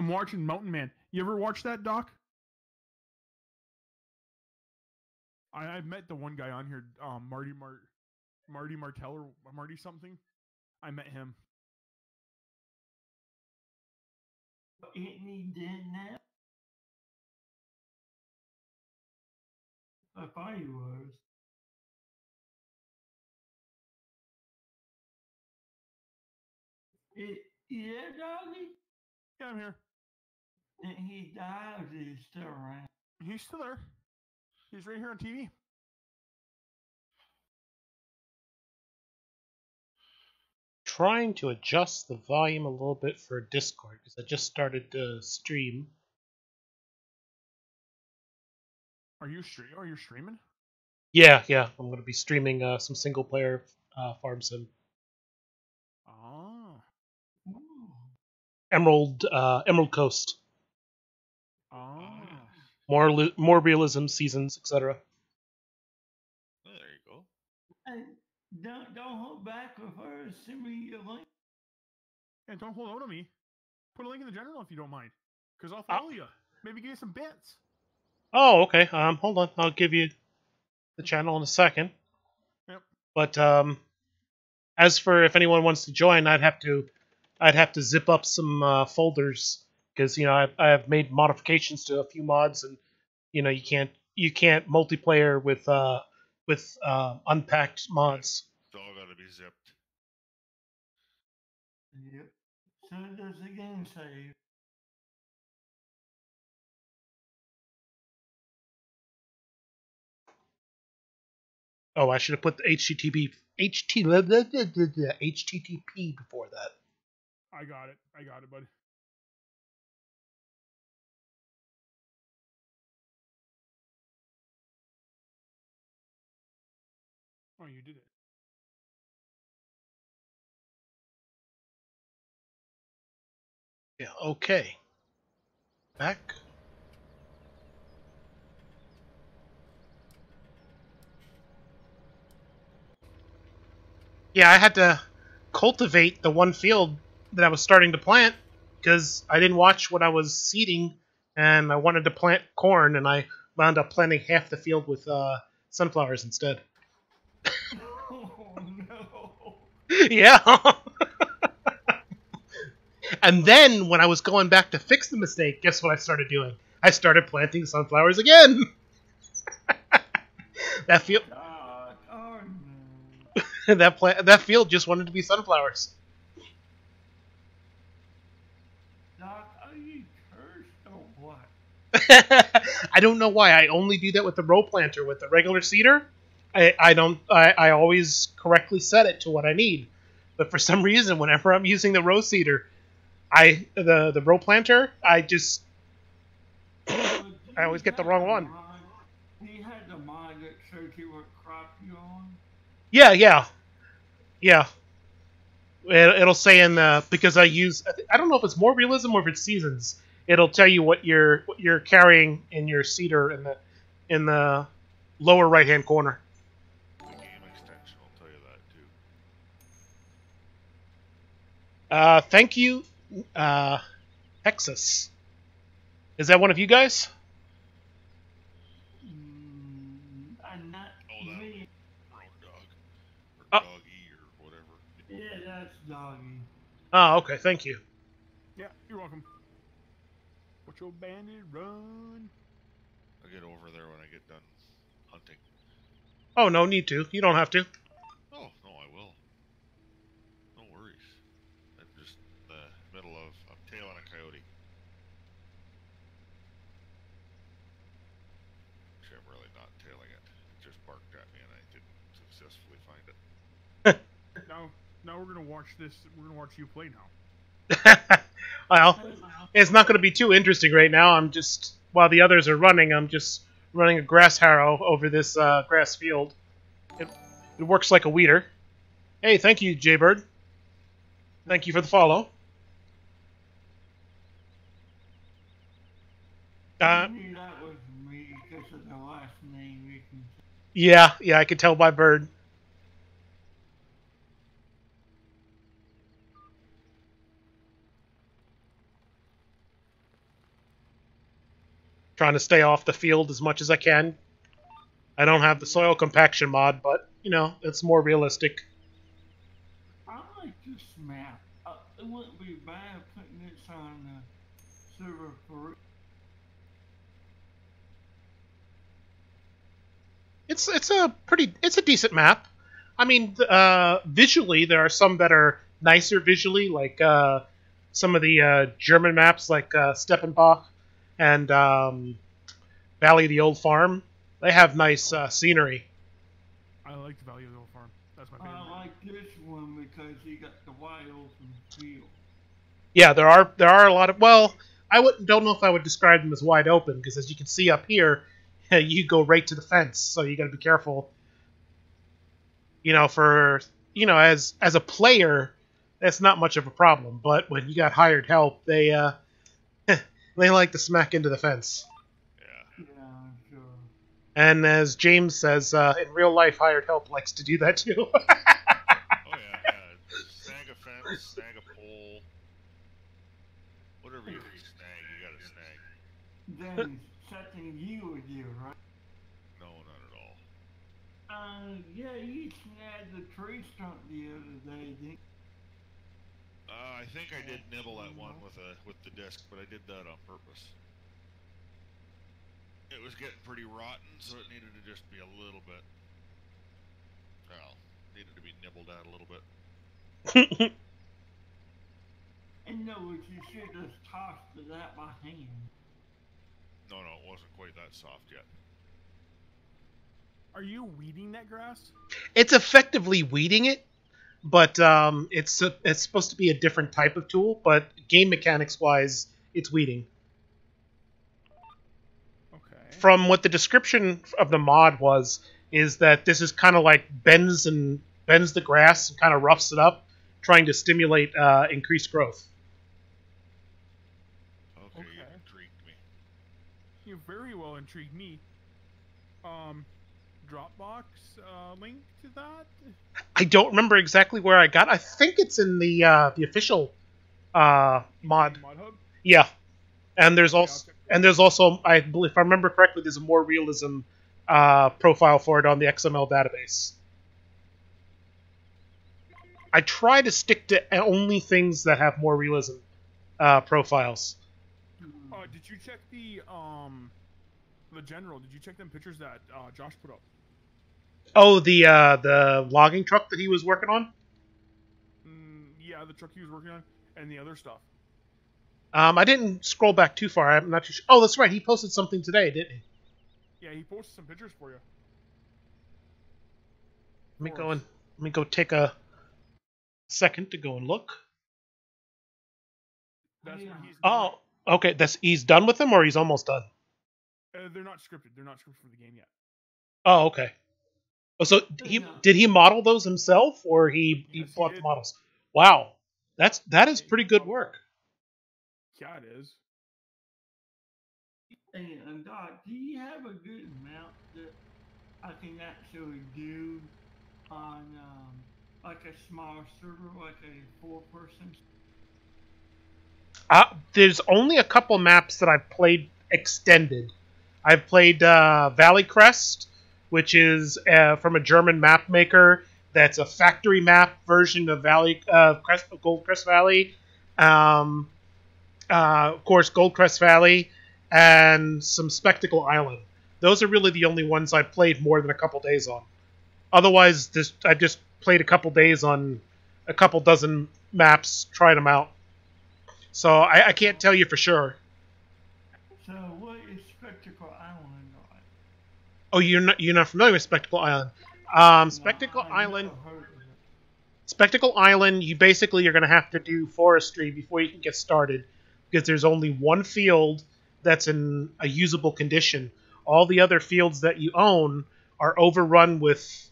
I'm watching Mountain Man. You ever watch that, Doc? I've met the one guy on here, Marty Martell or Marty something. I met him. Isn't he dead now? I thought he was. Yeah, doggy? Yeah, I'm here. Didn't he die or is he still around? He's still there. He's right here on TV. Trying to adjust the volume a little bit for Discord because I just started to stream. Are you streaming? Yeah, I'm going to be streaming some single player farm sim. Oh. Emerald Coast. Oh. More realism seasons, etc. Oh, there you go. Hey, don't hold back with her. Send me your link. And don't hold out on me. Put a link in the general if you don't mind. Because I'll follow you. Maybe give you some bits. Oh, okay. Hold on. I'll give you the channel in a second. Yep. But as for if anyone wants to join, I'd have to zip up some folders because I have made modifications to a few mods, and you can't multiplayer with unpacked mods. It's all got to be zipped. Yep. Soon as the game save. Oh, I should have put the HTTP before that. I got it, bud. Oh, you did it. Yeah, okay. Back. Yeah, I had to cultivate the one field that I was starting to plant because I didn't watch what I was seeding, and I wanted to plant corn, and I wound up planting half the field with sunflowers instead. Oh no! Yeah. And then when I was going back to fix the mistake, guess what I started doing? I started planting sunflowers again. That field. Oh no! that field just wanted to be sunflowers. Doc, are you cursed or what? I don't know why. I only do that with the row planter. With the regular seeder, I always correctly set it to what I need. But for some reason, whenever I'm using the row seeder, the row planter, I always get the wrong one. He had the mod that showed you what crop you on. Yeah. It'll say because I don't know if it's more realism or if it's seasons. It'll tell you what you're carrying in your seeder in the lower right hand corner. The game extension will tell you that too. Thank you, Texas. Is that one of you guys? I'm not. Oh, that Me. brown dog. Or doggy or whatever. Yeah, that's doggy. Oh, okay. Thank you. Yeah, you're welcome. What's your bandit run? I'll get over there when I get done hunting. Oh, no need to. You don't have to. Oh, no, I will. No worries. I'm just in the middle of... I'm tailing a coyote. Actually, I'm really not tailing it. It just barked at me and I didn't successfully find it. Now we're gonna watch this. We're gonna watch you play now. Well, it's not going to be too interesting right now. While the others are running, I'm just running a grass harrow over this grass field. It works like a weeder. Hey, thank you, Jaybird. Thank you for the follow. I knew that was me because of the last name you can say. Yeah, I could tell by Bird. trying to stay off the field as much as I can. I don't have the soil compaction mod, but, you know, it's more realistic. I like this map. It wouldn't be bad putting this on the server for It's a decent map. I mean, visually there are some that are nicer visually, like some of the German maps, like Steppenbach and Valley of the Old Farm. They have nice scenery. I like the Valley of the Old Farm. That's my favorite. I like this one because you got the wide open field. Yeah, there are a lot of, well, don't know if I would describe them as wide open, because as you can see up here, you go right to the fence, so you got to be careful. You know, as a player, that's not much of a problem. But when you got hired help, they they like to smack into the fence. Yeah. Yeah, sure. And as James says, in real life, hired help likes to do that too. Oh yeah. Snag a fence, snag a pole. Whatever you can snag, you gotta snag. Then something you would do, right? No, not at all. Yeah, you snagged the tree stump the other day, didn't I think I did nibble at one with the disc, but I did that on purpose. It was getting pretty rotten, so it needed to just be a little bit. Well, needed to be nibbled at a little bit. And no, you should have tossed that by hand. No, it wasn't quite that soft yet. Are you weeding that grass? It's effectively weeding it, but it's supposed to be a different type of tool. But game mechanics wise, it's weeding. Okay. From what the description of the mod is that this is kind of like bends the grass and kind of roughs it up, trying to stimulate increased growth. Okay, you Okay. intrigued me. You very well intrigued me. Dropbox link to that? I don't remember exactly where I got. I think it's in the official mod. Mod Hub? Yeah, and there's Yeah, also I believe, if I remember correctly, there's a MoreRealism profile for it on the XML database. I try to stick to only things that have MoreRealism profiles. Did you check the general? Did you check them pictures that Josh put up? Oh, the logging truck that he was working on? Yeah, the truck he was working on, and the other stuff. I didn't scroll back too far. I'm not too sure. Oh, that's right. He posted something today, didn't he? Yeah, he posted some pictures for you. Let me go take a second to go and look. That's what he's. Oh, okay. He's done with them, or he's almost done. They're not scripted. They're not scripted for the game yet. Oh, okay. Oh, so did he model those himself, or he bought the models? Wow, that is pretty good work. Yeah, it is. Hey, Doc, do you have a good mount that I can actually do on like a small server, like a 4-person? There's only a couple maps that I've played extended. I've played Valley Crest, which is from a German map maker. That's a factory map version of Goldcrest Valley. Of course, Goldcrest Valley, and some Spectacle Island. Those are really the only ones I've played more than a couple days on. Otherwise, I've just played a couple days on a couple dozen maps, tried them out. So I can't tell you for sure. So what is Spectacle Island like? Oh, you're not familiar with Spectacle Island? Spectacle Island. Spectacle Island. You're going to have to do forestry before you can get started, because there's only one field that's in a usable condition. All the other fields that you own are overrun with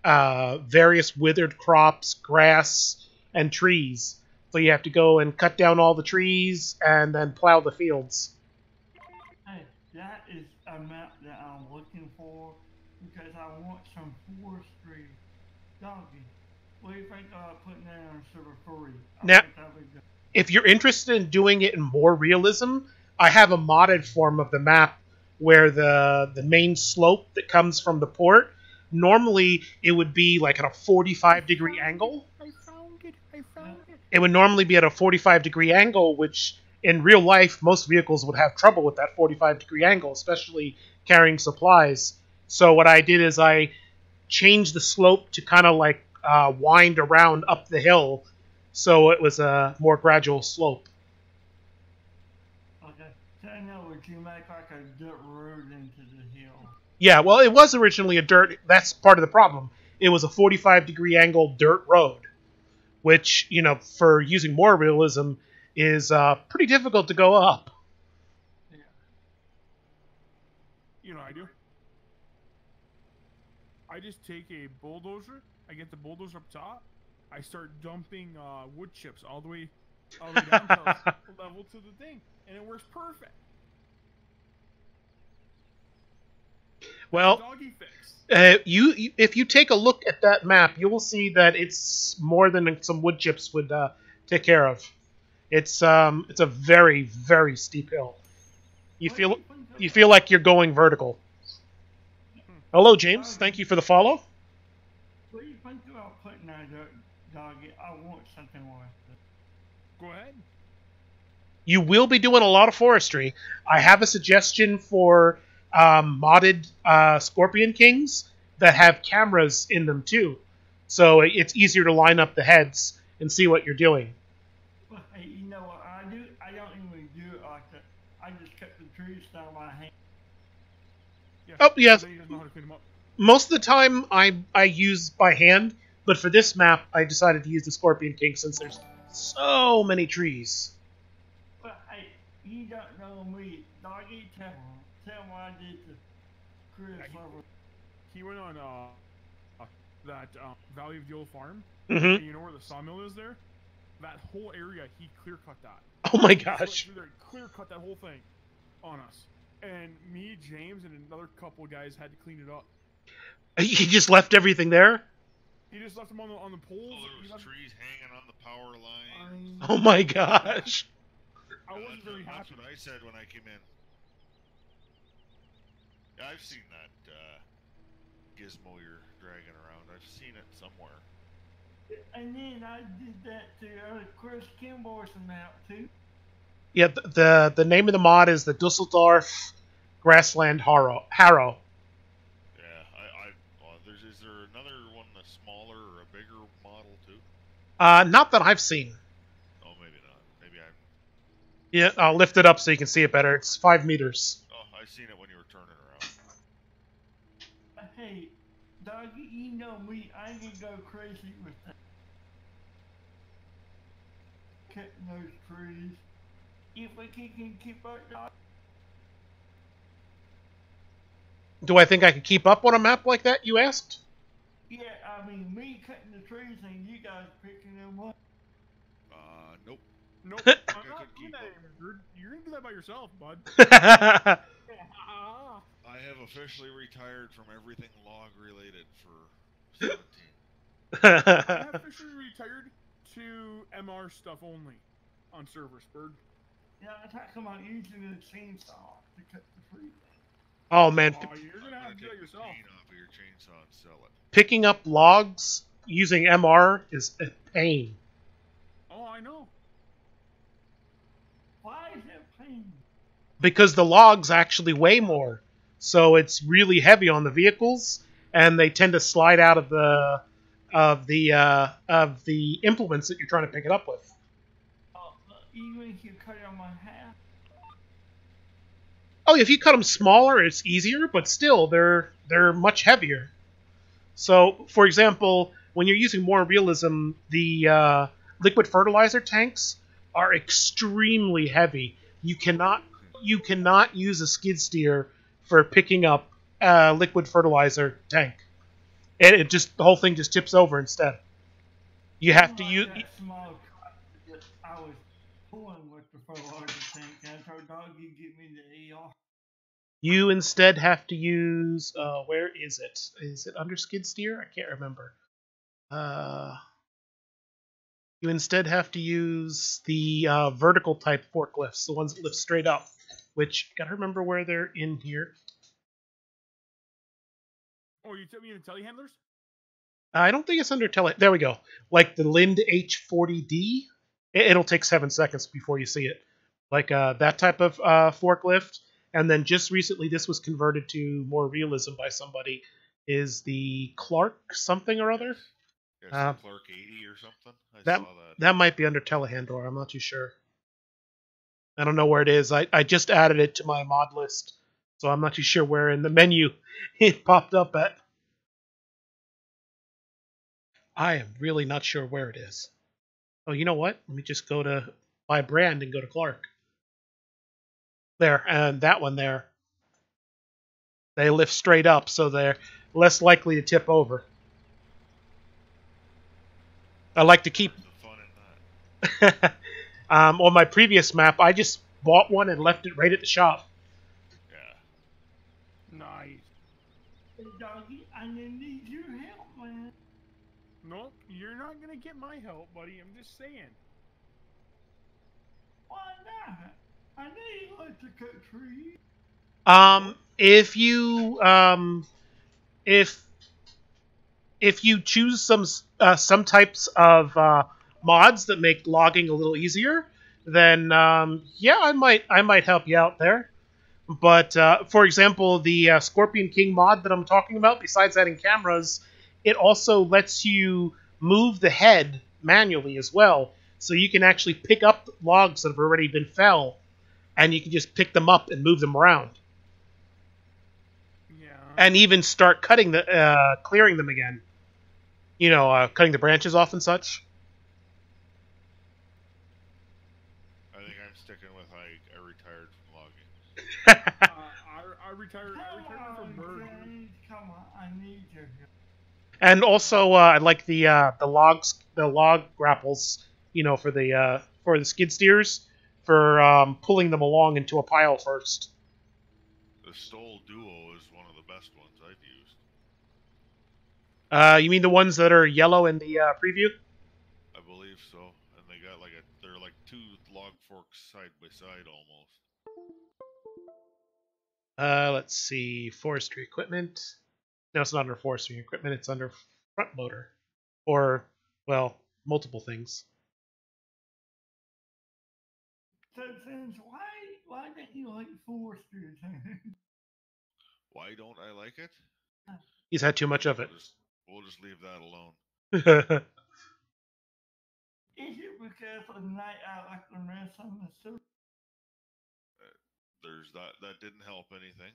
various withered crops, grass, and trees. So you have to go and cut down all the trees and then plow the fields. Hey, that is a map that I'm looking for because I want some forestry. Doggy, what do you think about putting that on server 3? Now, if you're interested in doing it in more realism, I have a modded form of the map where the main slope that comes from the port, normally it would be like at a 45-degree angle. I found it. It would normally be at a 45-degree angle, which in real life most vehicles would have trouble with that 45-degree angle, especially carrying supplies. So what I did is I changed the slope to kind of like wind around up the hill, so it was a more gradual slope. Okay. So I know what you make like a dirt road into the hill. Yeah, well, it was originally a dirt. That's part of the problem. It was a 45-degree angle dirt road, which, you know, for using more realism is pretty difficult to go up. Yeah. You know what I do? I just take a bulldozer. I get the bulldozer up top. I start dumping wood chips all the way down to level to the thing, and it works perfect. Well, Doggy fix. you if you take a look at that map, you will see that it's more than some wood chips would take care of. It's a very, very steep hill. You feel like you're going vertical. Hello, James. Thank you for the follow. What do you think about putting that doggy? I want something like that. Go ahead. You will be doing a lot of forestry. I have a suggestion for modded Scorpion Kings that have cameras in them too, so it's easier to line up the heads and see what you're doing. Well, hey, you know what I do? I don't even do it like that. I just cut the trees down by hand. Yeah, Oh, yes. Then you just know how to clean them up. Most of the time I use by hand, but for this map I decided to use the Scorpion King since there's so many trees. Well, hey, you don't know me. Doggy, tell what I did to Chris over. He went on that Valley of the Old Farm. Mm-hmm. And you know where the sawmill is there? That whole area, he clear cut that. Oh my He went gosh. through there, clear cut that whole thing on us. And me, James, and another couple of guys had to clean it up. He just left everything there? He just left them on the poles. Oh, there was trees hanging on the power line. Oh my gosh. I wasn't very That's happy. what I said when I came in. Yeah, I've seen that gizmo you're dragging around. I've seen it somewhere. And then I did that to Chris Kimball's map too. Yeah, the name of the mod is the Dusseldorf Grassland Harrow. Yeah, is there another one that's smaller or a bigger model too? Not that I've seen. Oh, maybe not. Maybe I. Yeah, I'll lift it up so you can see it better. It's 5 meters. Oh, I seen it when you were turning around. Hey, Doggy, you know me. I can go crazy with that. Cutting those trees. If we can keep up, dog. Do I think I could keep up on a map like that, you asked? Yeah, I mean, me cutting the trees and you guys picking them up. Nope. Nope. I I'm not could doing keep that up. anymore. You're gonna do that by yourself, bud. I have officially retired from everything log related for 17. I have officially retired to MR stuff only on servers, Bird. Yeah, I'm talking about using a chainsaw to cut the trees. Oh man, Oh, you're gonna have to do take that yourself. the chain off of your chainsaw and sell it. picking up logs using MR is a pain. Oh, I know. Why is it pain? Because the logs actually weigh more. So it's really heavy on the vehicles, and they tend to slide out of the implements that you're trying to pick it up with. Even if you cut it on my half. Oh, if you cut them smaller, it's easier, but still, they're much heavier. So, for example, when you're using more realism, the liquid fertilizer tanks are extremely heavy. You cannot use a skid steer for picking up a liquid fertilizer tank. And it just the whole thing just tips over instead. You have to use. That small truck that I was pulling with the fertilizer tank, and I told Doggy get me the ER. You instead have to use. Where is it? Is it under skid steer? I can't remember. You instead have to use the vertical type forklifts, the ones that lift straight up. which gotta remember where they're in here. Oh, you took me to telehandlers? I don't think it's under tele. There we go. Like the Lind H40D, it'll take 7 seconds before you see it. Like that type of forklift. And then just recently, this was converted to MoreRealism by somebody. Is the Clark something or other? Yes, the Clark 80 or something. I That saw that. that might be under telehandler. I'm not too sure. I don't know where it is. I just added it to my mod list, so I'm not too sure where in the menu it popped up at. I am really not sure where it is. Oh, you know what? Let me just go to my brand and go to Clark. There, and that one there. They lift straight up, so they're less likely to tip over. I like to keep... Where's the fun in that? On my previous map, I just bought one and left it right at the shop. Yeah. Nice. Hey, doggy, I'm gonna need your help, man. Nope, you're not gonna get my help, buddy. I'm just saying. Why not? I know you like to cut trees. If you if you choose some types of mods that make logging a little easier, then yeah, I might help you out there. But for example, the Scorpion King mod that I'm talking about, besides adding cameras, it also lets you move the head manually as well, so you can actually pick up logs that have already been fell, and you can just pick them up and move them around, Yeah. and even start cutting clearing them again. You know, cutting the branches off and such. I think I'm sticking with I retired from logging. I retired from bird. James, come on, I need your help. And also, I like the log grapples. You know, for the skid steers, for pulling them along into a pile first. The Stole Duo is one of the best ones I've used. You mean the ones that are yellow in the preview? I believe so. And they got they're like two log forks side by side almost. Let's see, forestry equipment. No, it's not under forestry equipment. It's under front loader, or well, multiple things. So, James, why don't you like forestry, James? Why don't I like it? He's had too much of it. We'll just leave that alone. Is it because of the night I like the rest on the soup? There's that didn't help anything.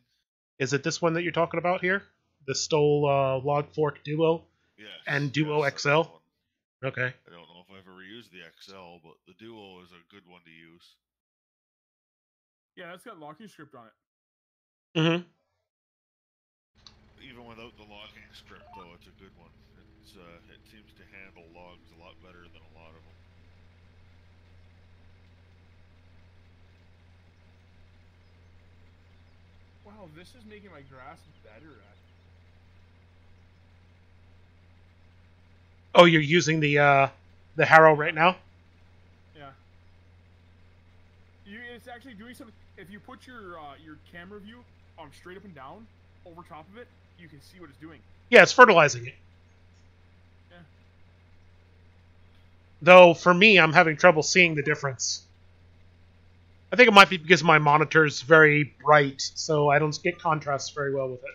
Is it this one that you're talking about here? The Stole Log Fork Duo? Yes. And Duo yes, XL? that one. Okay. I don't know if I've ever used the XL, but the Duo is a good one to use. Yeah, it's got locking script on it. Mm-hmm. Even without the logging script, though, it's a good one. It seems to handle logs a lot better than a lot of them. Wow, this is making my grass better at. Oh, you're using the harrow right now? Yeah. It's actually doing something. If you put your camera view straight up and down over top of it, you can see what it's doing. Yeah, it's fertilizing it. Yeah. Though, for me, I'm having trouble seeing the difference. I think it might be because my monitor's very bright, so I don't get contrast very well with it.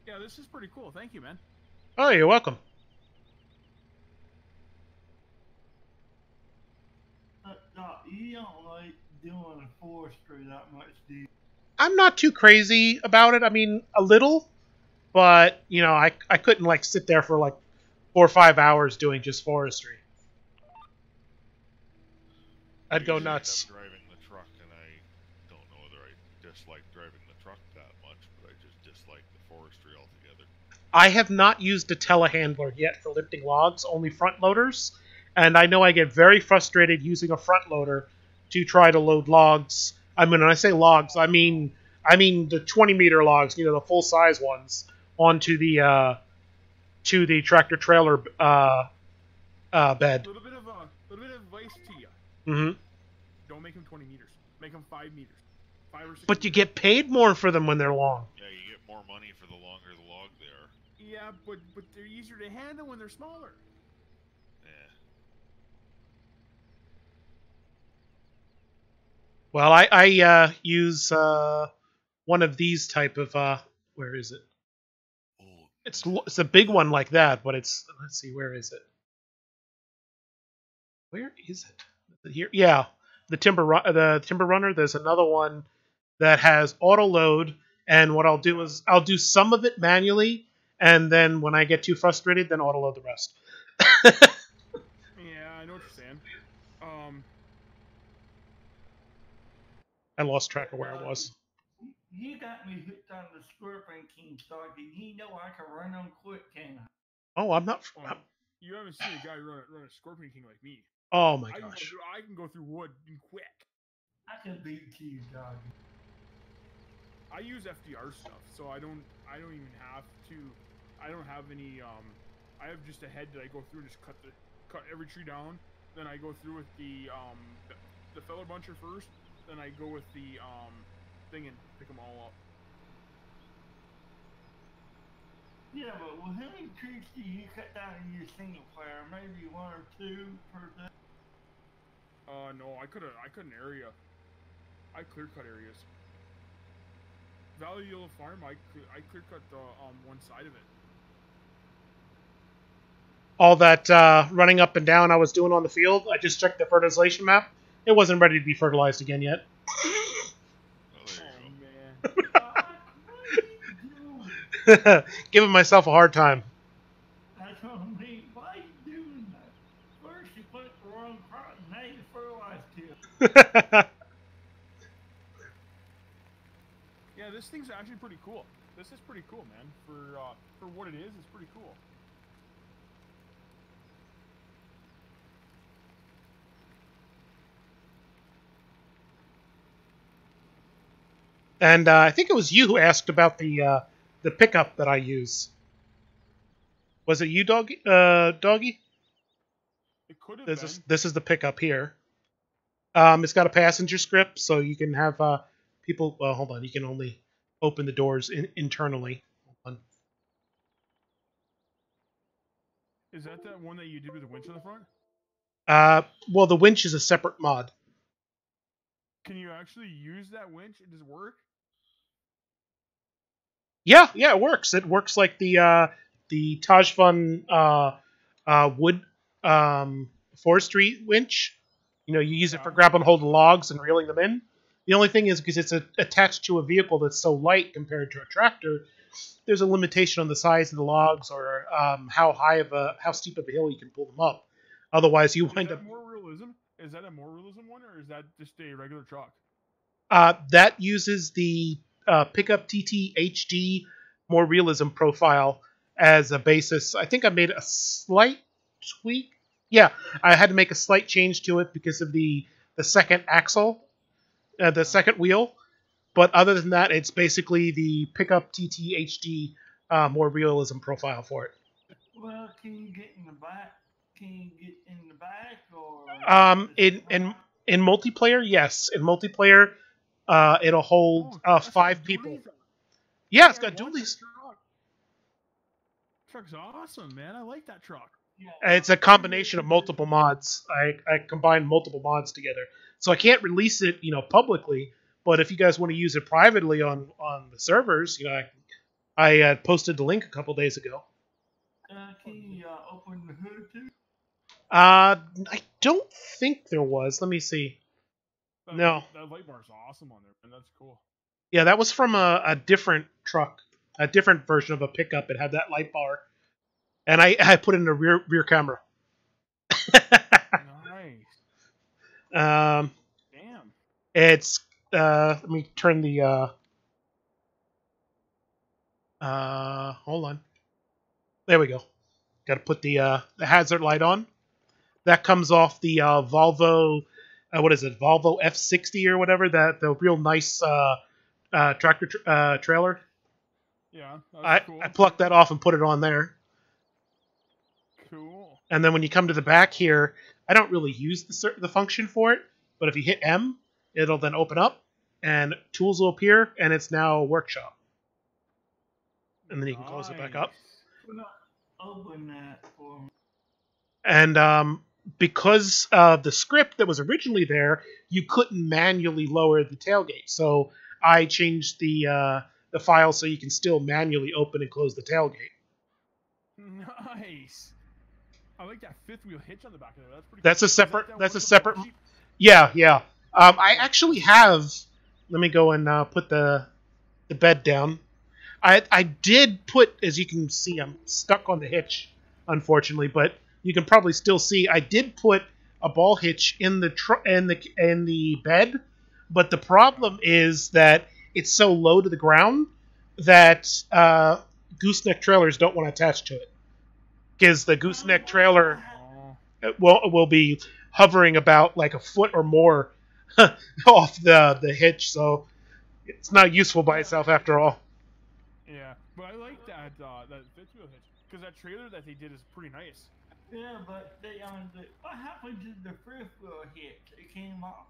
Yeah, this is pretty cool. Thank you, man. Oh, you're welcome. You don't like doing forestry that much, do you? I'm not too crazy about it. I mean, a little, but you know, I couldn't like sit there for like 4 or 5 hours doing just forestry. I'd go Usually nuts. I'm driving the truck, and I don't know whether I dislike driving the truck that much, but I just dislike the forestry altogether. I have not used a telehandler yet for lifting logs, only front loaders, and I know I get very frustrated using a front loader to try to load logs. I mean, when I say logs, I mean the 20-meter logs, you know, the full-size ones, onto the to the tractor trailer bed. A little bit of advice to you. Mm-hmm. Don't make them 20 meters. Make them 5 meters. 5 or 6 But you meters. get paid more for them when they're long. Yeah, you get more money for the longer the log they are. Yeah, but they're easier to handle when they're smaller. Yeah. Well, I use one of these type of where is it? Oh, It's a big one like that, but it's, let's see, where is it? Where is it? Is it here? Yeah, the timber runner. There's another one that has auto load, and what I'll do is I'll do some of it manually, and then when I get too frustrated, then auto load the rest. Yeah, I know what you're saying. I lost track of where I was. You got me hooked on the Scorpion King stock, and you know I can run them quick, can I? Oh, I'm not. You haven't seen a guy run a Scorpion King like me. Oh my gosh. I can go through wood quick. I can beat you, dog. I use FDR stuff, so I don't even have to. I don't have any. I have just a head that I go through and just cut every tree down. Then I go through with the feather buncher first. Then I go with the thing and pick them all up. Yeah, but how many trees do you cut down in your single player? Maybe 1 or 2 per day? No, I cut an area. I clear cut areas. Valley Yellow Farm, I clear cut the one side of it. All that running up and down I was doing on the field, I just checked the fertilization map. It wasn't ready to be fertilized again yet. Giving myself a hard time. That's what I mean. Why are you doing that? First you put the wrong crop, and now you fertilize it. Yeah, this thing's actually pretty cool. This is pretty cool, man. For what it is, it's pretty cool. And I think it was you who asked about the pickup that I use. Was it you, Doggy? Doggy? It could have been. This is the pickup here. It's got a passenger script, so you can have people. Well, hold on. You can only open the doors internally. Hold on. Is that one that you did with the winch on the front? Well, the winch is a separate mod. Can you actually use that winch? Does it work? Yeah, it works. It works like the Tajfun wood forestry winch. You know, you use it for grabbing hold of logs and reeling them in. The only thing is because it's attached to a vehicle that's so light compared to a tractor, there's a limitation on the size of the logs or how steep of a hill you can pull them up. Otherwise, you wind up. MoreRealism? Is that a MoreRealism one, or is that just a regular truck? That uses the Pickup TT HD MoreRealism profile as a basis. I think I made a slight tweak. Yeah, I had to make a slight change to it because of the second axle, the second wheel. But other than that, it's basically the Pickup TT HD MoreRealism profile for it. Well, can you get in the back? Can you get in the back or? In multiplayer, yes. In multiplayer, it'll hold 5 people. Yeah, it's got dualies. Truck's awesome, man. I like that truck. It's a combination of multiple mods. I combined multiple mods together, so I can't release it, publicly. But if you guys want to use it privately on the servers, I posted the link a couple days ago. Can you open the hood too? I don't think there was. Let me see. No. That light bar is awesome on there, man. That's cool. Yeah, that was from a different truck, a different version of a pickup. It had that light bar, and I put it in a rear camera. Nice. Damn. It's let me turn the hold on. There we go. Got to put the hazard light on. That comes off the Volvo. What is it? Volvo F60 or whatever. The real nice tractor trailer. Yeah. I Cool. plucked that off and put it on there. Cool. And then when you come to the back here, I don't really use the function for it, but if you hit M, it'll then open up, and tools will appear, and it's now workshop. And then you can close it back up. We're not open that for me. And because of the script that was originally there, you couldn't manually lower the tailgate. So I changed the file so you can still manually open and close the tailgate. Nice. I like that fifth wheel hitch on the back of there. That's pretty. That's cool. a separate. That's a works separate. on the Jeep? Yeah. I actually have. Let me go and put the bed down. I did put, as you can see, I'm stuck on the hitch, unfortunately, but you can probably still see I did put a ball hitch in the bed, but the problem is that it's so low to the ground that gooseneck trailers don't want to attach to it, because the gooseneck trailer will be hovering about like a foot or more off the hitch, so it's not useful by itself after all. Yeah, but I like that fifth wheel hitch because that trailer that they did is pretty nice. Yeah, but what happened to the fifth wheel hitch? It came off.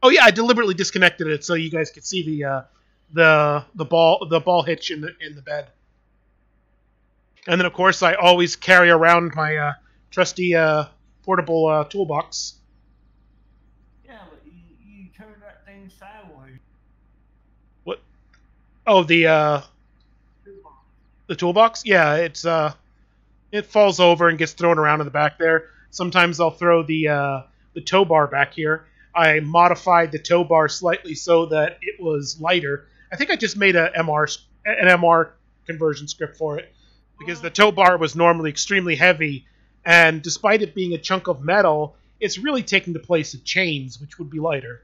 Oh yeah, I deliberately disconnected it so you guys could see the ball hitch in the bed. And then of course I always carry around my trusty portable toolbox. Yeah, but you turned that thing sideways. What? Oh, the toolbox? Yeah, it falls over and gets thrown around in the back there. Sometimes I'll throw the tow bar back here. I modified the tow bar slightly so that it was lighter. I think I just made an MR conversion script for it, because the tow bar was normally extremely heavy, and despite it being a chunk of metal, it's really taking the place of chains, which would be lighter.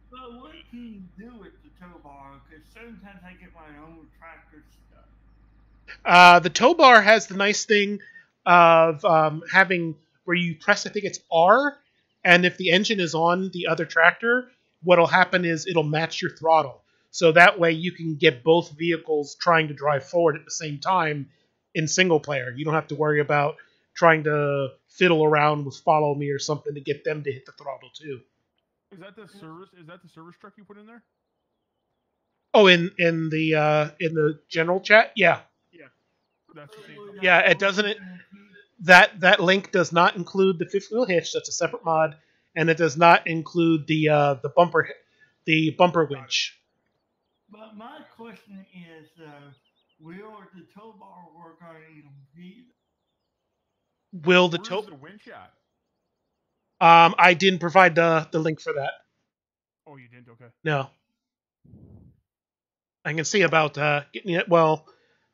But what can you do with the tow bar? Because sometimes I get my own tractor stuck. The tow bar has the nice thing of having where you press, I think it's R, and if the engine is on the other tractor, what'll happen is it'll match your throttle. So that way you can get both vehicles trying to drive forward at the same time in single player. You don't have to worry about trying to fiddle around with follow me or something to get them to hit the throttle too. Is that the service truck you put in there? Oh, in the general chat? Yeah. Yeah. That's the same. Yeah, it doesn't. That link does not include the fifth wheel hitch. That's a separate mod, and it does not include the bumper winch. But my question is, will the tow bar work on either? Will the Where's the winch at? I didn't provide the link for that. Oh, you didn't? Okay. No. I can see about getting it. Well,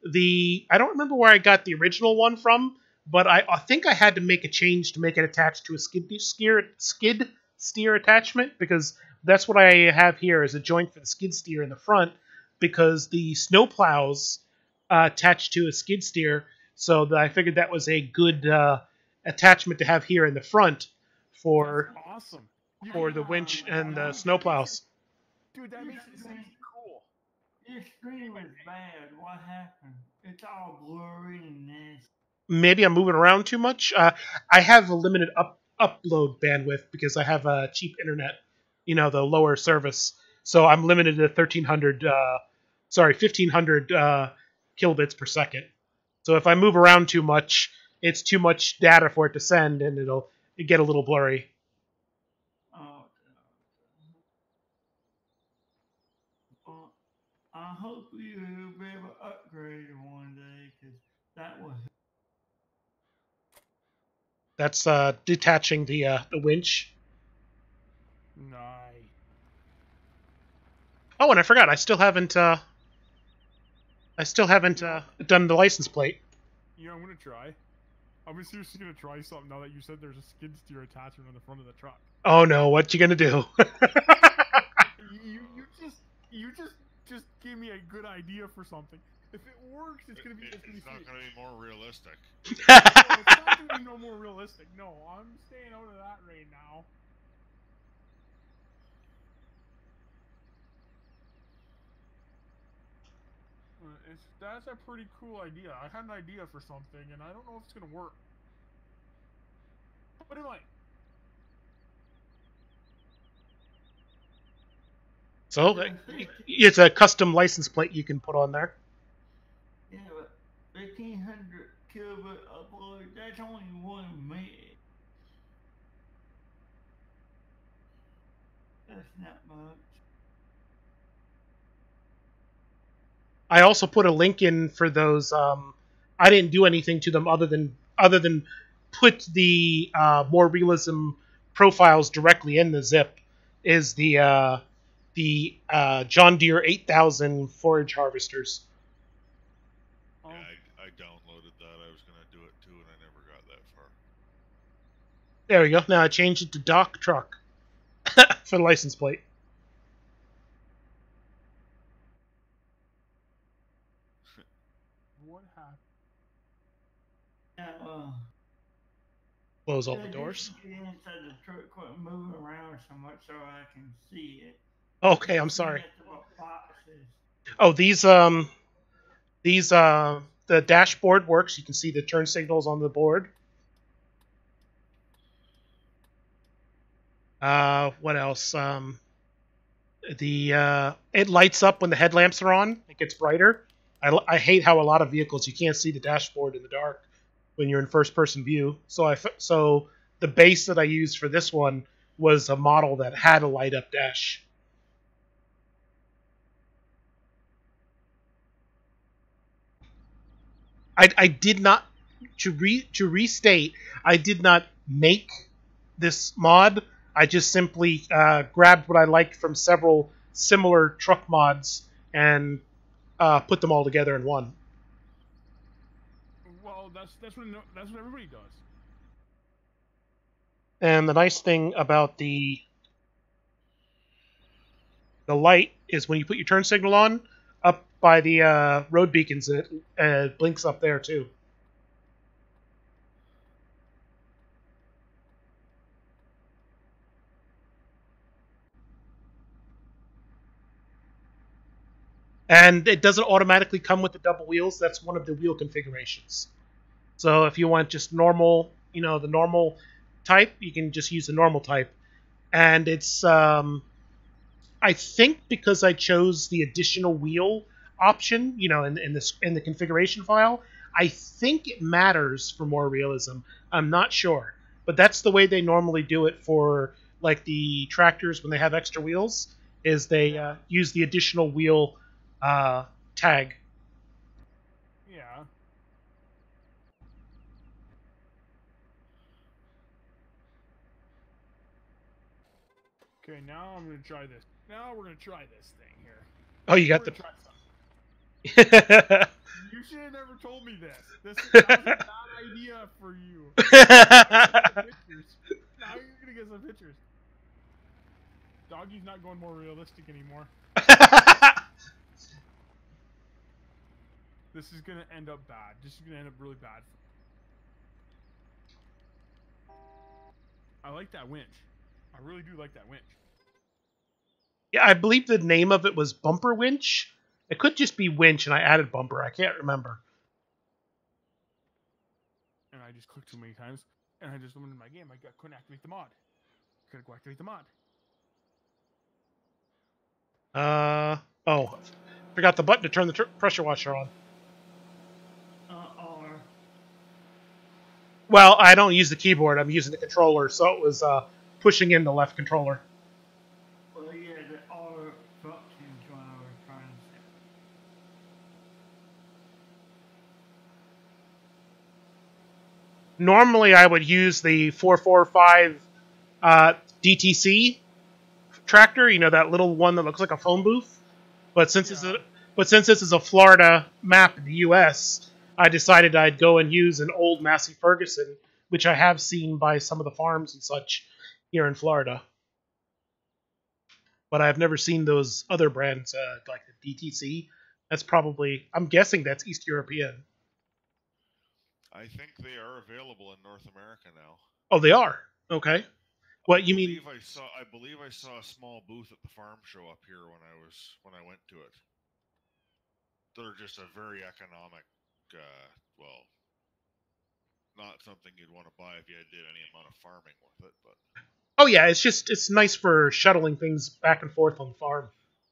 I don't remember where I got the original one from, but I think I had to make a change to make it attached to a skid steer attachment, because that's what I have here as a joint for the skid steer in the front, because the snow plows attached to a skid steer, so I figured that was a good attachment to have here in the front for awesome. for the winch and the snow plows. Dude, that makes it sound cool. Your screen is bad. What happened? It's all blurry and nasty. Maybe I'm moving around too much. I have a limited upload bandwidth because I have a cheap internet, the lower service. So I'm limited to 1500 kilobits per second. So if I move around too much, it's too much data for it to send, and it'll get a little blurry. Oh, well, I hope you'll be able to upgrade it one day, because that will. That's detaching the winch. Nice. Oh, and I forgot. I still haven't done the license plate. Yeah, I'm gonna try. I'm seriously gonna try something now that you said there's a skid steer attachment on the front of the truck. Oh no! What you gonna do? you just gave me a good idea for something. If it works, it's not gonna be more realistic. No, it's not gonna be no more realistic. No, I'm staying out of that right now. That's a pretty cool idea. I had an idea for something, and I don't know if it's gonna work. But it might. So it's a custom license plate you can put on there. Yeah, but 1500 kilobit upload, that's only 1 meg. That's not much. I also put a link in for those. I didn't do anything to them other than put the MoreRealism profiles directly in the zip. Is the John Deere 8000 forage harvesters. Yeah, I downloaded that. I was gonna do it too, and I never got that far. There we go. Now I changed it to Dock Truck for the license plate. What happened? Now, Close all the doors. Get inside the truck, quit moving around so much so I can see it. Okay, I'm sorry. Boxes. Oh, the dashboard works. You can see the turn signals on the board. What else? It lights up when the headlamps are on. It gets brighter. I hate how a lot of vehicles you can't see the dashboard in the dark when you're in first-person view. So the base that I used for this one was a model that had a light-up dash. I did not to restate. I did not make this mod. I just simply grabbed what I liked from several similar truck mods and put them all together in one. Well, that's what everybody does. And the nice thing about the light is when you put your turn signal on, up by the road beacons, it blinks up there too. And it doesn't automatically come with the double wheels. That's one of the wheel configurations. So if you want just normal, the normal type, you can just use the normal type. And it's, I think because I chose the additional wheel option, in the configuration file, I think it matters for MoreRealism. I'm not sure, but that's the way they normally do it for like the tractors when they have extra wheels. Is they use the additional wheel tag. Yeah. Okay, now I'm gonna try this. Now we're gonna try this thing here. Oh, you got the. You should have never told me this. That was a bad idea for you. Now you're gonna get some pictures. Doggy's not going more realistic anymore. This is gonna end up bad. This is gonna end up really bad. I like that winch. I really do like that winch. Yeah, I believe the name of it was Bumper Winch. It could just be Winch, and I added Bumper. I can't remember. And I just clicked too many times, and I just limited my game. I couldn't activate the mod. Gotta go activate the mod. Oh. Forgot the button to turn the pressure washer on. Well, I don't use the keyboard. I'm using the controller, so it was pushing in the left controller. Well, yeah, the R functions when I was trying to say. Normally, I would use the 445 DTC tractor. That little one that looks like a phone booth. But since this is a Florida map in the U.S., I decided I'd go and use an old Massey Ferguson, which I have seen by some of the farms and such here in Florida. But I've never seen those other brands like the DTC. That's probably, I'm guessing that's East European. I think they are available in North America now. Oh, they are? Okay. What you mean? I believe I saw a small booth at the farm show up here when I went to it. they're just a very economic, well, not something you'd want to buy if you did any amount of farming with it, but Oh yeah, it's nice for shuttling things back and forth on the farm.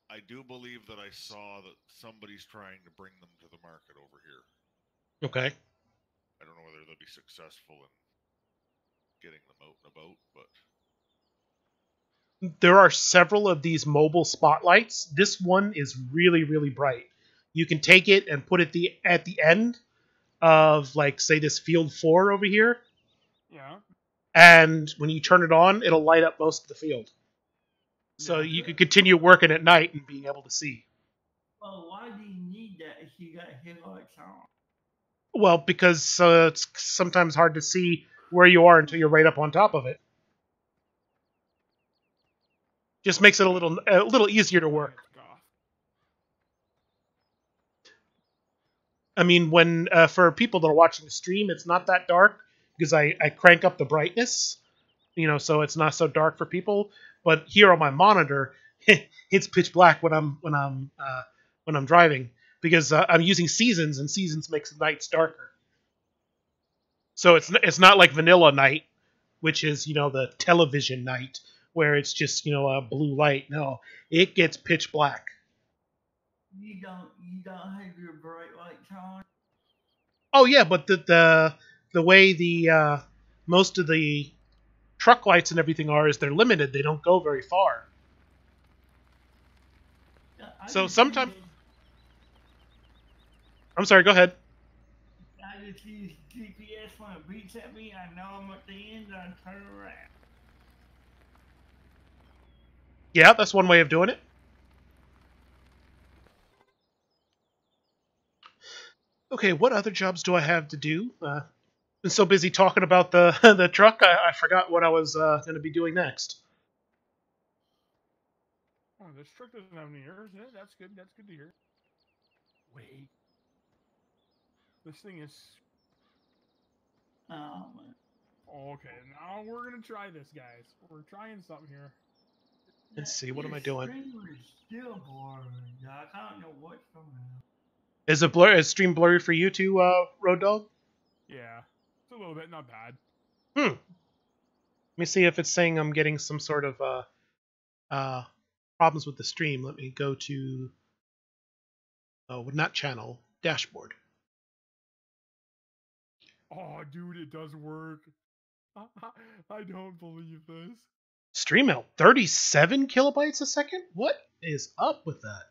I do believe that I saw that somebody's trying to bring them to the market over here. Okay. I don't know whether they'll be successful in getting them out and about, but There are several of these mobile spotlights. This one is really, really bright. You can take it and put it at the end of, like, say, this field 4 over here, Yeah. and when you turn it on, it'll light up most of the field. So Yeah. you could continue working at night and being able to see. Well, why do you need that if you got headlights on? Well, because it's sometimes hard to see where you are until you're right up on top of it. Just makes it a little easier to work. I mean, when for people that are watching the stream, it's not that dark because I crank up the brightness, so it's not so dark for people. But here on my monitor, it's pitch black when I'm driving because I'm using seasons, and seasons makes the nights darker. So it's not like vanilla night, which is the television night where it's just a blue light. No, it gets pitch black. You don't have your bright lights on. Oh yeah, but the way the most of the truck lights and everything is they're limited. They don't go very far. So sometimes, I'm sorry. Go ahead. I just use GPS when it beeps at me. I know I'm at the end. I turn around. Yeah, that's one way of doing it. Okay, what other jobs do I have to do? Been so busy talking about the the truck, I forgot what I was going to be doing next. Oh, this truck doesn't have any errors in it. That's good. That's good to hear. Wait. This thing is... Oh, man. Okay, now we're going to try this, guys. We're trying something here. Let's see, what am I doing? Stream is still blurry, Doc. I don't know what's going on. Is stream blurry for you too, Road Dog? Yeah. It's a little bit, not bad. Let me see if it's saying I'm getting some sort of problems with the stream. Let me go to not channel, dashboard. Oh, dude, it does work. I don't believe this. Stream out 37 kilobytes a second? What is up with that?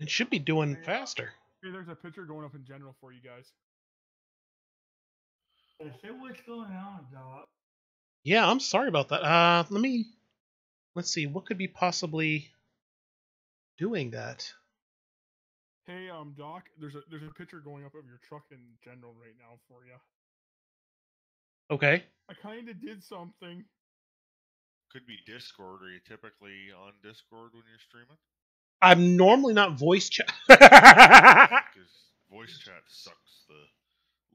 It should be doing faster. Hey, there's a picture going up in general for you guys. Say what's going on, Doc. Yeah, I'm sorry about that. Let's see, what could be possibly doing that? Hey, Doc, there's a picture going up of your truck in general right now for you. Okay. I kind of did something. could be Discord. Are you typically on Discord when you're streaming? I'm normally not voice chat. Because voice chat sucks the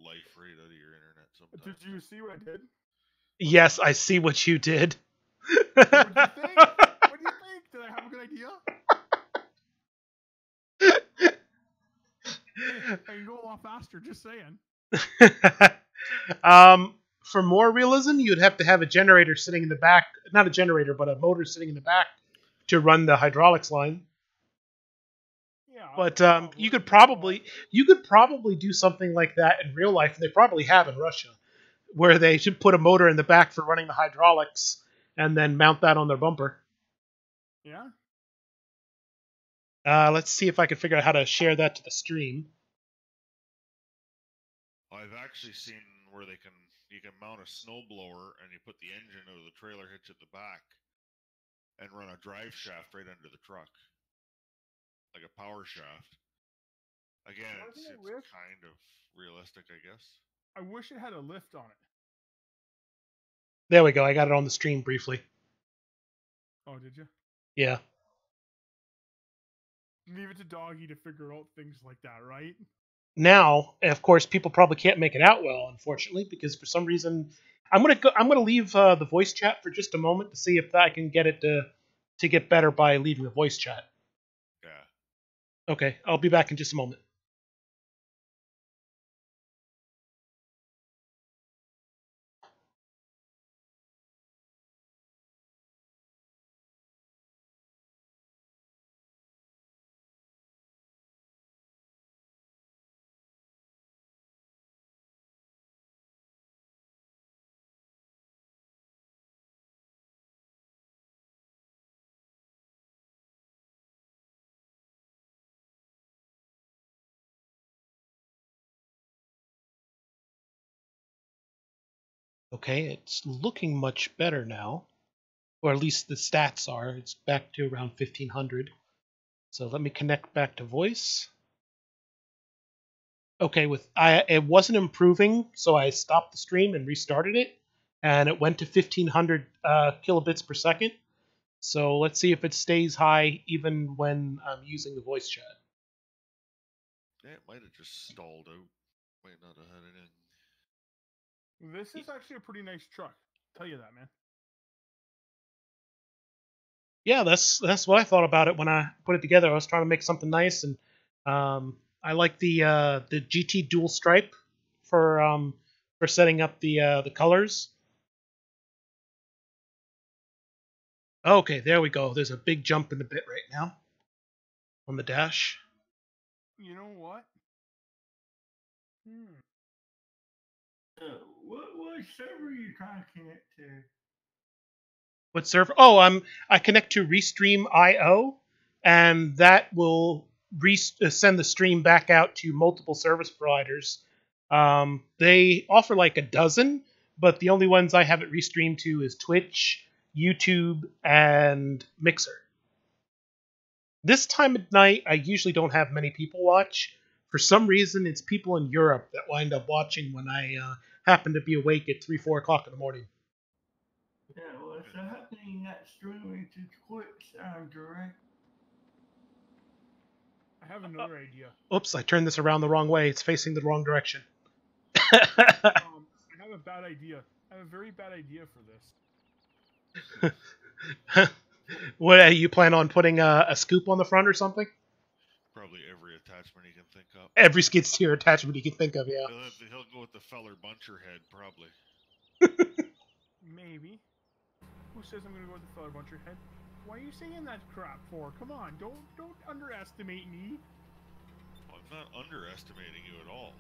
life right out of your internet sometimes. Did you see what I did? Yes, I see what you did. What do you think? What do you think? Did I have a good idea? Hey, I can go a lot faster, just saying. For more realism, you'd have to have a generator sitting in the back. Not a generator, but a motor sitting in the back to run the hydraulics line. Yeah. But you could probably do something like that in real life. They probably have in Russia, where they should put a motor in the back for running the hydraulics and then mount that on their bumper. Yeah. Let's see if I can figure out how to share that to the stream. I've actually seen where you can mount a snowblower and you put the engine of the trailer hitch at the back and run a drive shaft right under the truck. Like a power shaft. Again, it's kind of realistic, I guess. I wish it had a lift on it. There we go. I got it on the stream briefly. Oh, did you? Yeah. Leave it to Doggy to figure out things like that, right? Now, of course, people probably can't make it out well, unfortunately, because for some reason, I'm gonna leave the voice chat for just a moment to see if I can get it to get better by leaving the voice chat. Yeah. Okay, I'll be back in just a moment. Okay, it's looking much better now. Or at least the stats are. It's back to around 1500. So let me connect back to voice. Okay, it wasn't improving, so I stopped the stream and restarted it, and it went to 1500 kilobits per second. So let's see if it stays high even when I'm using the voice chat. Yeah, it might have just stalled out. Might not have had it in. This is actually a pretty nice truck. Tell you that, man. Yeah, that's what I thought about it when I put it together. I was trying to make something nice, and I like the GT dual stripe for setting up the colors. Okay, there we go. There's a big jump in the bit right now on the dash. You know what? What server are you trying to connect to? What server? Oh, I connect to Restream.io, and that will send the stream back out to multiple service providers. They offer like a dozen, but the only ones I have it restreamed to is Twitch, YouTube, and Mixer. This time of night, I usually don't have many people watch. For some reason, it's people in Europe that wind up watching when I happen to be awake at 3, 4 o'clock in the morning. Yeah, well, it's happening that streaming to Twitch direct. I have another idea. Oops, I turned this around the wrong way. It's facing the wrong direction. I have a bad idea. I have a very bad idea for this. What, you plan on putting a scoop on the front or something? Probably every attachment you can think of. Every skid steer attachment you can think of, yeah. He'll go with the feller buncher head, probably. Maybe. Who says I'm gonna go with the feller buncher head? Why are you saying that crap for? Come on, don't underestimate me. Well, I'm not underestimating you at all.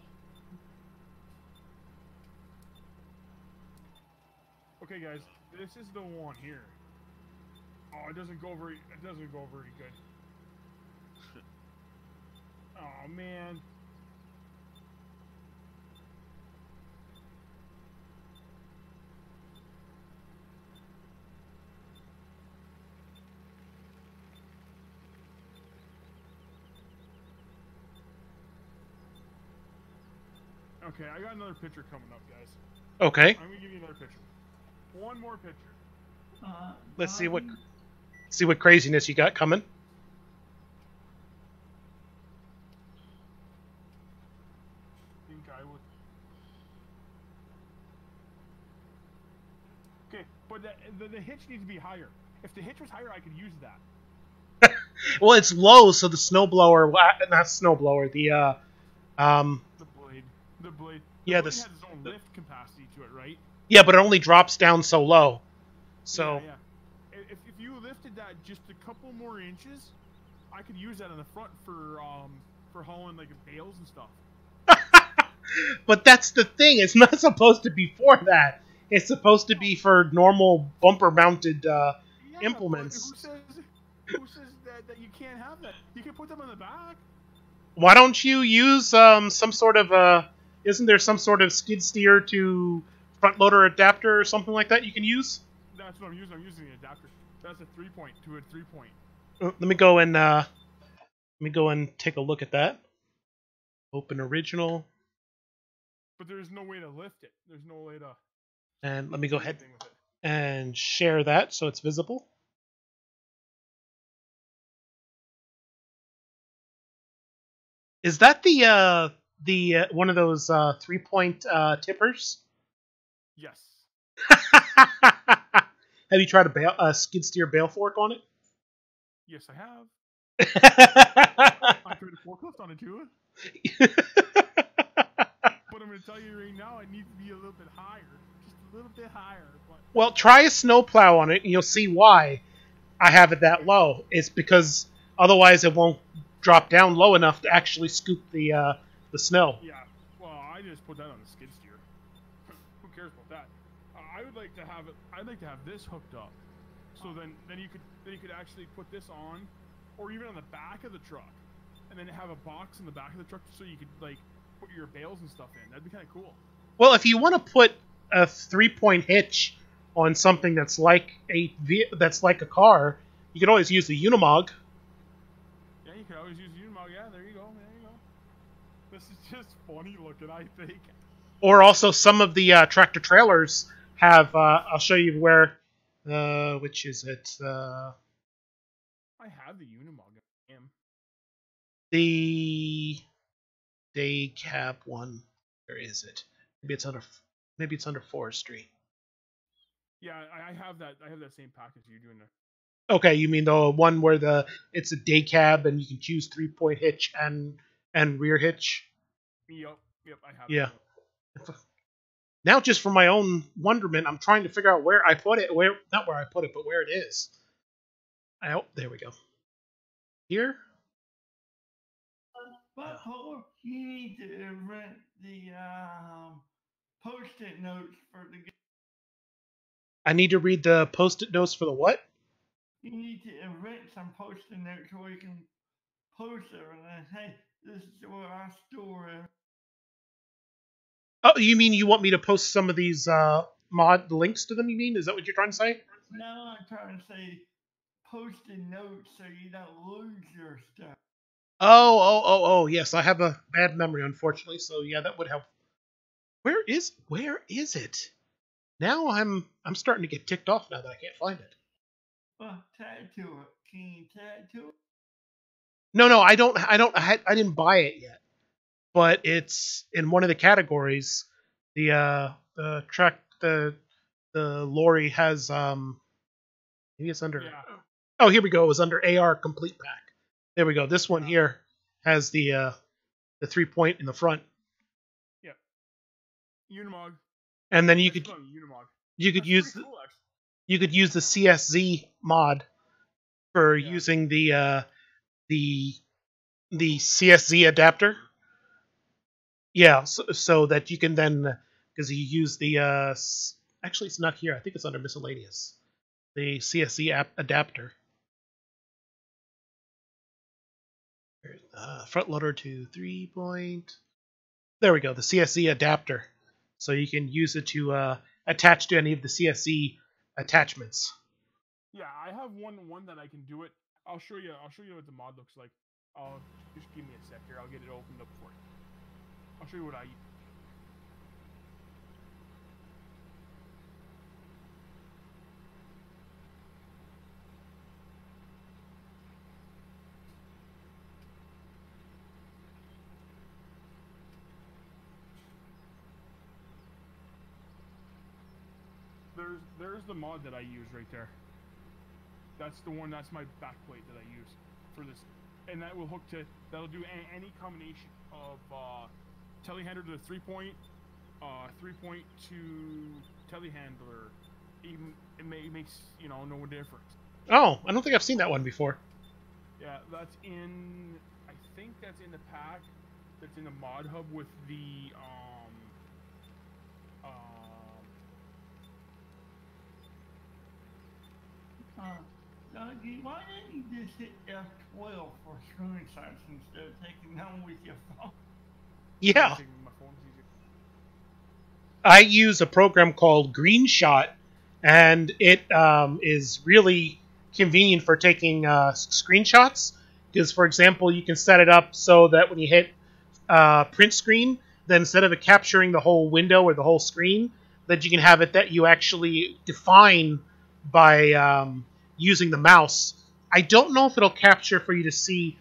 Okay, guys, this is the one here. Oh, it doesn't go very good. Oh man. Okay, I got another picture coming up, guys. Okay. I'm gonna give you another picture. One more picture. Let's see what craziness you got coming. Think I would. Okay, but the hitch needs to be higher. If the hitch was higher, I could use that. Well, it's low, so the snowblower, not snowblower, The blade. The blade. Yeah, blade has its own lift capacity to it, right? Yeah, but it only drops down so low. So yeah. If you lifted that just a couple more inches, I could use that in the front for hauling like bales and stuff. But that's the thing. It's not supposed to be for that. It's supposed to be for normal bumper-mounted implements. Who says that you can't have that? You can put them on the back. Why don't you use some sort of isn't there some sort of skid steer to front loader adapter or something like that you can use? That's what I'm using. I'm using the adapter. That's a 3-point to a 3-point. Let me go and take a look at that. Open original. But there's no way to lift it. There's no way to. And let me go ahead and share that so it's visible. Is that the one of those 3-point tippers? Yes. Have you tried a skid steer bale fork on it? Yes, I have. I tried to forklift on it too. But I'm going to tell you right now, it needs to be a little bit higher. Just a little bit higher. But Well, try a snowplow on it, and you'll see why I have it that low. It's because otherwise it won't drop down low enough to actually scoop the snow. yeah, well, I just put that on the skid steer. Who cares about that? I would like to have it. I'd like to have this hooked up, so then you could actually put this on, or even on the back of the truck, and then have a box in the back of the truck so you could like put your bales and stuff in. That'd be kind of cool. Well, if you want to put a 3-point hitch on something that's like a car, you could always use the Unimog. Yeah, you could always use Unimog. Yeah, there you go. This is just funny looking, I think. Or also some of the tractor trailers have. I'll show you where. Which is it? I have the Unimog. The day cab one. Where is it? Maybe it's under forestry. Yeah, I have that. I have that same package you're doing there. Okay, you mean the one where it's a day cab and you can choose 3-point hitch and rear hitch? Yep, I have. Yeah. Now, just for my own wonderment, I'm trying to figure out where I put it. Not where I put it, but where it is. There we go. Here. But Paul, you need to rent the post-it notes for the. I need to read the post-it notes for the what? You need to rent some post-it notes where you can post it and then, hey, this is where I store it. Oh, you mean you want me to post some of these mod links to them? You mean? Is that what you're trying to say? No, I'm trying to say post-it notes so you don't lose your stuff. Oh, yes. I have a bad memory, unfortunately. So yeah, that would help. Where is it? Now I'm starting to get ticked off now that I can't find it. Well, tag to it. Can you tag to it? No, I don't. I didn't buy it yet, but it's in one of the categories. The lorry has maybe it's under. Yeah. Oh, here we go. It was under AR complete pack. There we go. This one here has the 3-point in the front. Yep. Unimog. And then you could Unimog. you could That's use pretty cool, actually. you could use the CSZ mod for using the CSZ adapter. Yeah, so that you can then, because you use the actually it's not here. I think it's under miscellaneous. The CSZ adapter. Front loader to 3-point. There we go. The CSZ adapter. So you can use it to attach to any of the CSZ attachments. Yeah, I have one that I can do it. I'll show you what the mod looks like. Just give me a sec here. I'll get it opened up for you. I'll show you what I use. There's the mod that I use right there. That's the one. That's my backplate that I use for this, and that'll do any combination of telehandler to the 3-point, 3-point to telehandler. Even it makes no difference. Oh, I don't think I've seen that one before. Yeah, that's in. I think that's in the pack. That's in the mod hub with the Dougie, why didn't you just hit F12 for screenshots instead of taking them with your phone? Yeah. I use a program called GreenShot, and it is really convenient for taking screenshots. Because, for example, you can set it up so that when you hit print screen, then instead of it capturing the whole window or the whole screen, that you can have it that you actually define by using the mouse. I don't know if it'll capture for you to see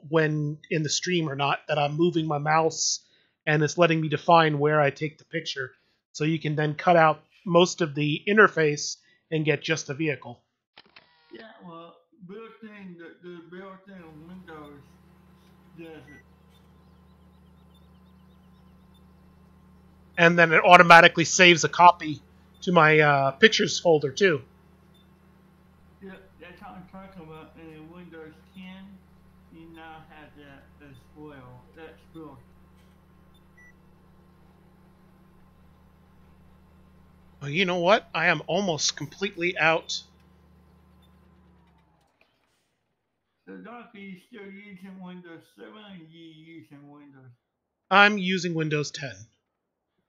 when in the stream or not, that I'm moving my mouse and it's letting me define where I take the picture. So you can then cut out most of the interface and get just the vehicle. Yeah, well, built-in, the built-in Windows does it. And then it automatically saves a copy to my pictures folder too. Yep, that's what I'm talking about. And in Windows 10, you now have that as well. That's built. Well, you know what? I am almost completely out. So, Doc, are you still using Windows 7 or are you using Windows? I'm using Windows 10.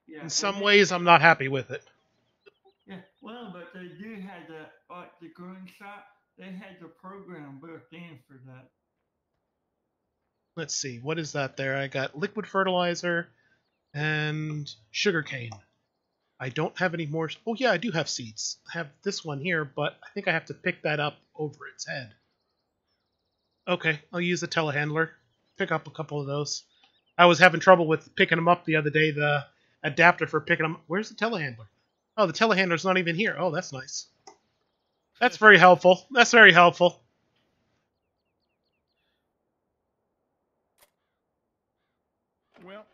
Yeah, In some ways, I'm not happy with it. yeah, well, but they do have the, like the green shot, they had the program built in for that. Let's see, what is that there? I got liquid fertilizer and sugarcane. I don't have any more. Oh, yeah, I do have seeds. I have this one here, but I think I have to pick that up over its head. Okay, I'll use the telehandler. Pick up a couple of those. I was having trouble with picking them up the other day, the adapter for picking them. Where's the telehandler? Oh, the telehandler's not even here. Oh, that's nice. That's very helpful. That's very helpful. Well,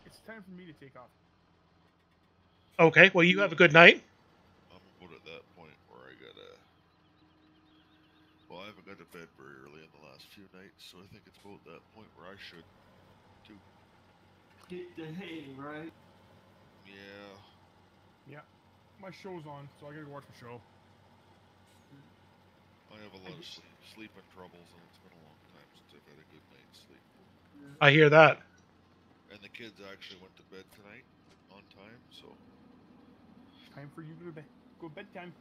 it's time for me to take off. Okay, well, you have a good night. I'm about at that point where I gotta. Well, I haven't got to bed very early in the last few nights, so I think it's about that point where I should, too. Hit the hay, right? Yeah. Yeah, my show's on, so I gotta go watch the show. I have a lot of sleeping troubles, and it's been a long time since I've had a good night's sleep. I hear that. And the kids actually went to bed tonight on time, so. Time for you to go bedtime.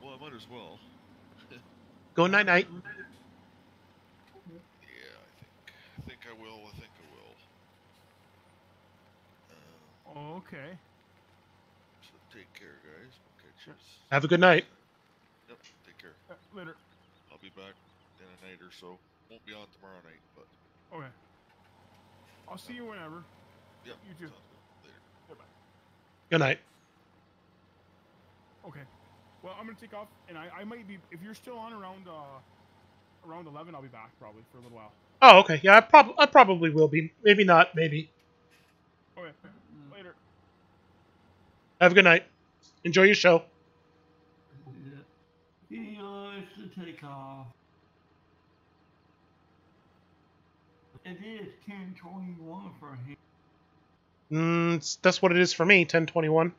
Well, I might as well. Go night night. Yeah, I think I will. I think I will. Okay. So take care, guys. We'll catch you. Have a good night. Yep. Take care. Later. I'll be back in a night or so. Won't be on tomorrow night, but. Okay. I'll see you whenever. Yep. You too. Later. Goodbye. Good night. Okay. Well, I'm gonna take off, and I might be, if you're still on around 11, I'll be back probably for a little while. Oh, okay. Yeah, I probably will be. Maybe not. Maybe. Okay. Later. Have a good night. Enjoy your show. Yeah. He likes to take off. It is 10:21 for him. That's what it is for me. 10:21.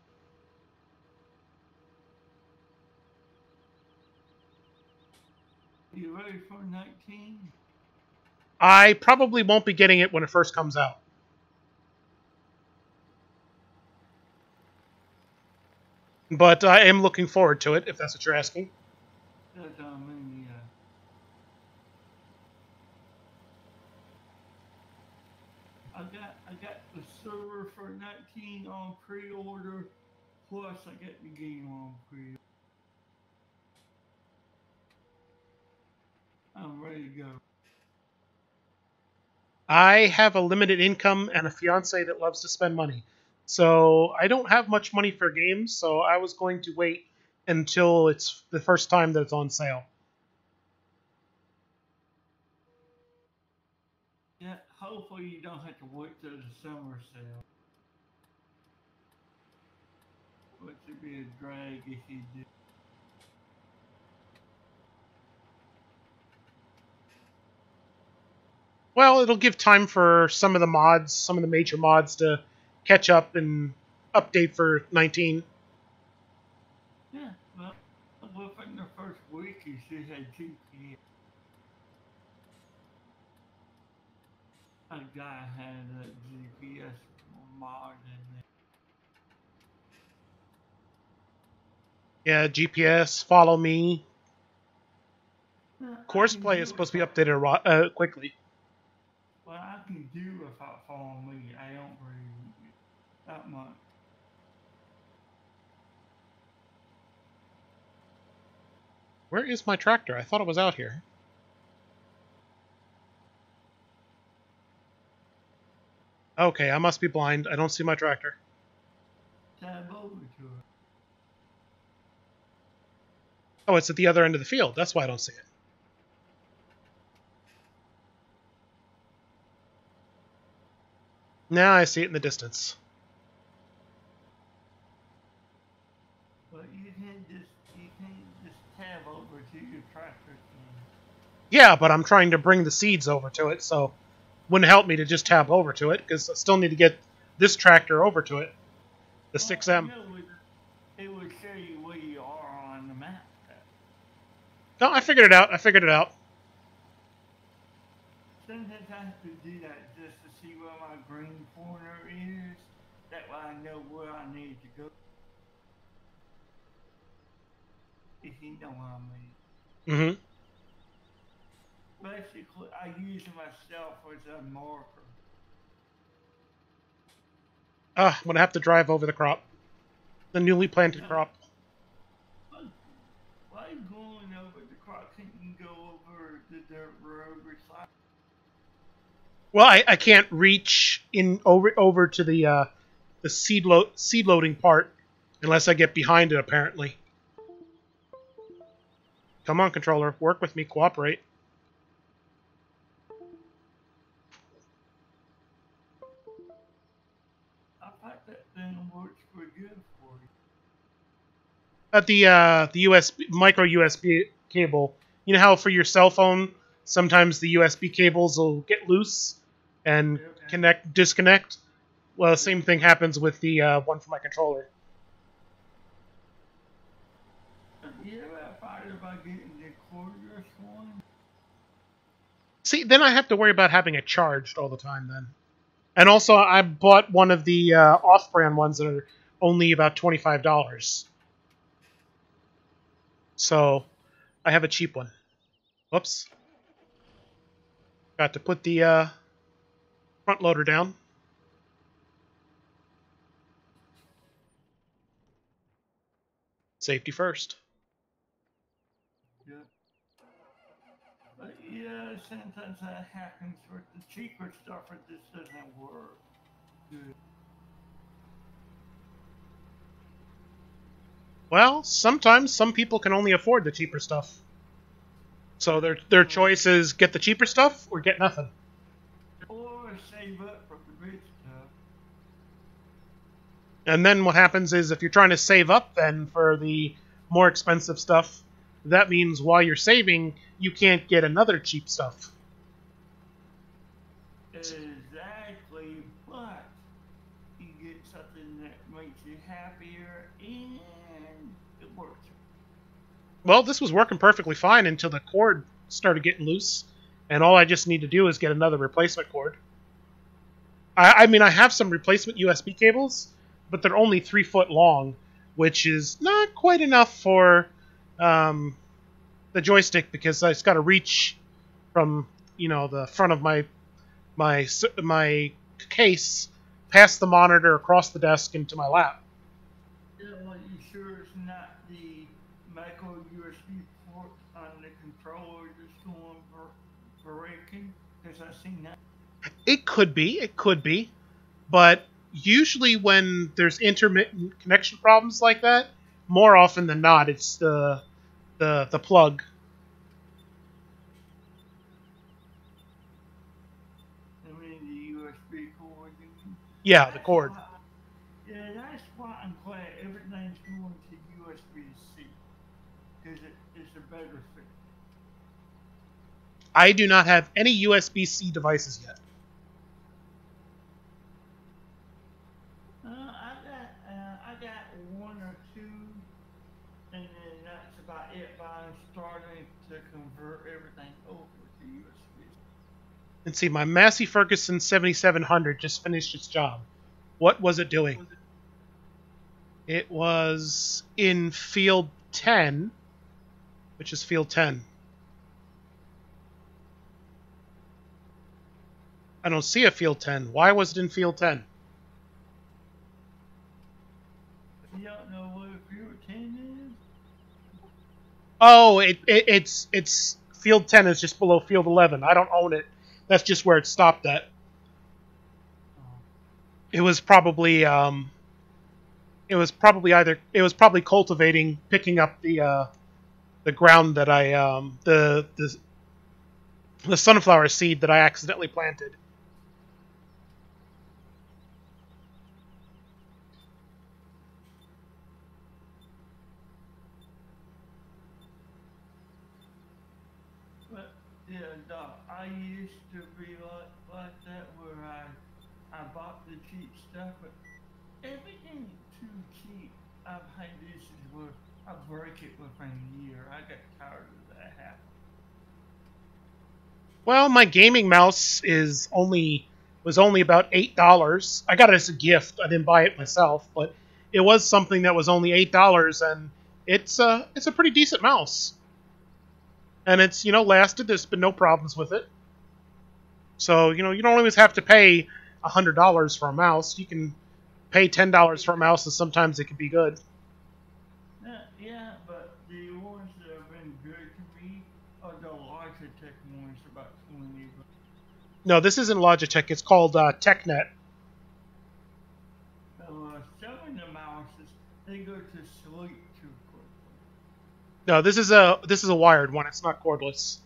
You ready for 19? I probably won't be getting it when it first comes out. But I am looking forward to it, if that's what you're asking. That's what I mean, yeah. I got the server for 19 on pre-order, plus I got the game on pre-order. I'm ready to go. I have a limited income and a fiance that loves to spend money. So I don't have much money for games, so I was going to wait until it's the first time that it's on sale. Yeah, hopefully you don't have to wait till the summer sale. Which would be a drag if you do. Well, it'll give time for some of the mods, some of the major mods to catch up and update for 19. Yeah, well, within the first week you should have GPS. A guy had a GPS mod in Yeah, GPS, follow me. there. Courseplay is supposed to be updated quickly. Well, I can do without following me. I don't really that much. Where is my tractor? I thought it was out here. Okay, I must be blind. I don't see my tractor. Tab over to it. Oh, it's at the other end of the field. That's why I don't see it. Now I see it in the distance. But you can't just tab over to your tractor thing. Yeah, but I'm trying to bring the seeds over to it, so wouldn't help me to just tab over to it, because I still need to get this tractor over to it. The 6M. It would show you where you are on the map. No, I figured it out. Sometimes I have to do that just to see where my green corner is. That way I know where I need to go. If you know what I mean. Mm-hmm. Basically, I use myself as a marker. I'm going to have to drive over the crop. The newly planted crop. Why are you going over the crop? Can't you go over the dirt road beside? Well, I can't reach in over to the seed loading part unless I get behind it, apparently. Come on, controller. Work with me. Cooperate. I thought that thing works pretty good for you. At the USB micro USB cable, you know how for your cell phone sometimes the USB cables will get loose and disconnect. Well, the same thing happens with the one for my controller. You ever thought about getting the cordless one? See, then I have to worry about having it charged all the time then. And also, I bought one of the off-brand ones that are only about $25. So, I have a cheap one. Whoops. Got to put the front loader down. Safety first. Yeah. But yeah, sometimes that happens with the cheaper stuff. It just doesn't work good. Well, sometimes some people can only afford the cheaper stuff. So their choice is get the cheaper stuff or get nothing. Or save up for the good stuff. And then what happens is if you're trying to save up then for the more expensive stuff, that means while you're saving, you can't get another cheap stuff. Exactly, but you get something that makes you happier and it works. Well, this was working perfectly fine until the cord started getting loose, and all I just need to do is get another replacement cord. I mean, I have some replacement USB cables, but they're only 3 foot long, which is not quite enough for the joystick because it's got to reach from the front of my case past the monitor across the desk into my lap. Yeah, well, you sure it's not the micro USB port on the controller that's going breaking? Because I've seen that. It could be, but usually when there's intermittent connection problems like that, more often than not, it's the plug. I mean, the USB cord. Yeah, the cord. Yeah, that's why I'm glad everything's going to USB-C. Because it's a better fit. I do not have any USB-C devices yet. I got one or two, and then that's about it. But I'm starting to convert everything over to USB. And see, my Massey Ferguson 7700 just finished its job. What was it doing? It was in field 10, which is field 10. I don't see a field 10. Why was it in field 10? You don't know what field 10 is? Oh, it's field 10 is just below field 11. I don't own it. That's just where it stopped at. It was probably cultivating, picking up the the ground that I the sunflower seed that I accidentally planted. But yeah, Doc, I used to be like that where I bought the cheap stuff, but everything too cheap. I've had issues where I break it within a year. I got tired of that happening. Well, my gaming mouse was only about $8. I got it as a gift. I didn't buy it myself, but it was something that was only $8, and it's a pretty decent mouse. And it's lasted. There's been no problems with it. So you don't always have to pay $100 for a mouse. You can pay $10 for a mouse, and sometimes it can be good. Yeah, but the ones that have been good to me are the Logitech ones, about 20. No, this isn't Logitech. It's called TechNet. Some of the mouses, they go to sleep too quickly. No, this is a wired one. It's not cordless.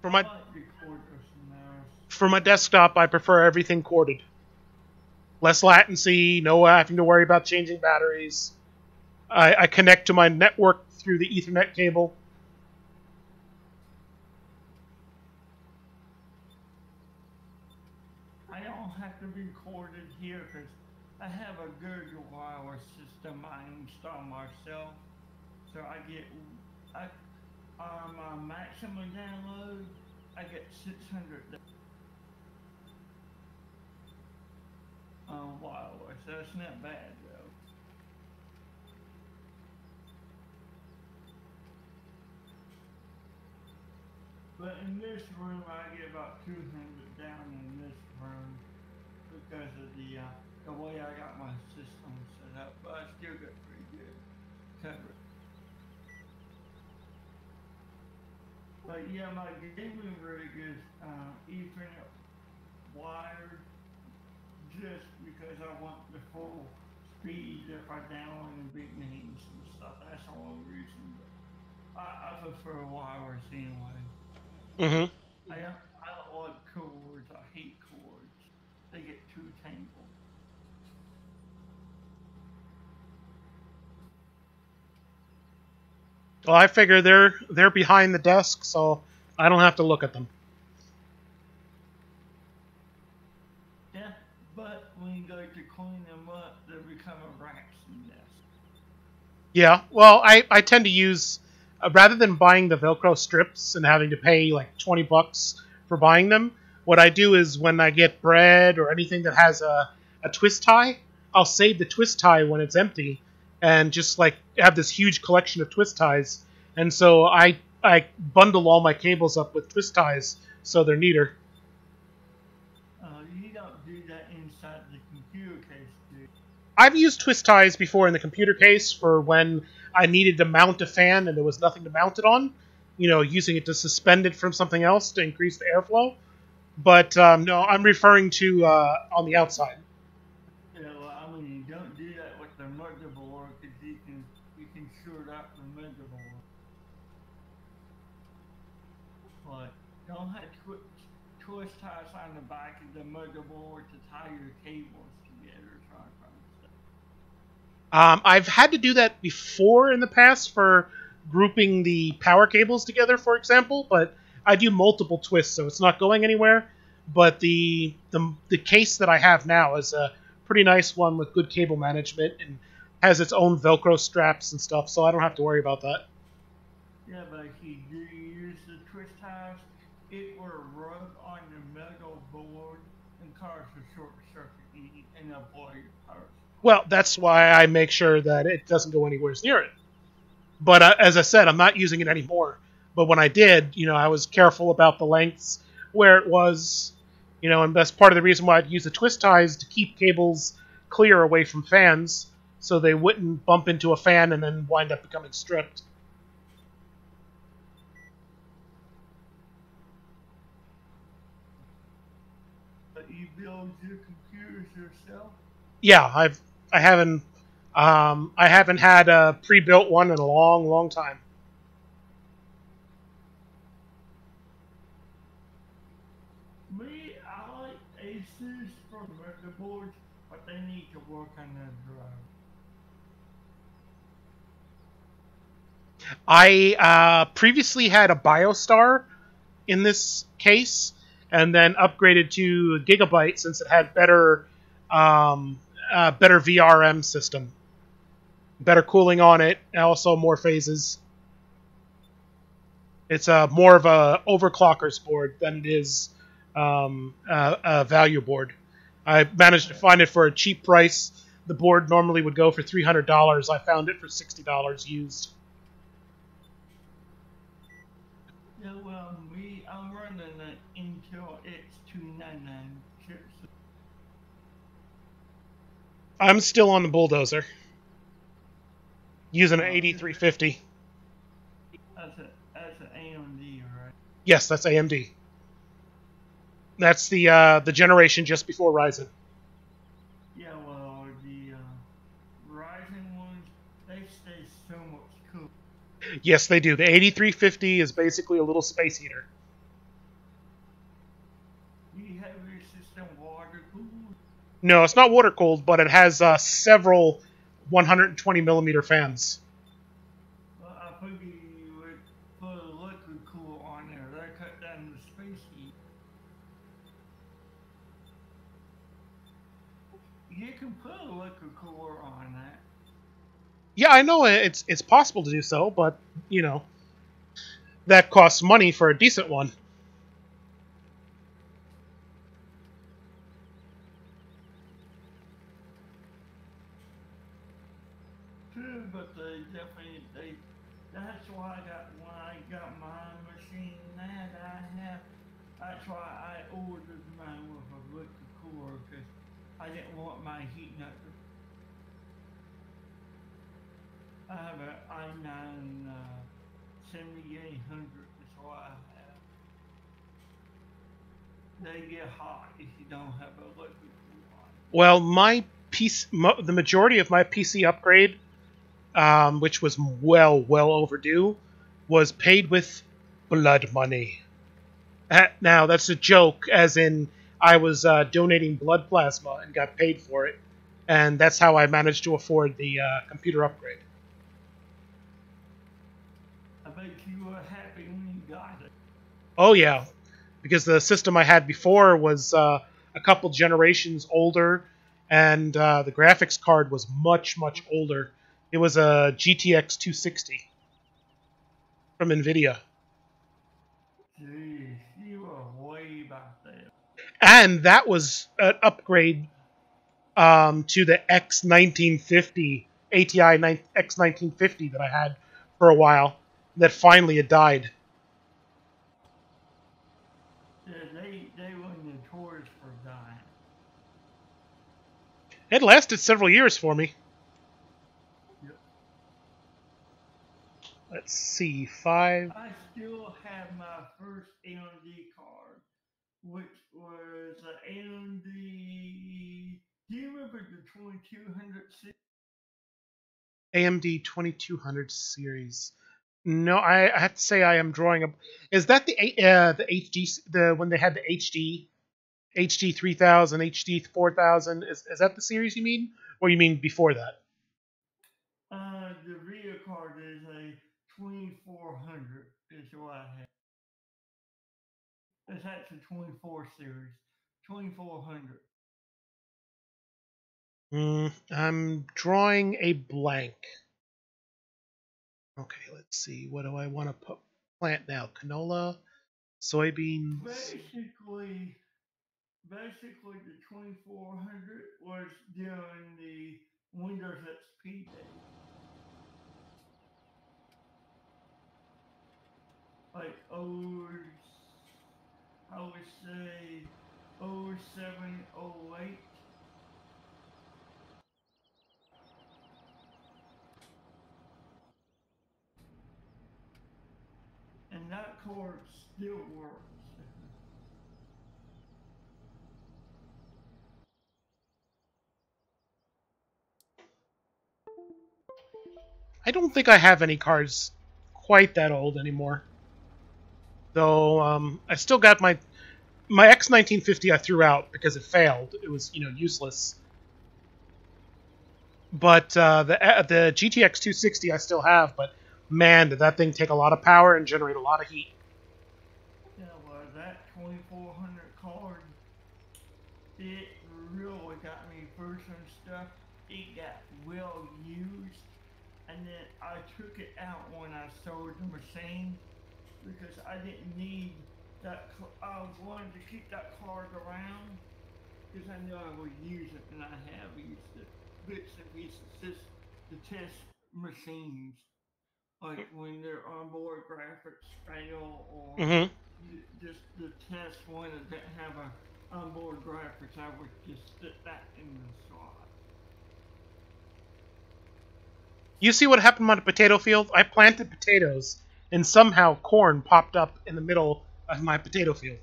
For I my like the cordless mouse. for my desktop, I prefer everything corded. Less latency, no having to worry about changing batteries. I connect to my network through the Ethernet cable. I don't have to be corded here because I have a good wireless system I install myself. So I get, I, my maximum download, I get 600 wireless. That's not bad though. But in this room, I get about 200 down in this room because of the way I got my system set up. But I still got pretty good coverage. But yeah, my gaming rig is Ethernet wired just because I want the full speed if I download big names and stuff. That's the only reason. But I prefer wireless anyway. Mm-hmm. I don't like cords. I hate cords. They get too tangled. Well, I figure they're behind the desk, so I don't have to look at them. Yeah, but when you go to clean them up, they become a rat's nest. Yeah, well, I tend to use rather than buying the Velcro strips and having to pay like $20 for buying them. What I do is when I get bread or anything that has a twist tie, I'll save the twist tie when it's empty, and just like have this huge collection of twist ties. And so I bundle all my cables up with twist ties so they're neater. You don't do that inside the computer case, do you? I've used twist ties before in the computer case for when I needed to mount a fan and there was nothing to mount it on. Using it to suspend it from something else to increase the airflow. But no, I'm referring to on the outside. Yeah, well, I mean, you don't do that with the motherboard because you can short out the motherboard. But don't have twist ties on the back of the motherboard to tie your cables together. I've had to do that before in the past for grouping the power cables together, for example, but I do multiple twists, so it's not going anywhere. But the case that I have now is a pretty nice one with good cable management and has its own Velcro straps and stuff, so I don't have to worry about that. Yeah, but if you do use the twist ties, it will rub on the metal board and cause a short circuit and blow your power. Well, that's why I make sure that it doesn't go anywhere near it. But as I said, I'm not using it anymore. But when I did, I was careful about the lengths where it was, and that's part of the reason why I'd use the twist ties to keep cables clear away from fans so they wouldn't bump into a fan and then wind up becoming stripped. But you build your computers yourself? Yeah, I haven't I haven't had a pre-built one in a long, long time. Me, I like Asus for the motherboards, but they need to work on their drive. I previously had a BioStar in this case, and then upgraded to Gigabyte since it had better VRM system, better cooling on it, and also more phases. It's more of a overclocker's board than it is a value board. I managed to find it for a cheap price. The board normally would go for $300. I found it for $60 used. Yeah, well, me, I'm running an Intel X299 chip. I'm still on the bulldozer, using an 8350. That's an AMD, right? Yes, that's AMD. That's the generation just before Ryzen. Yeah, well, the Ryzen ones, they stay so much cooler. Yes, they do. The 8350 is basically a little space heater. Do you have your system water cooled? No, it's not water cooled, but it has several 120 millimeter fans. Well, I figured you would put a liquid cooler on there. That cut down the space heat. You can put a liquid cooler on that. Yeah, I know it's possible to do so, but you know that costs money for a decent one. True, but they definitely that's why when I got my machine that I have. That's why I ordered mine with a liquid cooler because I didn't want my heat not to. I have an i9 7800. That's what I have. They get hot if you don't have a liquid cooler on. Well, my PC, the majority of my PC upgrade, which was well overdue, was paid with blood money. Now that's a joke, as in I was donating blood plasma and got paid for it, and that's how I managed to afford the computer upgrade. I bet you were happy when you got it. Oh yeah, because the system I had before was a couple generations older, and the graphics card was much older. It was a GTX 260 from NVIDIA, Jeez, you were way back there. and that was an upgrade to the X1950 ATI X1950 that I had for a while. That finally had died. Yeah, they were notorious for dying. It lasted several years for me. Yep. Let's see, 5. I still have my first AMD card, which was an AMD. Do you remember the 2200 series? AMD 2200 series. No, I have to say I am drawing up. Is that the HD, the when they had the HD 3000, HD 4000? Is that the series you mean, or you mean before that? The video card is a 2400. Is what I have. It's actually 24 series, 2400. I'm drawing a blank. Okay, let's see. What do I want to plant now? Canola, soybeans. Basically, the 2400 was during the Windows XP days. Like, I would say 07, 08. And that card still works. I don't think I have any cars quite that old anymore. Though I still got my X1950 I threw out because it failed. It was useless. But the GTX 260 I still have. But man, did that thing take a lot of power and generate a lot of heat. Yeah, well, that 2400 card, it really got me first and stuff. It got well used, and then I took it out when I sold the machine because I didn't need that. I wanted to keep that card around because I knew I would use it, and I have used it bits and pieces just to test machines, like when their onboard graphics fail or Mm-hmm. just the test one that didn't have a onboard graphics. I would just stick that in the slot. You see what happened on the potato field? I planted potatoes, and somehow corn popped up in the middle of my potato field.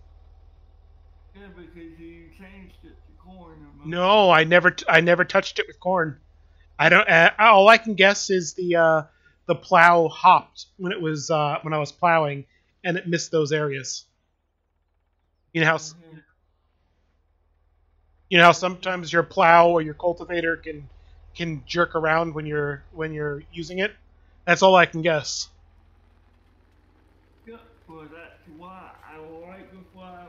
Yeah, because you changed it to corn. No, I never touched it with corn. I don't. All I can guess is the plow hopped when it was when I was plowing, and it missed those areas. You know how sometimes your plow or your cultivator can jerk around when you're using it. That's all I can guess. Yeah, well, that's why I right before I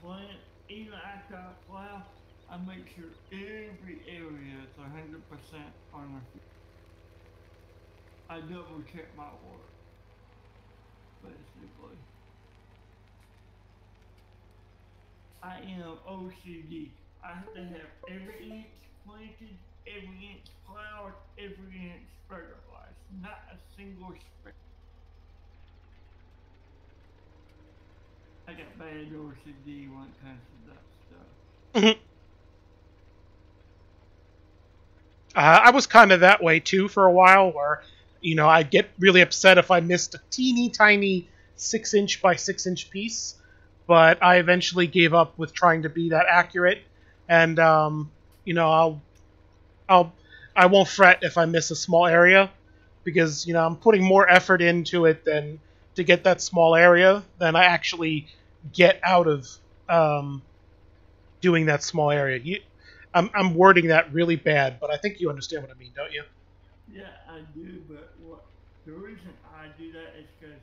plant, even after I plow, I make sure every area is 100% on the field. I double check my work, basically. I am OCD. I have to have every inch planted, every inch plowed, every inch fertilized. Not a single spray. I got bad OCD when it comes to that stuff. I was kind of that way too for a while, where I'd get really upset if I missed a teeny tiny 6-inch by 6-inch piece. But I eventually gave up with trying to be that accurate, and I'll I won't fret if I miss a small area, because I'm putting more effort into it than to get that small area than I actually get out of doing that small area. I'm wording that really bad, but I think you understand what I mean, don't you? Yeah, I do, but the reason I do that is because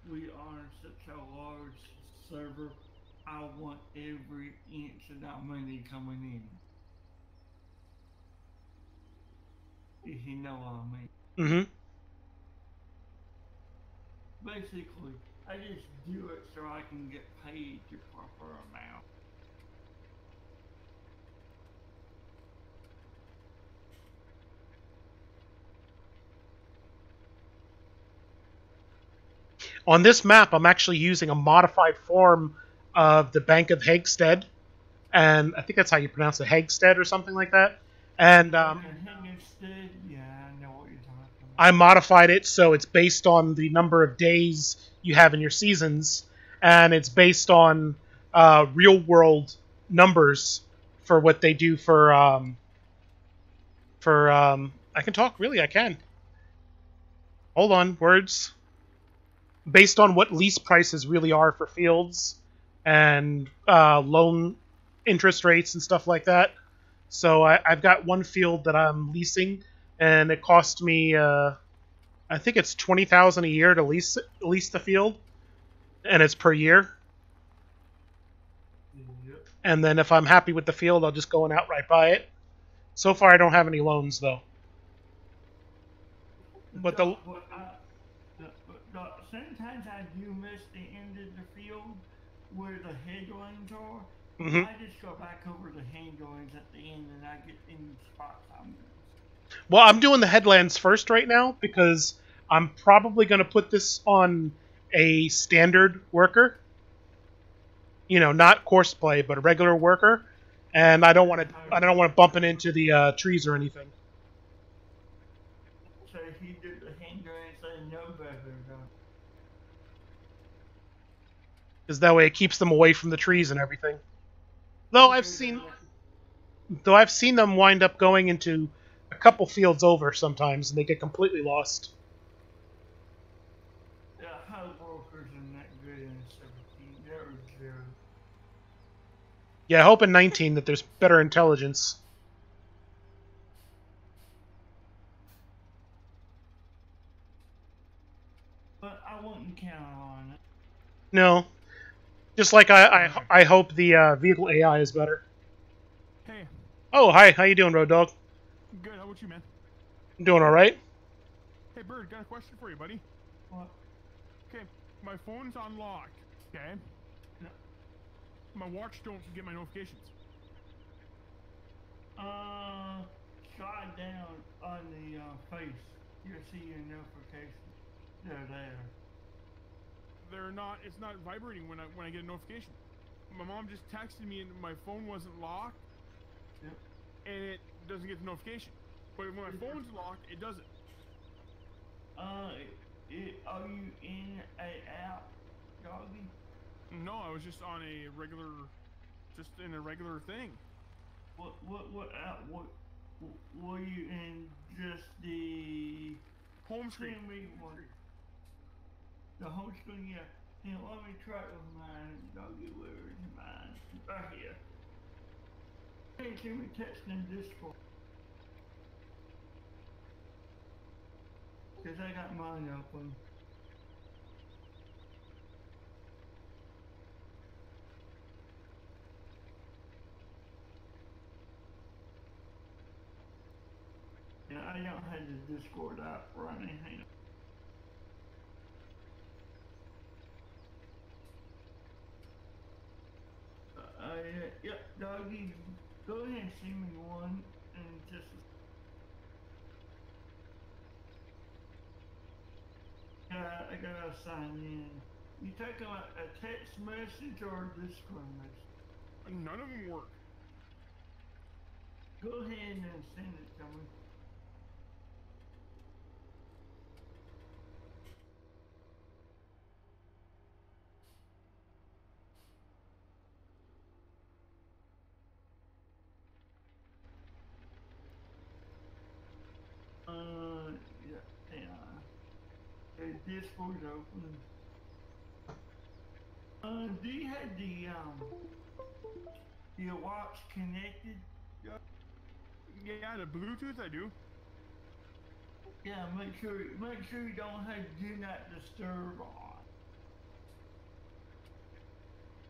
we are such a large server. I want every inch of that money coming in. If you know what I mean. Mm-hmm. Basically, I just do it so I can get paid the proper amount. On this map, I'm actually using a modified form of the Bank of Hagstead, and I think that's how you pronounce it, Hagstead or something like that. And Yeah, I know what you're talking about. I modified it so it's based on the number of days you have in your seasons, and it's based on real world numbers for what they do for I can talk, really, I can. Hold on, words. Based on what lease prices really are for fields and loan interest rates and stuff like that. So I've got one field that I'm leasing, and it cost me I think it's 20,000 a year to lease the field, and it's per year. Yep. And then if I'm happy with the field, I'll just go and outright buy it. So far, I don't have any loans though. But Sometimes I do miss the end of the field where the headlands are. Mhm. I just go back over the headlands at the end and I get in the spots I missed. Well, I'm doing the headlands first right now because I'm probably going to put this on a standard worker. Not course play, but a regular worker, and I don't want to bump it into the trees or anything. So he did the headlands and no better though. Because that way it keeps them away from the trees and everything. Though I've seen them wind up going into a couple fields over sometimes, and they get completely lost. The hoe brokers are not good in 17. They're zero. Yeah, I hope in 19 that there's better intelligence. But I wouldn't count on it. No. Just like I hope the vehicle AI is better. Hey, Oh, hi. How you doing, Road Dog? good. How about you, man? I'm doing all right. Hey, Bird, got a question for you, buddy. What? Okay, my phone's unlocked. Okay. No. My watch don't get my notifications. Slide down on the face. You'll see your notifications. They're there. They're not. It's not vibrating when I get a notification. My mom just texted me and my phone wasn't locked. Yep. And it doesn't get the notification. But when my phone's locked, it does it. Are you in a app, doggy? No, I was just on a regular, just in a regular thing. What app? What were you in? Just the Home screen. one. The home screen, yeah. You know, let me try it with mine. Doggy, where is mine? Right here. Hey, can we text in Discord? Cause I got mine open. Yeah, I don't have the Discord app running. Hang on. Yep, doggy, go ahead and send me one and just. I gotta sign in. You talking about a text message or a Discord message? None of them work. Go ahead and send it to me. Yeah, hang on. Okay, Discord's open. Do you have your watch connected? Yeah, the Bluetooth I do. Yeah, make sure you don't have do not disturb on.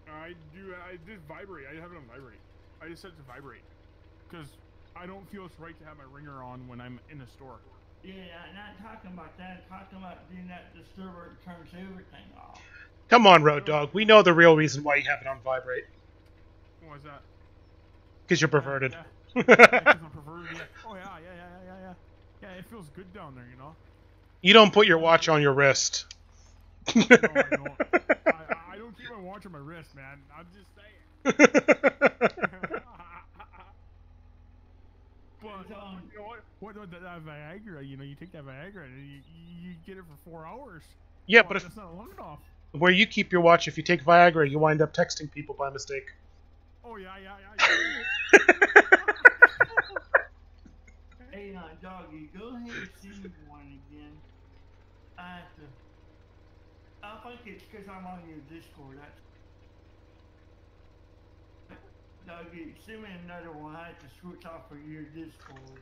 I do. I did vibrate. I have it on vibrate. I just set it to vibrate because I don't feel it's right to have my ringer on when I'm in a store. Yeah, I'm not talking about that. I'm talking about do not disturb or it turns everything off. Come on, Road Dog. We know the real reason why you have it on vibrate. What was that? Because you're perverted. Yeah, because I'm perverted. Yeah. Oh yeah. Yeah, it feels good down there, you know. You don't put your watch on your wrist. No, I don't. I don't keep my watch on my wrist, man. I'm just saying. But you know what? That Viagra, you know, you take that Viagra and you get it for 4 hours. Yeah, well, but if that's not long enough. where you keep your watch, if you take Viagra, you wind up texting people by mistake. Oh yeah. Hey, doggy, go ahead and see me one again. I think it's because I'm on your Discord. Doggy, send me another one. I have to switch off of your Discord.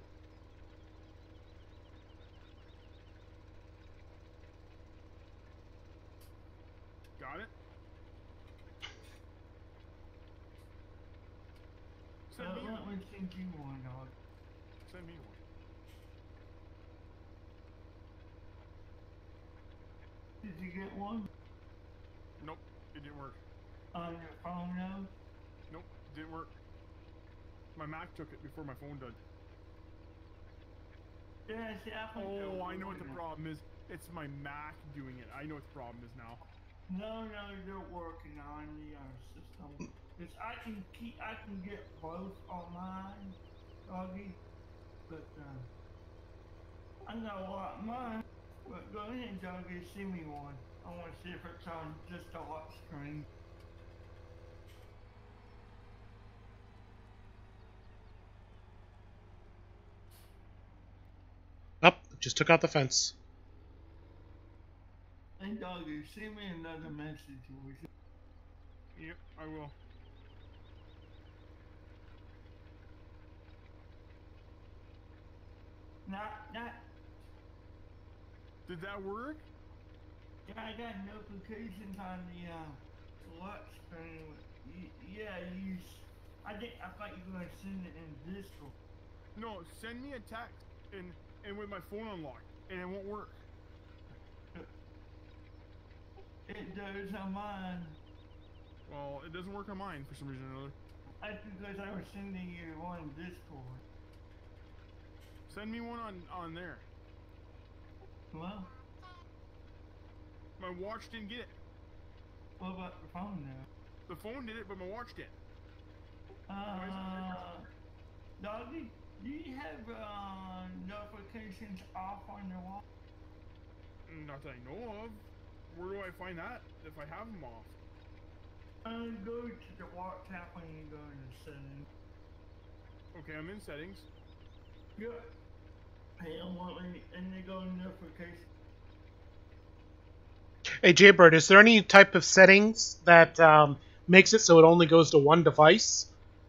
Got it? Send me Let me send you one, dog. Send me one. Did you get one? Nope, it didn't work. On your phone now? Nope, didn't work. My Mac took it before my phone did. Yeah, see, Oh, I know what the problem is. It's my Mac doing it. I know what the problem is now. No, they're working on the system. Cause I can get both on mine, doggy, but I know what mine. But go ahead, doggy, send me one. I want to see if it's on just a lock screen. Just took out the fence. Hey, doggy, send me another message. Yep, I will. Not. Did that work? Yeah, I got notifications on the lock screen. Yeah, I thought you were gonna send it in Discord. No, send me a text and with my phone unlocked, and it won't work. It does on mine. Well, it doesn't work on mine for some reason or another. That's because I was sending you one in Discord. Send me one on there. Well, My watch didn't get it. what about the phone now? The phone did it, but my watch didn't. Doggy, do you have notifications off on your watch? Not that I know of. Where do I find that if I have them off? Go to the watch app when you go into settings. Okay, I'm in settings. Good. And they go notifications. Hey, Jaybird, is there any type of settings that makes it so it only goes to one device?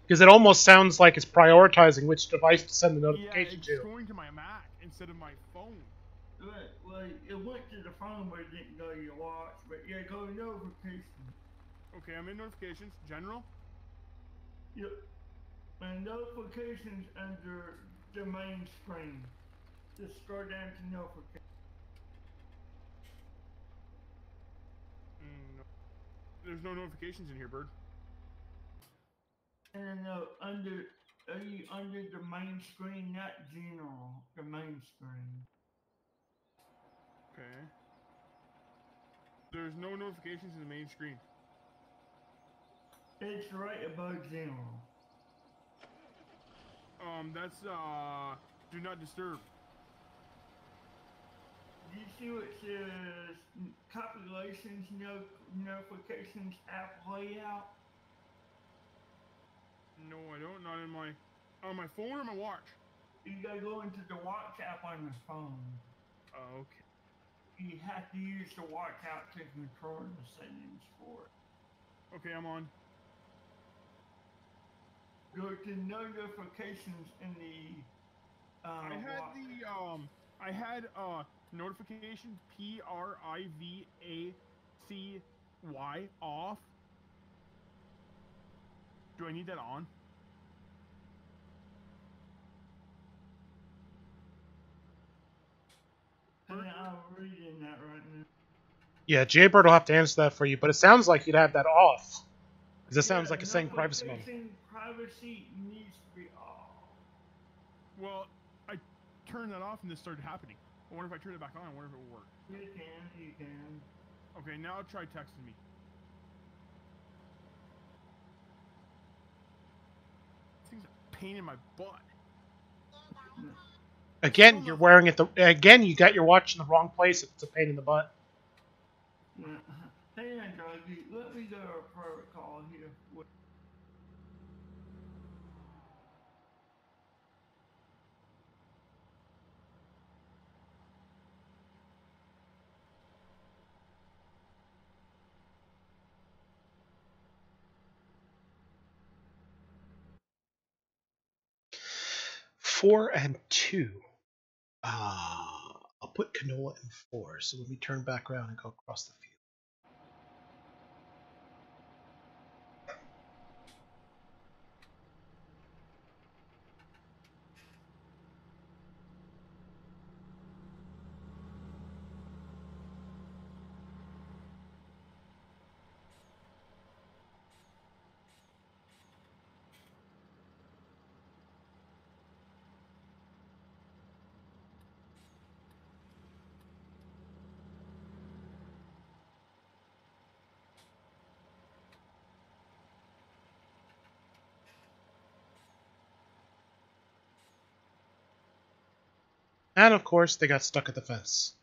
Because it almost sounds like it's prioritizing which device to send the notification Yeah, it's to. going to my Mac instead of my phone. Right, well, it went to the phone, but it didn't go to your watch. But yeah, go to notifications. Okay, I'm in notifications. General? Yep. And notifications under the main screen. Just scroll down to notifications. No. There's no notifications in here, Bird. And are you under the main screen, not general, the main screen? Okay. There's no notifications in the main screen. It's right above general. That's do not disturb. Do you see what it says calculations, notifications, app layout? No, I don't. Not in my on my phone or my watch. You gotta go into the watch app on your phone. Okay. You have to use the watch app to control the settings for it. Okay, I'm on. Go to notifications in the I had notification PRIVACY off. Do I need that on? And I'm reading that right now. Yeah, Jaybird will have to answer that for you, but it sounds like you'd have that off. Because it sounds like it's saying privacy mode. Privacy needs to be off. Well, I turned that off and this started happening. I wonder if I turn it back on. I wonder if it will work. You can. Okay, now try texting me. This thing's a pain in my butt. Again, you're wearing it. Again, you got your watch in the wrong place if it's a pain in the butt. Hang on, doggy. Let me go to a protocol here. Four and two. I'll put canola in 4. So let me turn back around and go across the field. And of course, they got stuck at the fence.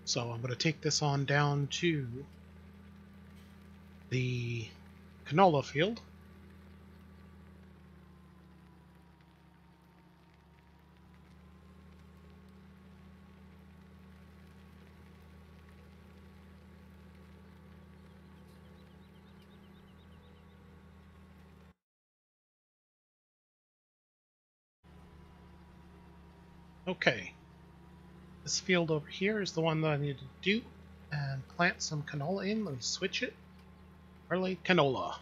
So I'm going to take this on down to the canola field. Okay. This field over here is the one that I need to do and plant some canola in. Let me switch it. Early canola.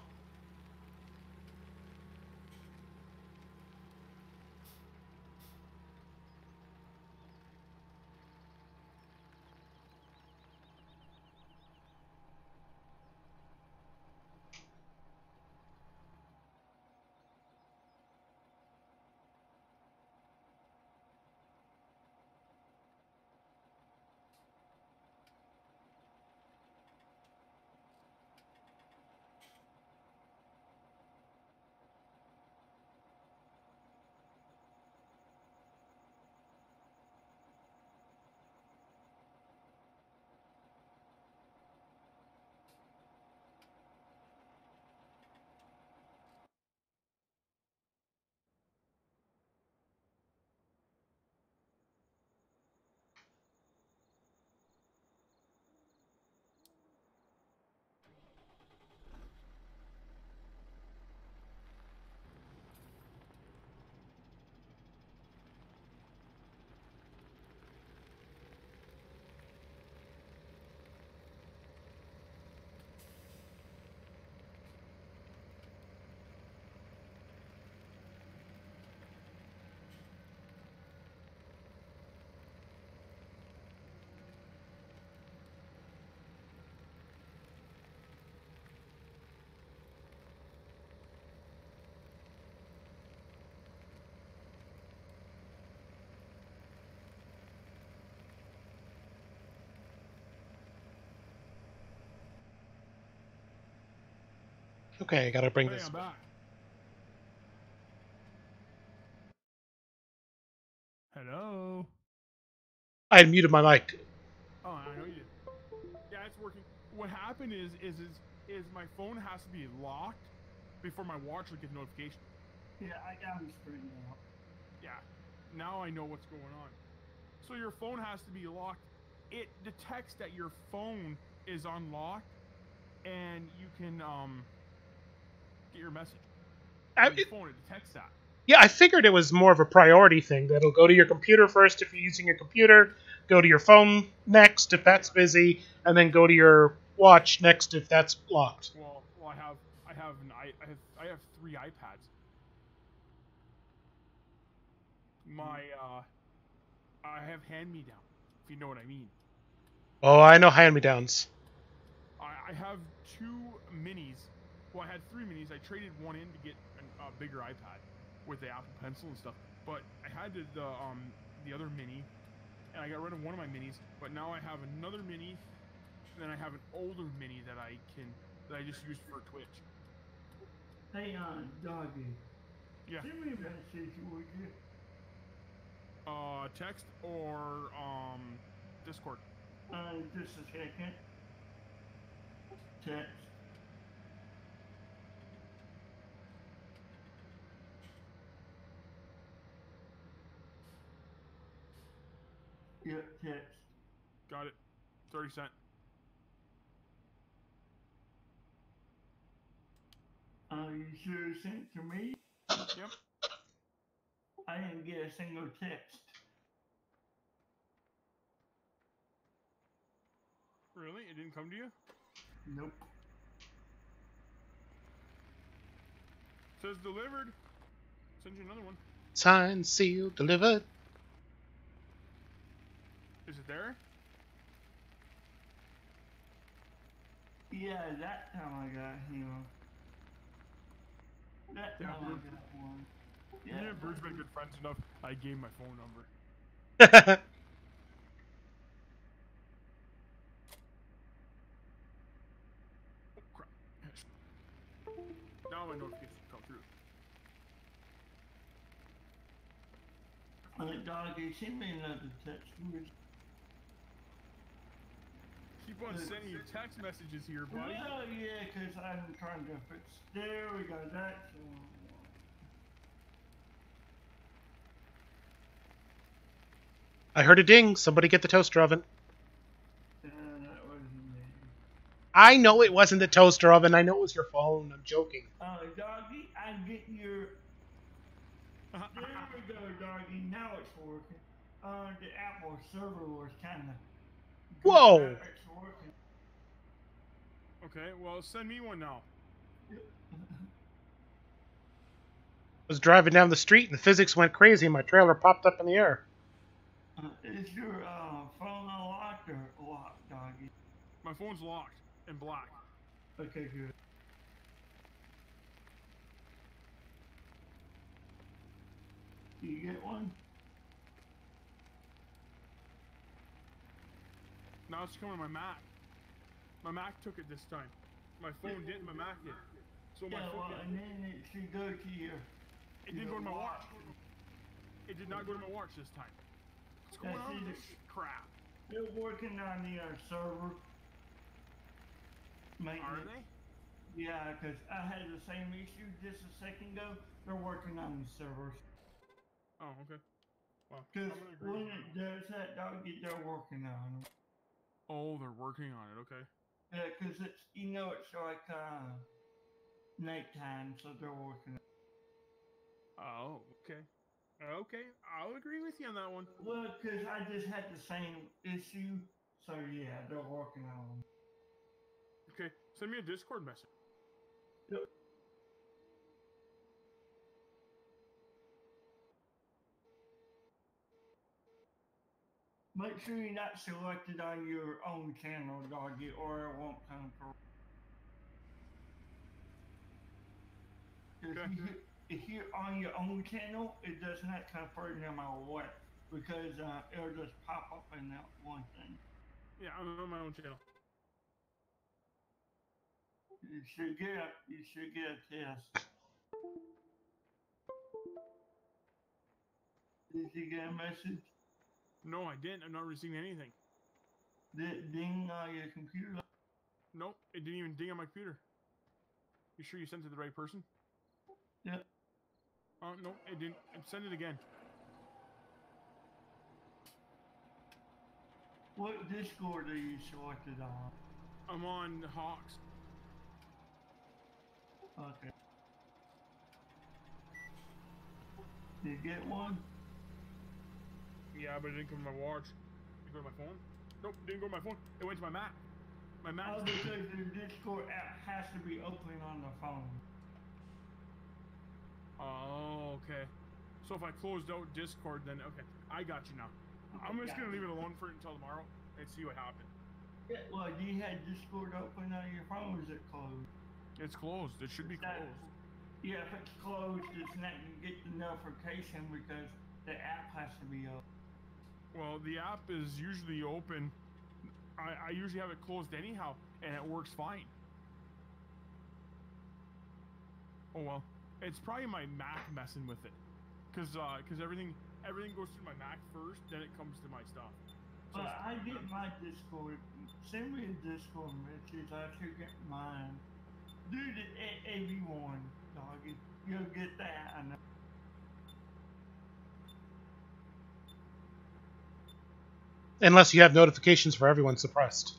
Okay, I gotta bring Hey, this. I'm back. Hello. I had muted my mic. Oh, I know you did. Yeah, it's working. What happened is my phone has to be locked before my watch will get notification. Yeah, I got him straightened out. Yeah. Now I know what's going on. So your phone has to be locked. It detects that your phone is unlocked, and you can get your message on your phone. It detects that. Yeah, I figured it was more of a priority thing. That'll go to your computer first if you're using your computer, go to your phone next if that's busy, and then go to your watch next if that's locked. Well, I have 3 iPads. My I have hand-me-down, if you know what I mean. Oh, I know hand-me-downs. I have 2 minis. Well, I had 3 minis. I traded one in to get a bigger iPad with the Apple Pencil and stuff. But I had the other mini, and I got rid of one of my minis. But now I have another mini, and then I have an older mini that I just use for Twitch. Hey, doggy. Yeah. Send me a message, would you? Text or Discord. Just a second. Text. Yep, text. Got it. 30 cents. You sure you sent to me? Yep. I didn't get a single text. Really? It didn't come to you? Nope. Says delivered. Send you another one. Signed, sealed, delivered. Is it there? Yeah, that time I got him. That Yeah, time I Bruce. got one. Yeah, Bruce's been good friends enough. I gave my phone number. Oh crap! Now my notifications come through. Doggy, send me another text, would you? keep on sending you text messages here, buddy. Well, yeah, because I'm trying to fix. There we go. That's the one. I heard a ding. Somebody get the toaster oven. That wasn't me. I know it wasn't the toaster oven. I know it was your phone. I'm joking. Doggy, I'm getting your. There we go, doggy. Now it's working. The Apple server was kind of. Whoa! It's working. Okay, well, send me one now. I was driving down the street and the physics went crazy and my trailer popped up in the air. Is your phone unlocked or locked, doggy? My phone's locked and black. Okay, good. Do you get one? Now it's coming to my Mac. My Mac took it this time. My phone didn't, my Mac did. So my Yeah, phone well, and then it should go to your. it didn't go to my watch. It did not go to my watch this time. What's going on with this crap? They're working on the server. Are Maintenance. they? Yeah, because I had the same issue just a second ago. They're working on the servers. Oh, okay. Well, I'm Because gonna agree when with it you. does that, doggy, they're working on it. Oh, they're working on it, okay. Yeah, because it's, it's like nighttime, so they're working on it. Oh, okay. Okay, I'll agree with you on that one. Well, because I just had the same issue, so yeah, they're working on it. Okay, send me a Discord message. Yep. Make sure you're not selected on your own channel, doggy, or it won't come through. Okay. If you're on your own channel, it does not come through no matter what, because it'll just pop up in that one thing. Yeah, I'm on my own channel. You should get a test. Did you get a message? No, I didn't. I'm not receiving anything. Did it ding your computer? Nope, it didn't even ding on my computer. You sure you sent it to the right person? Yep. Nope, it didn't. Send it again. What Discord are you selected on? I'm on Hawks. Okay. Did you get one? Yeah, but it didn't come to my watch. Did it go to my phone? Nope, didn't go to my phone. It went to my Mac. My Mac. Oh, because the Discord app has to be open on the phone. Oh, okay. So if I closed out Discord, then okay, I got you now. I'm just gonna leave it alone for until tomorrow and see what happens. Yeah, well, do you have Discord open on your phone, or is it closed? It's closed. It should be closed. Yeah, if it's closed, it's not going to get the notification because the app has to be open. Well, the app is usually open. I usually have it closed anyhow, and it works fine. Oh well, it's probably my Mac messing with it, cause everything goes through my Mac first, then it comes to my stuff. So But I get my Discord. Send me a Discord message. I should get mine. Dude, everyone, doggy. You'll get that. I know. Unless you have notifications for everyone suppressed.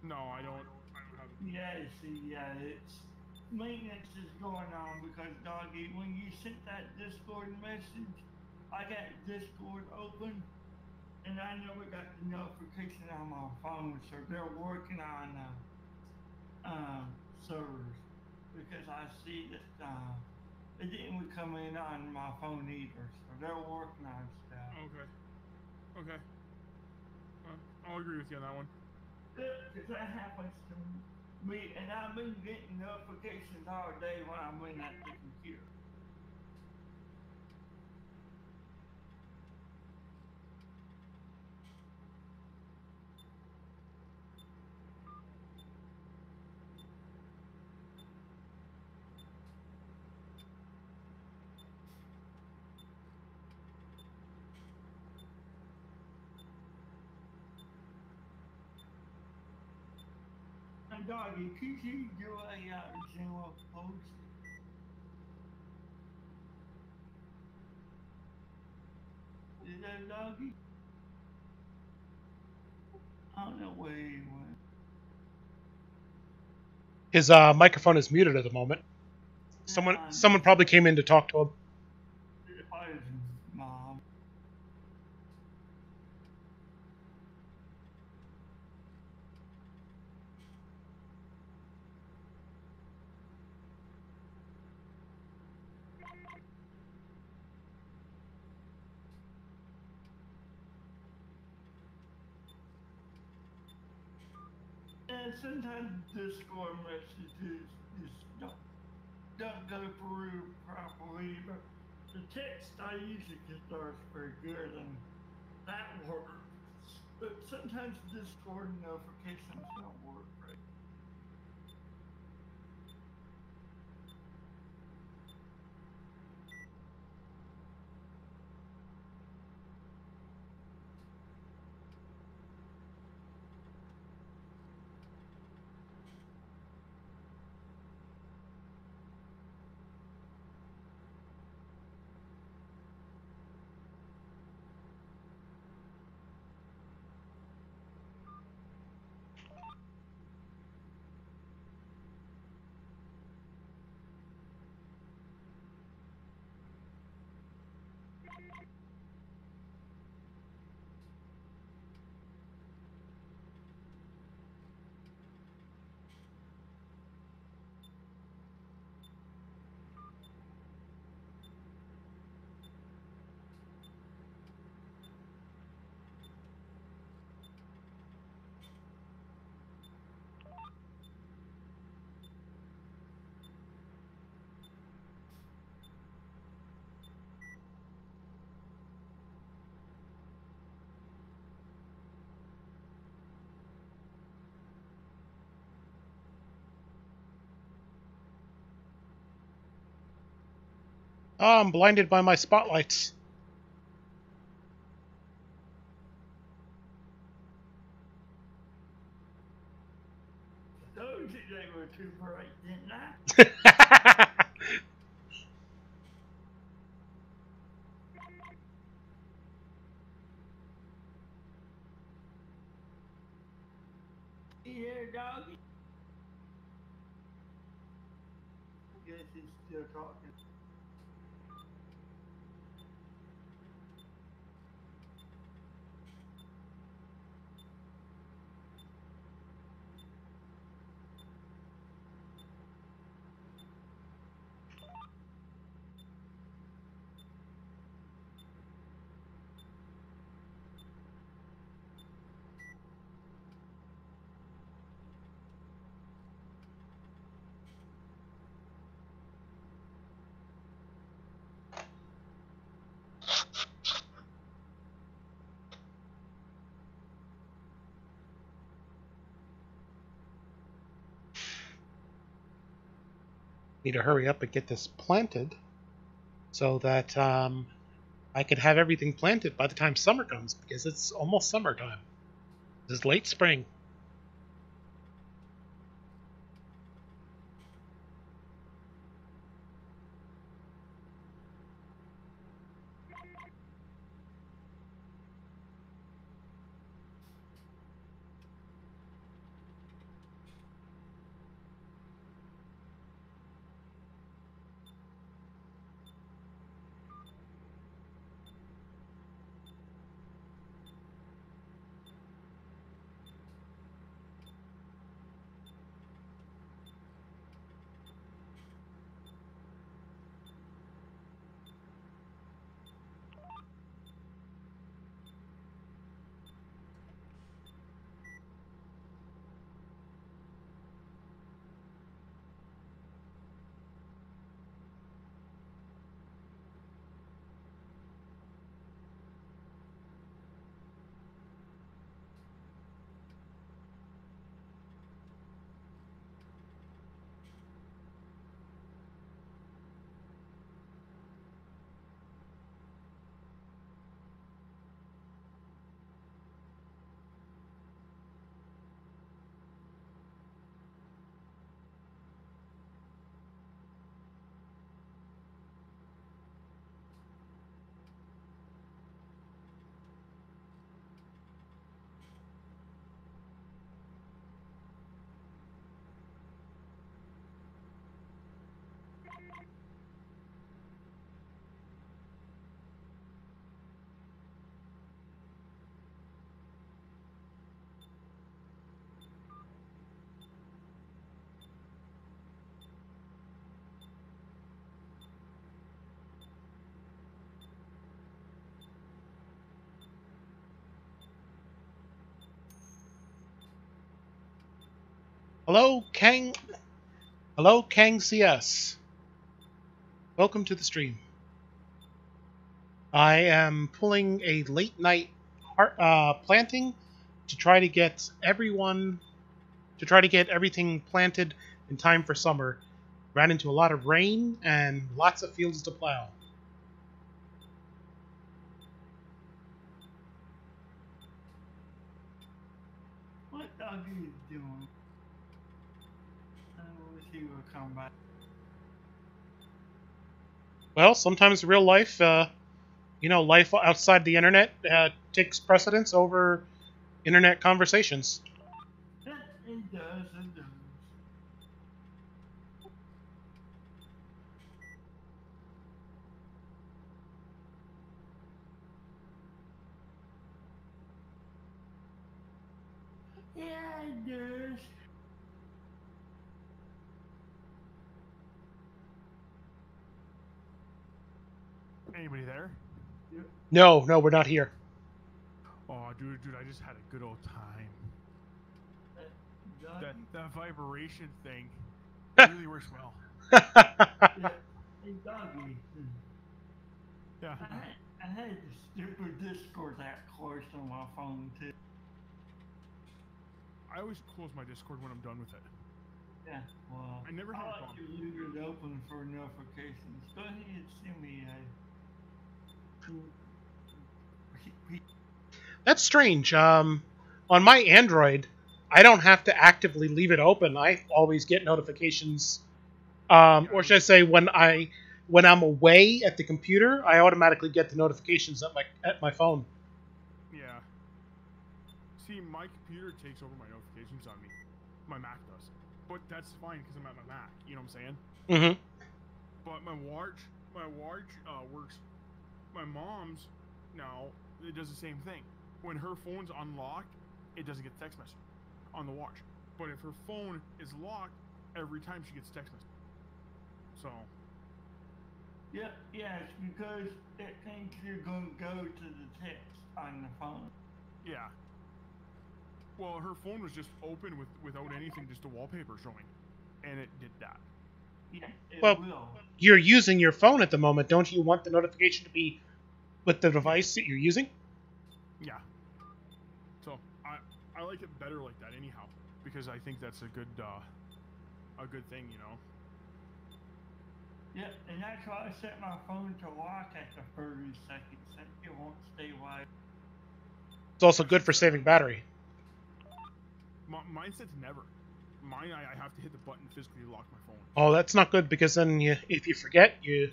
no, I don't have it. Yeah, see, yeah, it's maintenance is going on because doggy, when you sent that Discord message, I got Discord open, and I never got the notification on my phone, so they're working on servers because I see that it didn't come in on my phone either, so they're working on stuff. Okay. Okay. I'll agree with you on that one. Because that happens to me, and I've been getting notifications all day when I'm in at the computer. Doggy, could you do a Zillow post? Is that Doggy? I don't know where he went. His microphone is muted at the moment. Someone probably came in to talk to him. Probably his mom. And sometimes Discord messages just don't go through properly, but the text I usually get starts very good and that works. But sometimes Discord notifications don't work right. Oh, I'm blinded by my spotlights. Those they were too bright, didn't I? You there, Doggy? Guess he's still talking. Need to hurry up and get this planted so that I could have everything planted by the time summer comes, because it's almost summertime. This is late spring. Hello, Kang. Hello, Kang CS. Welcome to the stream. I am pulling a late night planting to try to get everything planted in time for summer. Ran into a lot of rain and lots of fields to plow. What dog are you doing? I wish he would come back. Well, sometimes real life, life outside the internet takes precedence over internet conversations. It does, it does. Yeah, it does. Anybody there? No, we're not here. Oh, dude, I just had a good old time. That vibration thing really works well. Yeah, hey, doggy. Yeah. I had the stupid Discord app closed on my phone too. I always close my Discord when I'm done with it. Yeah, well, I never had a like problem. to leave it open for notifications. Go ahead and send me That's strange. On my Android, I don't have to actively leave it open. I always get notifications. Or should I say, when I'm away at the computer, I automatically get the notifications at my phone. Yeah. See, my computer takes over my notifications on me. My Mac does. But that's fine because I'm at my Mac. You know what I'm saying? Mm-hmm. But my watch works. My mom's now, it does the same thing. When her phone's unlocked, it doesn't get text message on the watch. But if her phone is locked, every time she gets text message. So. Yeah, it's because it thinks you're going to go to the text on the phone. Yeah. Well, her phone was just open without anything, just a wallpaper showing. And it did that. Yeah, it Well, will. You're using your phone at the moment. Don't you want the notification to be with the device that you're using? Yeah. So I like it better like that anyhow, because I think that's a good thing, you know. Yeah, and that's why I set my phone to lock at the 30 seconds, so it won't stay wide. It's also good for saving battery. Mine says never. Mine, I have to hit the button physically to lock my phone. Oh, that's not good because then if you forget, you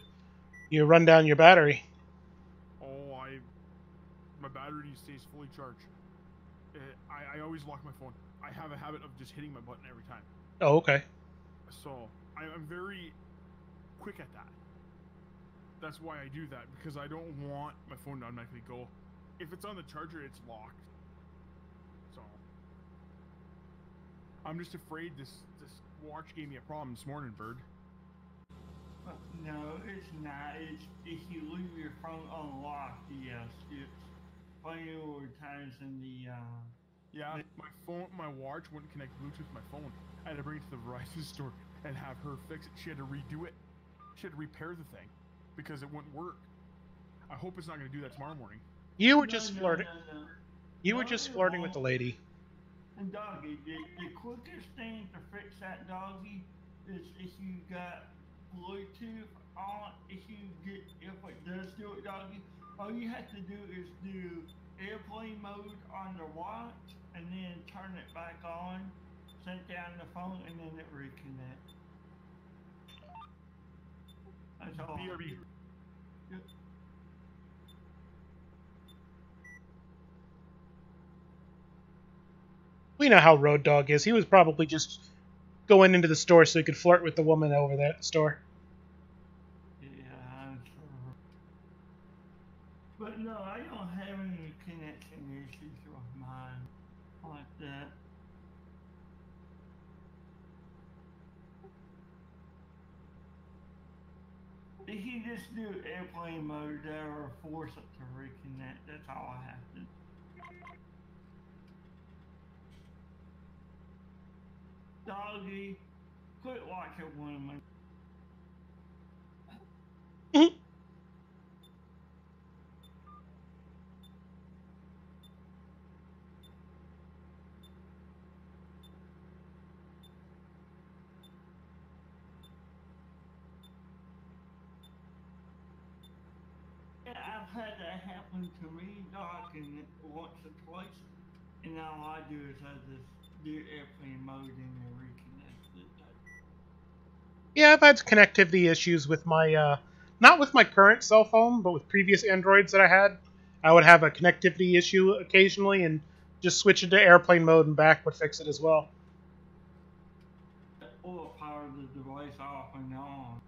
run down your battery. Oh, my battery stays fully charged. I always lock my phone. I have a habit of just hitting my button every time. Oh, okay. So I'm very quick at that. That's why I do that, because I don't want my phone to automatically go. If it's on the charger, it's locked. So I'm just afraid this watch gave me a problem this morning, Bird. No, it's not. It's if you leave your phone unlocked, yes. It's plenty of times in the Yeah, my watch wouldn't connect Bluetooth to my phone. I had to bring it to the Verizon store and have her fix it. She had to redo it. She had to repair the thing because it wouldn't work. I hope it's not going to do that tomorrow morning. You were just flirting. No. You were just flirting with the lady. And doggy, the quickest thing to fix that doggy is if you got Bluetooth on. If it does do it, doggy, all you have to do is do airplane mode on the watch and then turn it back on, set down the phone, and then it reconnects. That's all. BRB. Yep. We know how Road Dog is. He was probably just going into the store so he could flirt with the woman over there at the store. Yeah, I'm sure. But no, I don't have any connection issues with mine like that. If you just do airplane mode there or force it to reconnect, that's all I have to do. Doggy, quit watching one of my. Yeah, I've had that happen to me, Doc, and once or twice. And now all I do is I just do airplane mode and then reconnect it. Yeah, I've had connectivity issues with my, not with my current cell phone, but with previous Androids that I had. I would have a connectivity issue occasionally, and just switch it to airplane mode and back would fix it as well. Or power the device off and on.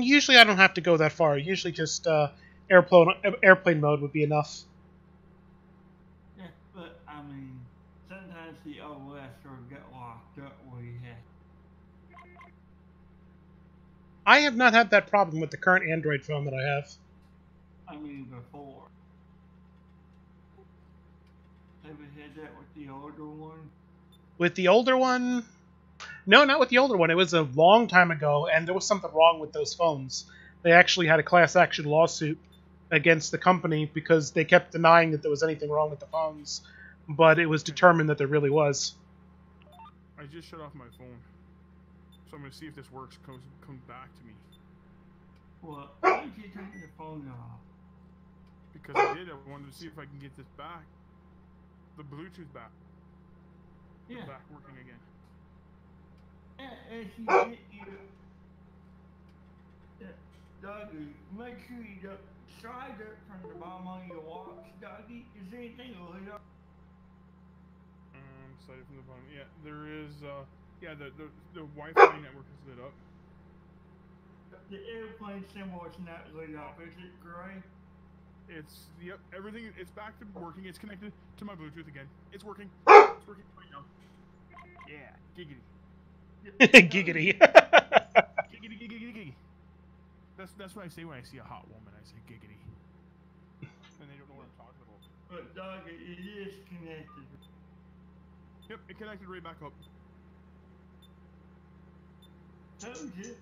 Usually I don't have to go that far. Usually just airplane mode would be enough. Yeah, but I mean, sometimes the OS will get locked up where you have. I have not had that problem with the current Android phone that I have. I mean, before. Have you had that with the older one? With the older one, no, not with the older one. It was a long time ago, and there was something wrong with those phones. They actually had a class action lawsuit against the company because they kept denying that there was anything wrong with the phones, but it was determined that there really was. I just shut off my phone, so I'm gonna see if this works. Comes back to me. Well, why did you turn your phone off? Because I did. I wanted to see if I can get this back. The Bluetooth back. Yeah. Back working again. As you get your doggy, make sure you don't slide it from the bottom of your watch, doggy. Is there anything lit up? Slide from the bottom. Yeah, there is. Yeah, the Wi-Fi network is lit up. The airplane symbol is not lit up. Is it gray? It's yep. Everything. It's back to working. It's connected to my Bluetooth again. It's working. It's working right now. Yeah, giggity. Giggity. Giggity, giggity, giggity. That's what I say when I see a hot woman. I say giggity. And they don't know what I'm talking about. But doggy, it is connected. Yep, it connected right back up. Told you.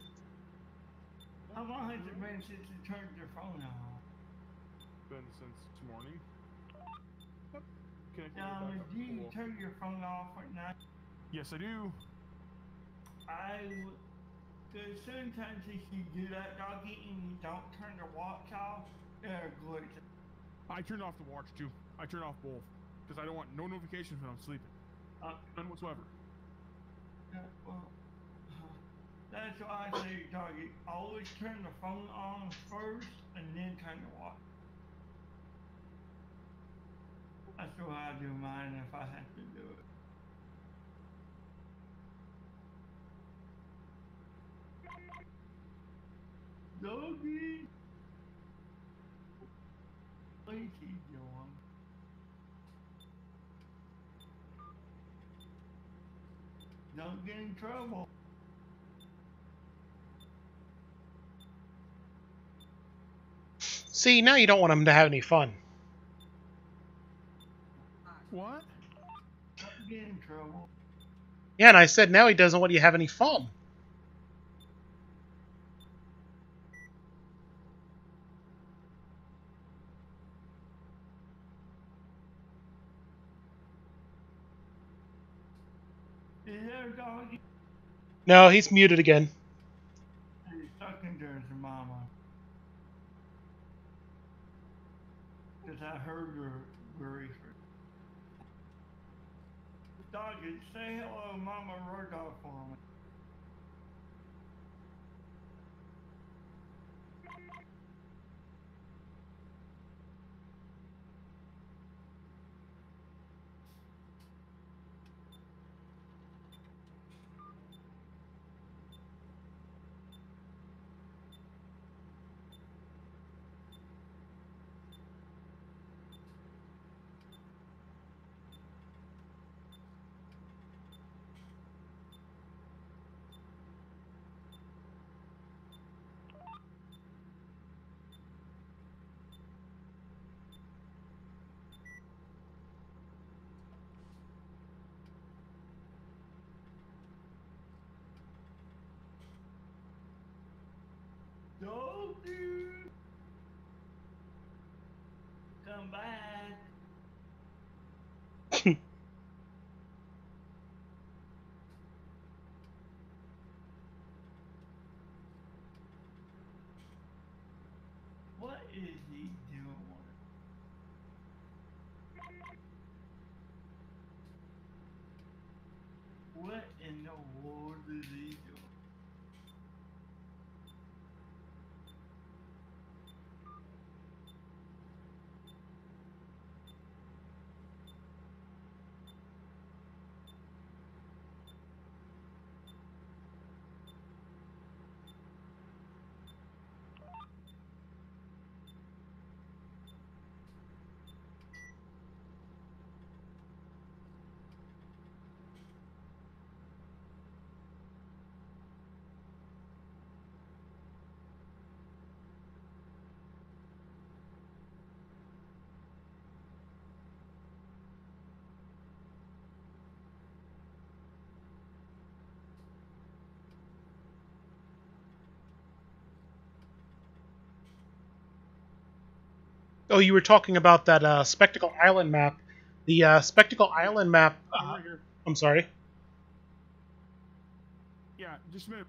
How long has it been since you turned your phone on? Been since this morning. Yep. Connected Now, right back up. do you turn your phone off at night? Yes, I do. I would. Because sometimes if you do that, doggy, and you don't turn the watch off, it'll glitch. I turn off the watch too. I turn off both because I don't want no notifications when I'm sleeping. None whatsoever. Yeah, well, that's why I say, doggy, always turn the phone on first and then turn the watch. That's the way I do mine if I have to do it. Doggy! What is he doing? Don't get in trouble. See, now you don't want him to have any fun. What? Don't get in trouble. Yeah, and I said now he doesn't want you to have any fun. Is there a doggy? No, he's muted again. He's talking to his mama. Because I heard her very first. Doggy, say hello, Mama Rodolph, for me. come back. What is he doing? What in the world is he doing? Oh, you were talking about that Spectacle Island map. The Spectacle Island map. Right here. I'm sorry. Yeah, just a minute.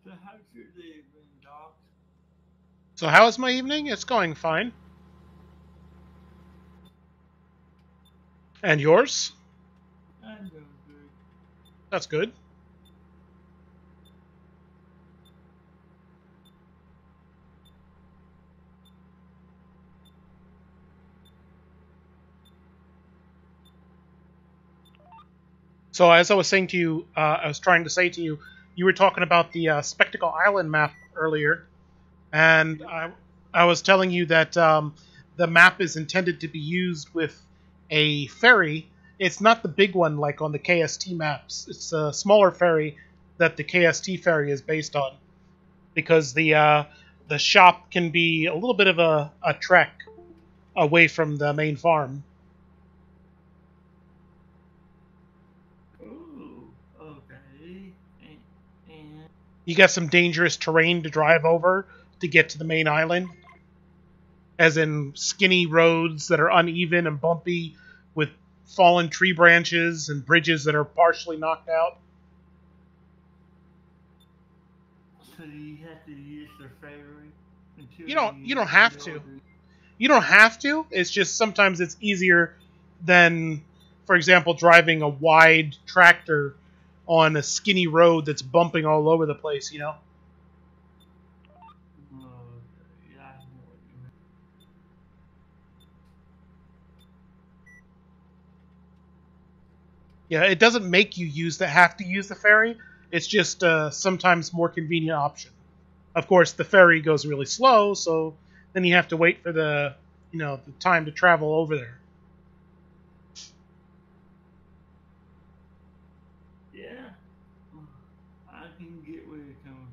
So how's your day been, Doc? So how is my evening? It's going fine. And yours? I'm doing good. That's good. So as I was saying to you, I was trying to say to you, you were talking about the Spectacle Island map earlier, and I was telling you that the map is intended to be used with a ferry. It's not the big one like on the KST maps. It's a smaller ferry that the KST ferry is based on, because the shop can be a little bit of a trek away from the main farm. Ooh, okay. And You got some dangerous terrain to drive over to get to the main island, as in skinny roads that are uneven and bumpy with fallen tree branches and bridges that are partially knocked out. so you have to use the ferry until You don't have to. build it. You don't have to. It's just sometimes it's easier than, for example, driving a wide tractor on a skinny road that's bumping all over the place, you know? Okay, yeah, I know what you mean. Yeah, it doesn't make you have to use the ferry. It's just a sometimes more convenient option. Of course, the ferry goes really slow, so then you have to wait for the time to travel over there. Yeah, I can get where you're coming.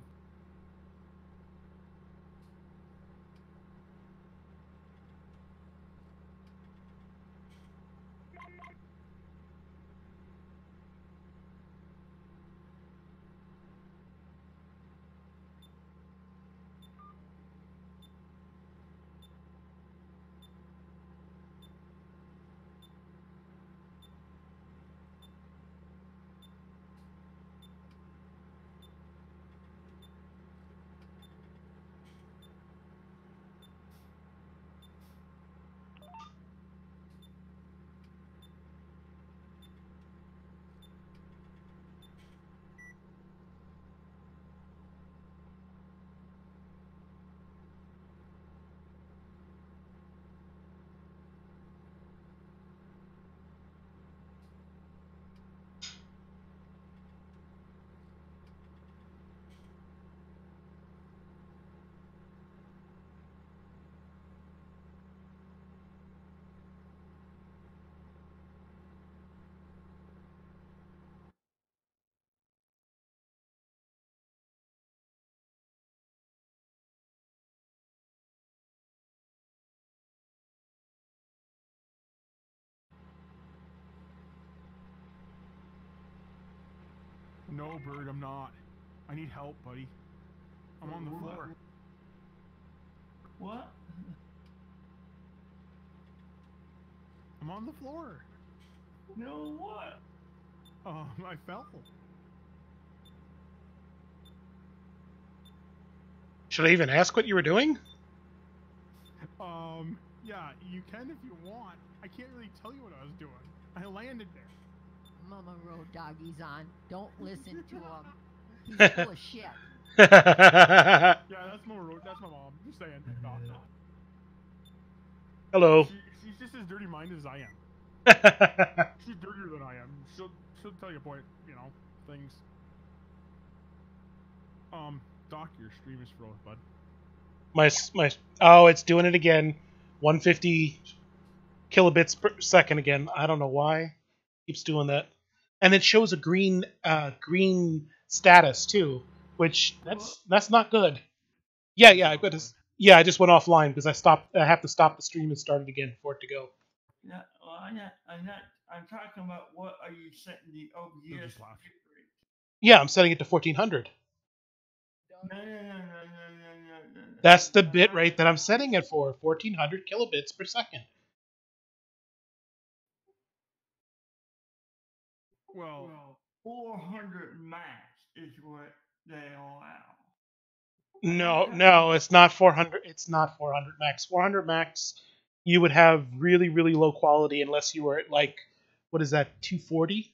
No, Bird, I'm not. I need help, buddy. I'm on the floor. What? I'm on the floor. No, what? I fell. Should I even ask what you were doing? Yeah, you can if you want. I can't really tell you what I was doing. I landed there. Mama Road Doggy's on. Don't listen to him. He's full of shit. Yeah, that's my mom. Just saying. No. Hello. She's just as dirty minded as I am. She's dirtier than I am. She'll tell you things. Doc, your stream is frozen, bud. my oh, it's doing it again. 150 kilobits per second again. I don't know why. It keeps doing that. And it shows a green status too, which that's not good. Yeah, I just went offline because I have to stop the stream and start it again for it to go. Yeah, well, I'm talking about what are you setting the You'll OBS just laugh. bit rate? Yeah, I'm setting it to 1400. No. That's the bit rate that I'm setting it for, 1400 kilobits per second. Well, 400 max is what they allow. No, it's not 400. It's not 400 max. 400 max, you would have really, really low quality unless you were at like, what is that, 240?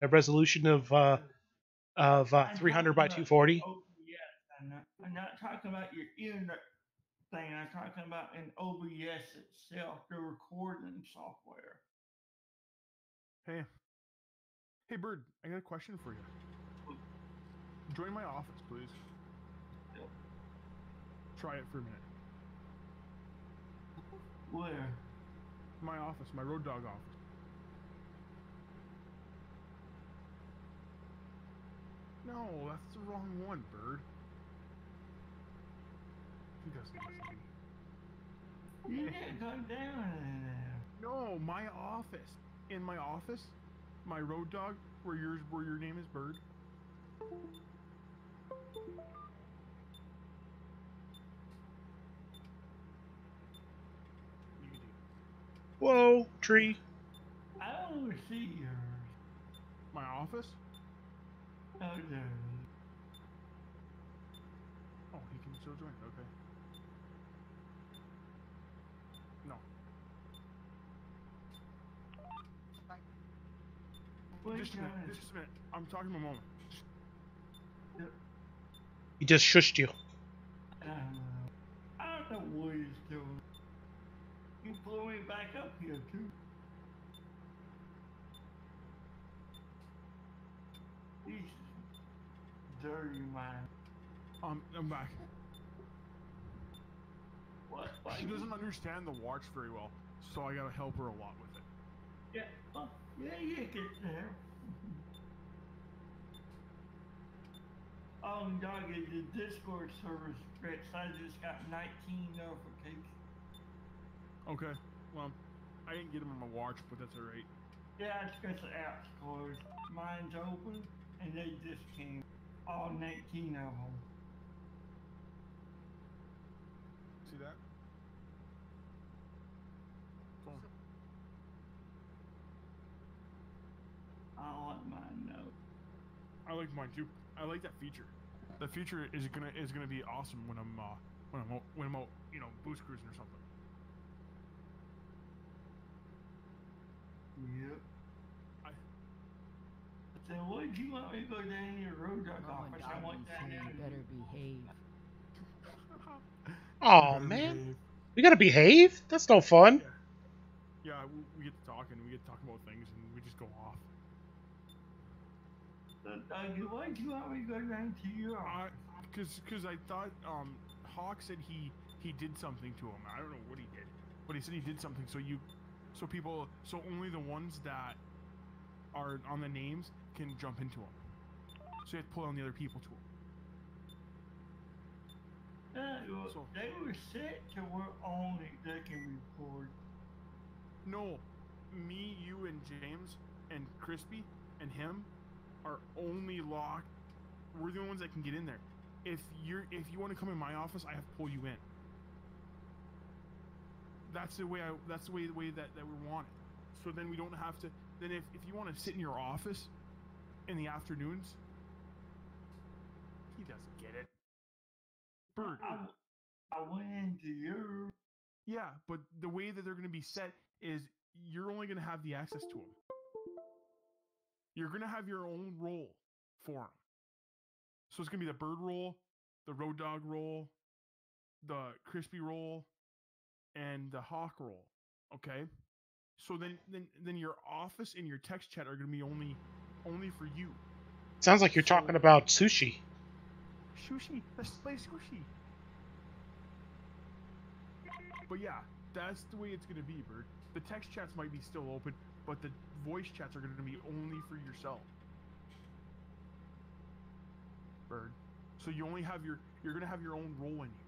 A resolution of 300 by 240. OBS. I'm not talking about your internet thing. I'm talking about an OBS itself, the recording software. Hey, Bird, I got a question for you. Join my office, please. Yep. Try it for a minute. Where? My office, my road dog office. No, that's the wrong one, Bird. He doesn't listen to me. You can't go down in there. No, my office. In my office, my road dog, where your name is Bird. You can do. Whoa, tree. I don't see yours. My office? Oh, there. Oh, he can still join. Okay. No. Wait, Just a minute. guys. Just a minute. I'm talking to my mom. He just shushed you. I don't know what he's doing. He blew me back up here, too. He's dirty, man. I'm back. What? She doesn't understand the watch very well, so I gotta help her a lot with it. Yeah, oh, yeah, you get there. Dog, the Discord server's fixed. I just got 19 notifications. Okay. Well, I didn't get them on my watch, but that's alright. Yeah, it's because the app's closed. Mine's open, and they just came. All 19 of them. See that? Boom. I want mine, though. I like mine too. I like that feature. The feature is gonna be awesome when I'm out, you know, boost cruising or something. Yep. I So what do you want me to go down to your road dog Mama office? I want Doggy that said you better behave. Oh man, we gotta behave. That's no fun. Yeah, we get to talking. We get to talk about things, and we just go off. Why do you want me to go down to your office? Cause I thought Hawk said he did something to him. I don't know what he did, but he said he did something. So only the ones that are on the names can jump into him. So you have to pull on the other people to him. So- They were set to where only they can record. No, me, you, and James, and Crispy, and him are only locked. We're the only ones that can get in there. If you want to come in my office, I have to pull you in. That's the way that we want it. So then we don't have to. Then if you want to sit in your office in the afternoons, he doesn't get it. Bird. I went into your. Yeah, but the way that they're going to be set is you're only going to have the access to them. You're going to have your own role for them. So it's going to be the bird role, the road dog role, the crispy role, and the hawk role. Okay? So then your office and your text chat are going to be only for you. Sounds like you're talking about sushi. Sushi. Let's play sushi. But yeah, that's the way it's going to be, Bird. The text chats might be still open, but the voice chats are going to be only for yourself. Bird. So you only have you're going to have your own role in you.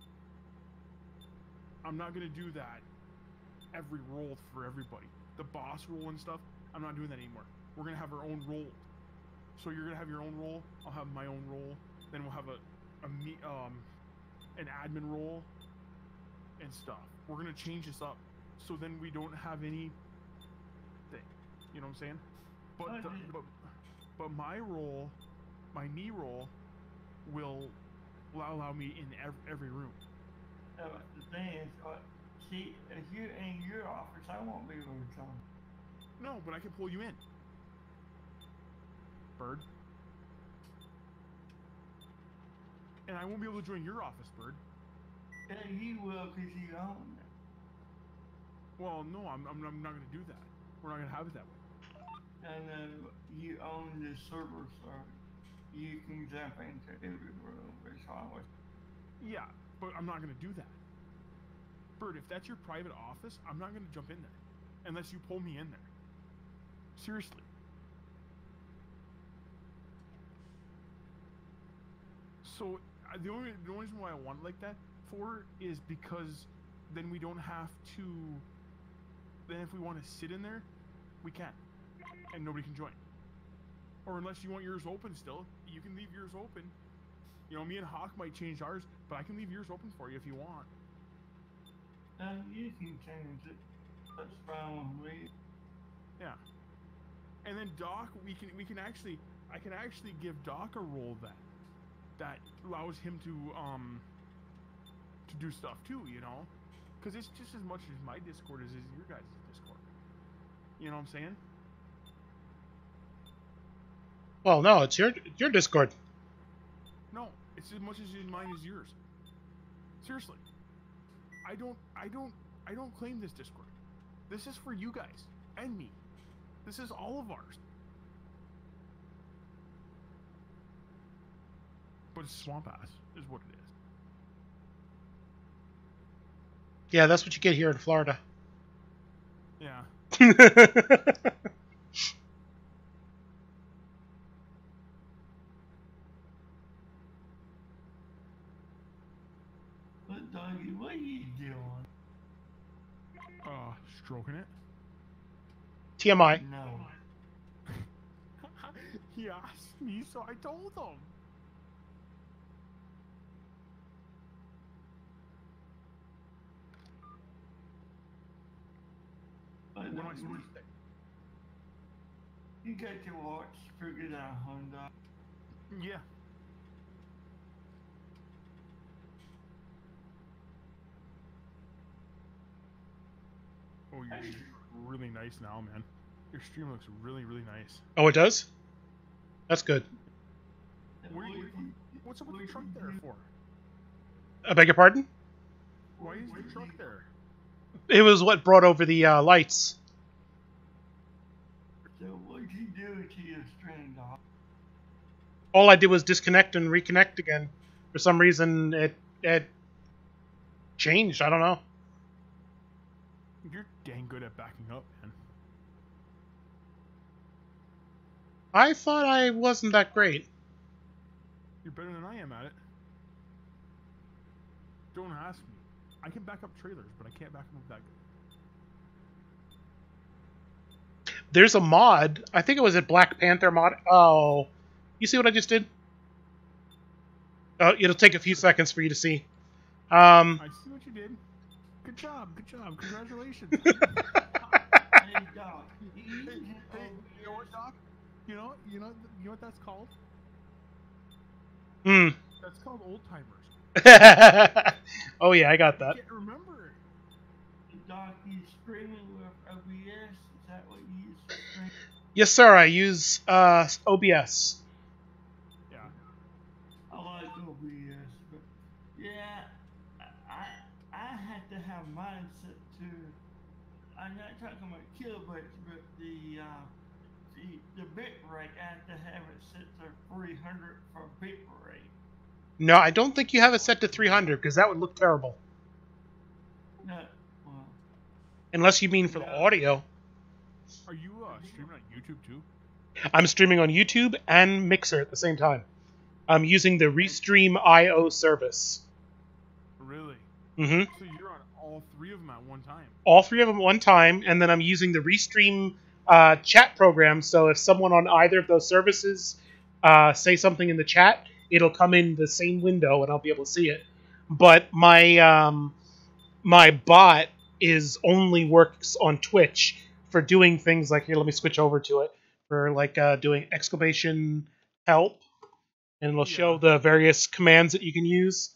I'm not going to do that every role for everybody. The boss role and stuff, I'm not doing that anymore. We're going to have our own role. So you're going to have your own role, I'll have my own role, then we'll have an admin role and stuff. We're going to change this up so then we don't have any thing. You know what I'm saying? But my role, my me role will allow me in every room. The thing is, see, if you're in your office, I won't be able to come. No, but I can pull you in. Bird. And I won't be able to join your office, Bird. Yeah, you will because you own it. Well, no, I'm not going to do that. We're not going to have it that way. And you own the server, so you can jump into every room as long as. Yeah, but I'm not going to do that. Bird, if that's your private office, I'm not going to jump in there unless you pull me in there. Seriously. So the only reason why I want it like that for is because then we don't have to. Then if we want to sit in there, we can, and nobody can join. Or unless you want yours open still, you can leave yours open. You know, me and Hawk might change ours, but I can leave yours open for you if you want. You can change it. That's fine with me. Yeah. And then Doc, we can actually, I can actually give Doc a role that allows him to do stuff too, you know, because it's just as much as my Discord as your guys' Discord. You know what I'm saying? Well, no, it's your Discord. No, it's as much as mine is yours. Seriously, I don't claim this Discord. This is for you guys and me. This is all of ours. But it's swamp ass is what it is. Yeah, that's what you get here in Florida. Yeah. But doggy, what are you doing? Stroking it. TMI. No. He asked me, so I told him. But What am I doggy, supposed to say? you got your watch figured out, Honda. Yeah. Oh, your stream looks really nice now, man. Your stream looks really, really nice. Oh, it does? That's good. What's up with the truck there for? I beg your pardon? Why is the truck there? It was what brought over the lights. So what'd you do to your string, dog? All I did was disconnect and reconnect again. For some reason, it changed. I don't know. You're dang good at backing up, man. I thought I wasn't that great. You're better than I am at it. Don't ask me. I can back up trailers, but I can't back them up that good. There's a mod. I think it was a Black Panther mod. Oh. You see what I just did? Oh, it'll take a few seconds for you to see. I see what you did. Good job. Good job. Congratulations. Hey, dog. Hey, you know what, Doc? You know what that's called? Hmm. That's called old timers. Oh yeah, I got I that. can't remember. Dog, you streaming with OBS? Is that what you use for streaming? Yes, sir. I use OBS. Yeah. I like OBS, but yeah, I had to have mine set to. I'm not talking about kilobytes, but the bit rate. I have to have it set to 300 for bit rate. No, I don't think you have it set to 300 because that would look terrible. No, well, Unless you mean for the audio. Are you streaming on YouTube too? I'm streaming on YouTube and Mixer at the same time. I'm using the Restream IO service. Really? Mm-hmm. So you're on all three of them at one time? All three of them at one time, and then I'm using the Restream chat program, so if someone on either of those services say something in the chat, it'll come in the same window and I'll be able to see it. But my my bot only works on Twitch for doing things like, here, let me switch over to it, for like doing exclamation help, and it'll show the various commands that you can use.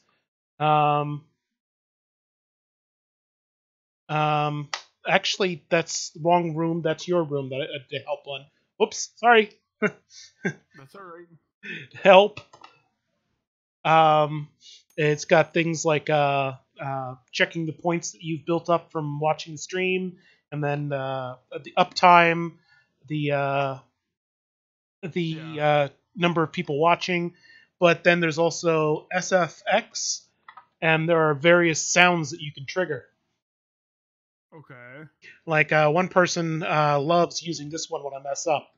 Actually, that's the wrong room. That's your room that the help one. Whoops, sorry. That's all right. Help. It's got things like checking the points that you've built up from watching the stream, and then the uptime, the number of people watching. But then there's also SFX, and there are various sounds that you can trigger. Okay. Like one person loves using this one when I mess up.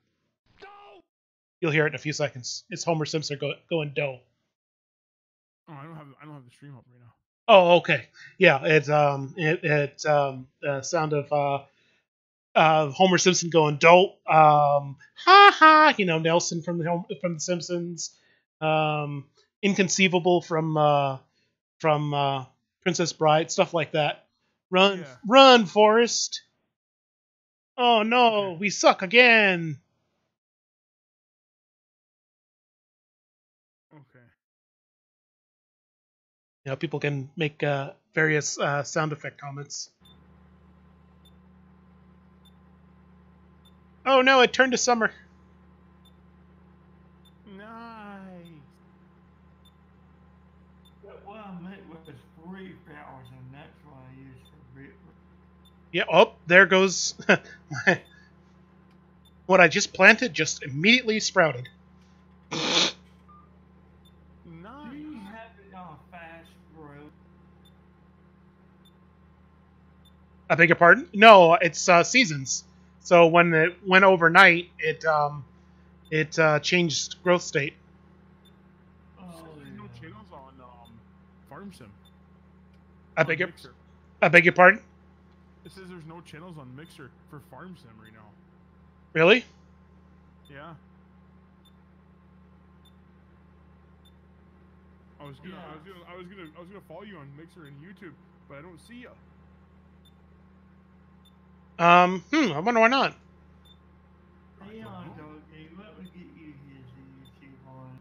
You'll hear it in a few seconds. It's Homer Simpson going dough. Oh, I don't have the stream up right now. Oh, okay. Yeah, it's sound of Homer Simpson going dope, ha ha, Nelson from the Simpsons, Inconceivable from Princess Bride, stuff like that. Run, Yeah. run, Forrest! Oh no, Okay. we suck again. Okay. People can make various sound effect comments. Oh no, it turned to summer. Nice. But what I meant was 3,000. That's what I used for bit. Yeah. Oh, there goes what I just planted. Just immediately sprouted. Do Nice. you have it on fast growth? I beg your pardon? No, it's seasons. So when it went overnight, it changed growth state. Oh, There's no yeah. channels on Farm Sim. I on beg your Mixer. I beg your pardon? It says there's no channels on Mixer for Farm Sim right now. Really? Yeah. I was gonna follow you on Mixer and YouTube, but I don't see you. I wonder why not. Hey on, Doggy, let me get you his YouTube on.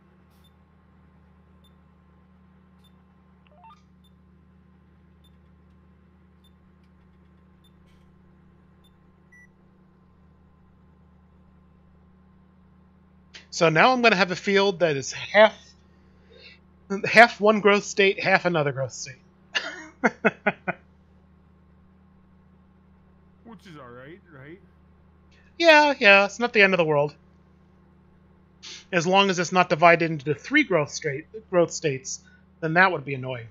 So now I'm going to have a field that is half one growth state, half another growth state. Which is alright, right? Yeah, it's not the end of the world. As long as it's not divided into 3 growth states, then that would be annoying.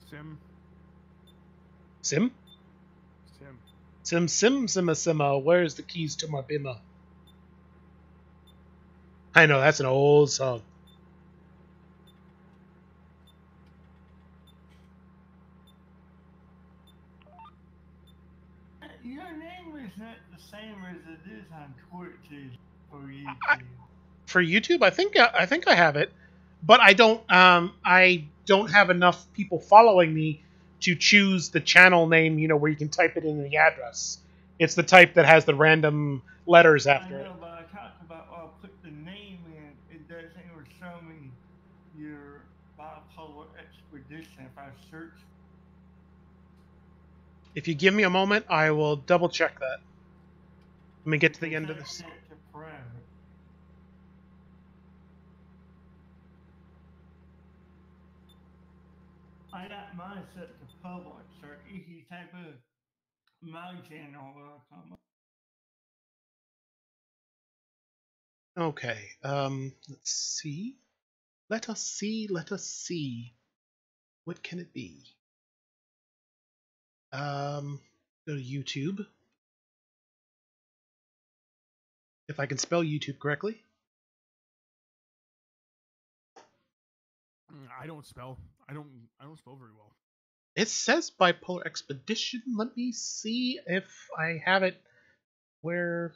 Sim. Sim? Simma, where's the keys to my bimmer? I know, that's an old song. Your name is not the same as it is on Twitch for YouTube. For YouTube, I think I have it, but I don't have enough people following me to choose the channel name, where you can type it in the address. It's the type that has the random letters after I it. know, but I talked about, I'll put the name in, it doesn't even show me your bipolar expedition if I search. If you give me a moment, I will double check that. Let me get to the end of Because this. that's set to private. I got mine set to public, so if you type of my channel will come up. Okay, let's see. Let us see. What can it be? Go to YouTube. If I can spell YouTube correctly. I don't spell. I don't spell very well. It says Bipolar Expedition. Let me see if I have it where.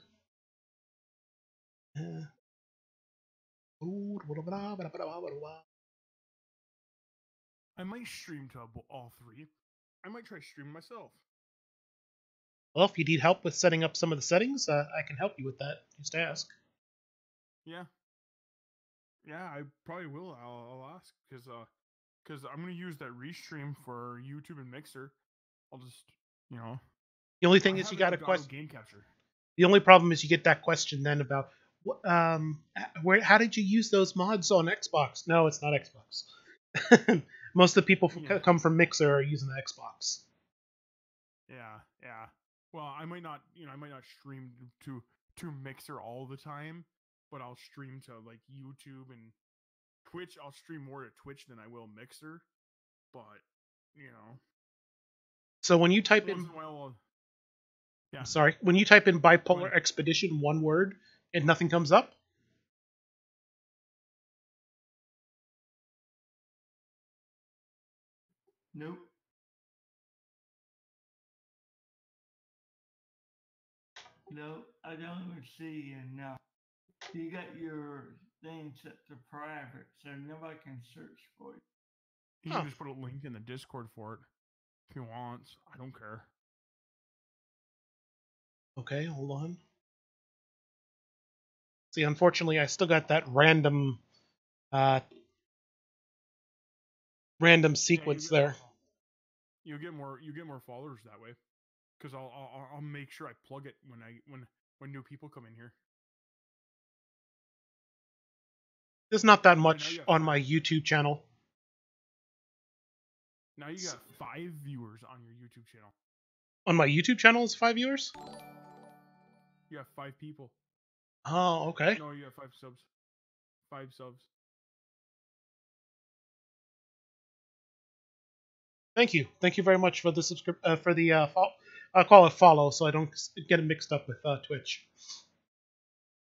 I might stream to all 3. I might try streaming myself. Well, if you need help with setting up some of the settings, I can help you with that. Just ask. Yeah. Yeah, I probably will. I'll ask because I'm gonna use that restream for YouTube and Mixer. I'll just The only thing I is you have got it a auto question. game capture. The only problem is you get that question then about how did you use those mods on Xbox? No, it's not Xbox. Most of the people come from Mixer are using the Xbox. Yeah. Well, I might not stream to Mixer all the time, but I'll stream to like YouTube and Twitch, I'll stream more to Twitch than I will Mixer, but you know, So when you type once in, in a while, yeah. sorry, when you type in bipolar ahead. expedition, one word, and nothing comes up. Nope. No, I don't even see you now. You got your thing set to private, so nobody can search for you. You Oh. can just put a link in the Discord for it if he wants. I don't care. Okay, hold on. See, unfortunately, I still got that random sequence there. You get more followers that way, because I'll make sure I plug it when new people come in here. There's not that Now much you got on 5. my YouTube channel. Now you got 5 viewers on your YouTube channel. On my YouTube channel is 5 viewers? You have 5 people. Oh, okay. No, you have 5 subs. 5 subs. Thank you. Thank you very much for the I'll call it follow so I don't get it mixed up with Twitch.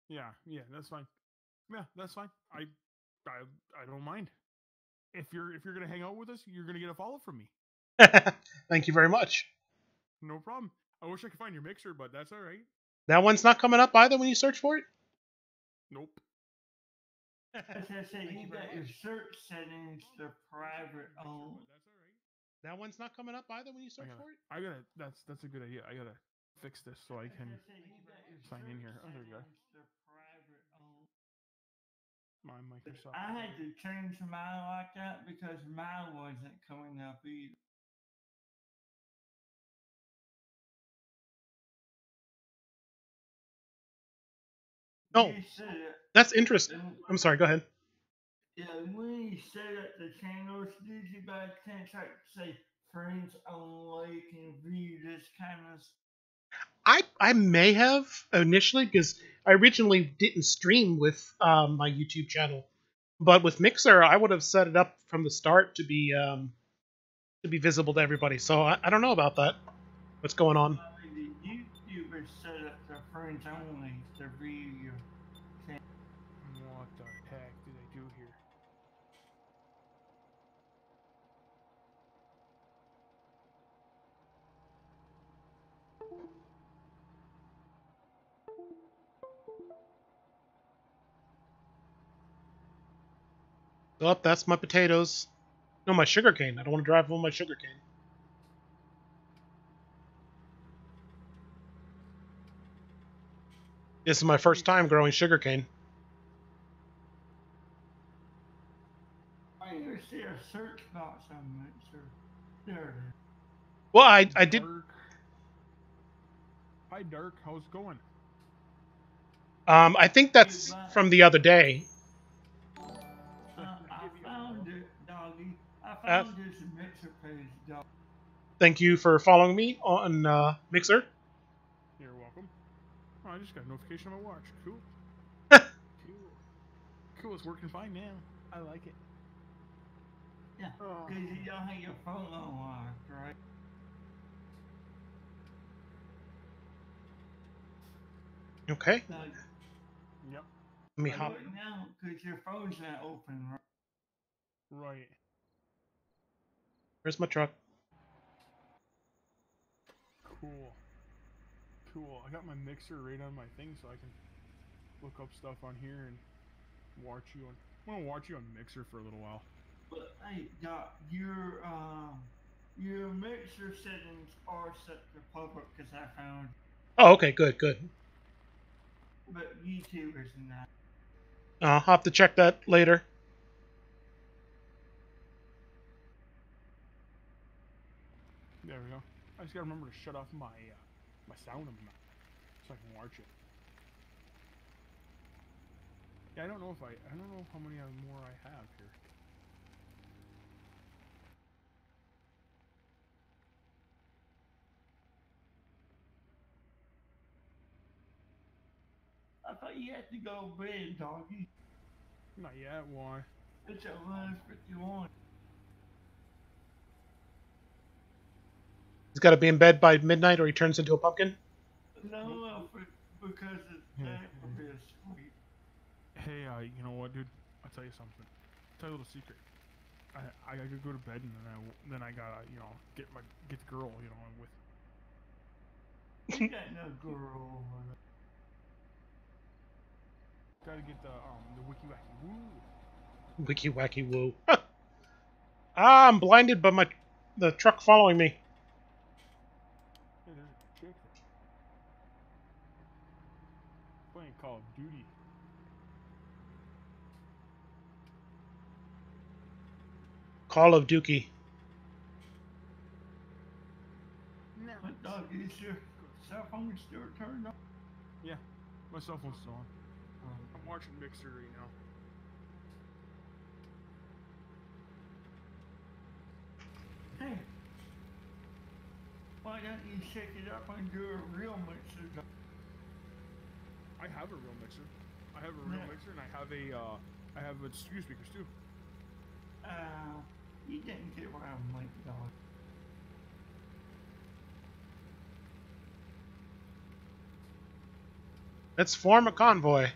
Yeah, that's fine. Yeah, that's fine. I don't mind. If you're gonna hang out with us, you're gonna get a follow from me. Thank you very much. No problem. I wish I could find your Mixer, but that's all right. That one's not coming up either when you search for it? Nope. As I said, you got your search settings to private only. That's all right. That one's not coming up either when you search for it? I gotta. That's a good idea. I gotta fix this so I can sign in here. Oh, there we go. My Microsoft. I had to change mine like that because mine wasn't coming up either. Oh, that's interesting. I'm sorry, go ahead. Yeah, when you set up the channels, did you by chance like say friends only can view this kind of stuff? I may have initially because I originally didn't stream with my YouTube channel, but with Mixer I would have set it up from the start to be visible to everybody. So I don't know about that. What's going on? The YouTubers set up the friends only to view your channel. What the heck did I do here? Oh, that's my potatoes. No, my sugarcane. I don't want to drive on my sugarcane. This is my first time growing sugarcane. I never see a search box on Mixer. There it is. Well, I did. Hi, Dark. How's it going? I think that's from the other day. I found it, doggy. I found this Mixer page, dog. Thank you for following me on Mixer. You're welcome. Oh, I just got a notification on my watch. Cool. Cool. It's working fine now. I like it. Yeah, because you don't have your phone unlocked, right? Okay. Yep. Let me hop. Now, because your phone's not open, right? Right. Where's my truck? Cool. I got my Mixer right on my thing, so I can look up stuff on here and watch you on. I'm gonna watch you on Mixer for a little while. But hey, Doc, your Mixer settings are set to public because I found. Oh, okay, good. But YouTube isn't that. I'll have to check that later. There we go. I just gotta remember to shut off my my sound so I can watch it. Yeah, I don't know how many more I have here. I thought you had to go to bed, doggy. Not yet. Why? It's at 11:51. He's got to be in bed by midnight, or he turns into a pumpkin. No, because it's that would be a sweet. Hey, you know what, dude? I'll tell you something. I'll tell you a little secret. I gotta go to bed and then I gotta get the girl I'm with. You got no girl. Gotta get the wiki wacky woo. Wiki wacky woo. Ah, I'm blinded by the truck following me. Hey, there's a chick there. Playing Call of Duty. Call of Dookie. No. But dog, is your cell phone still turned on? Yeah, my cell phone's still on. I'm watching Mixer right now. Hey, why don't you check it up and do a real mixer? I have a real mixer. I have a real Yeah. mixer, and I have studio speakers too. You didn't get what I'm like, dog. Let's form a convoy.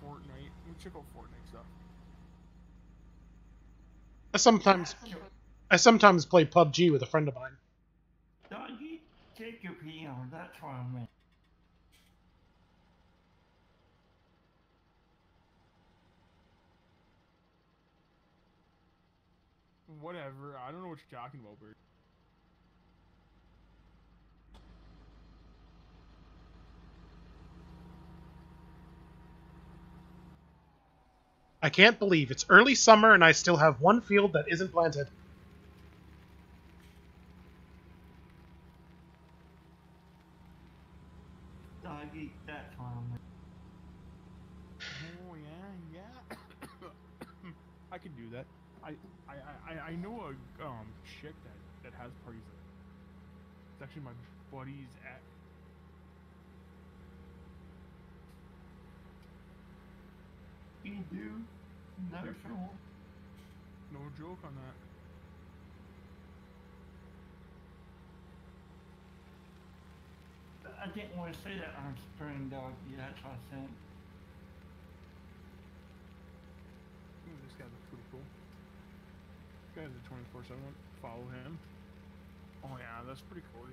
Fortnite. Let me check out Fortnite stuff. I sometimes play PUBG with a friend of mine. Dog, you take your pee on, that's what I meant. Whatever. I don't know what you're talking about, Bert. I can't believe it's early summer and I still have one field that isn't planted. Doggy, that's what I meant. Oh yeah. I can do that. I know a chick that has parties like that. It's actually my buddy's ex. You do? No, sure. No joke on that. I didn't want to say that on spring, doggy, that's what I said. Ooh, this guy looks pretty cool. This guy's a 24/7. Follow him. Oh yeah, that's pretty cool.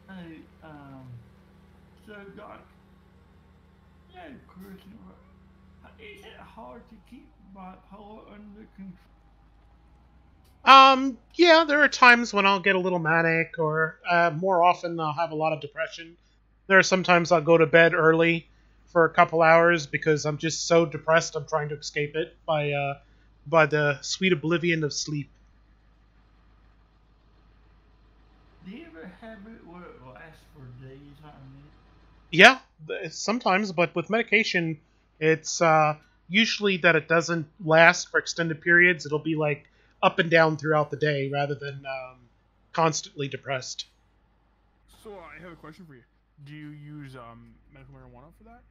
Hey, so Doc, yeah, question. Is it hard to keep bipolar under control? Yeah, there are times when I'll get a little manic, or more often I'll have a lot of depression. There are sometimes I'll go to bed early for a couple hours because I'm just so depressed. I'm trying to escape it by the sweet oblivion of sleep. Do you ever have it where it lasts for days on it? Yeah, sometimes, but with medication, it's usually that it doesn't last for extended periods. It'll be like up and down throughout the day rather than constantly depressed. So I have a question for you. Do you use medical marijuana for that?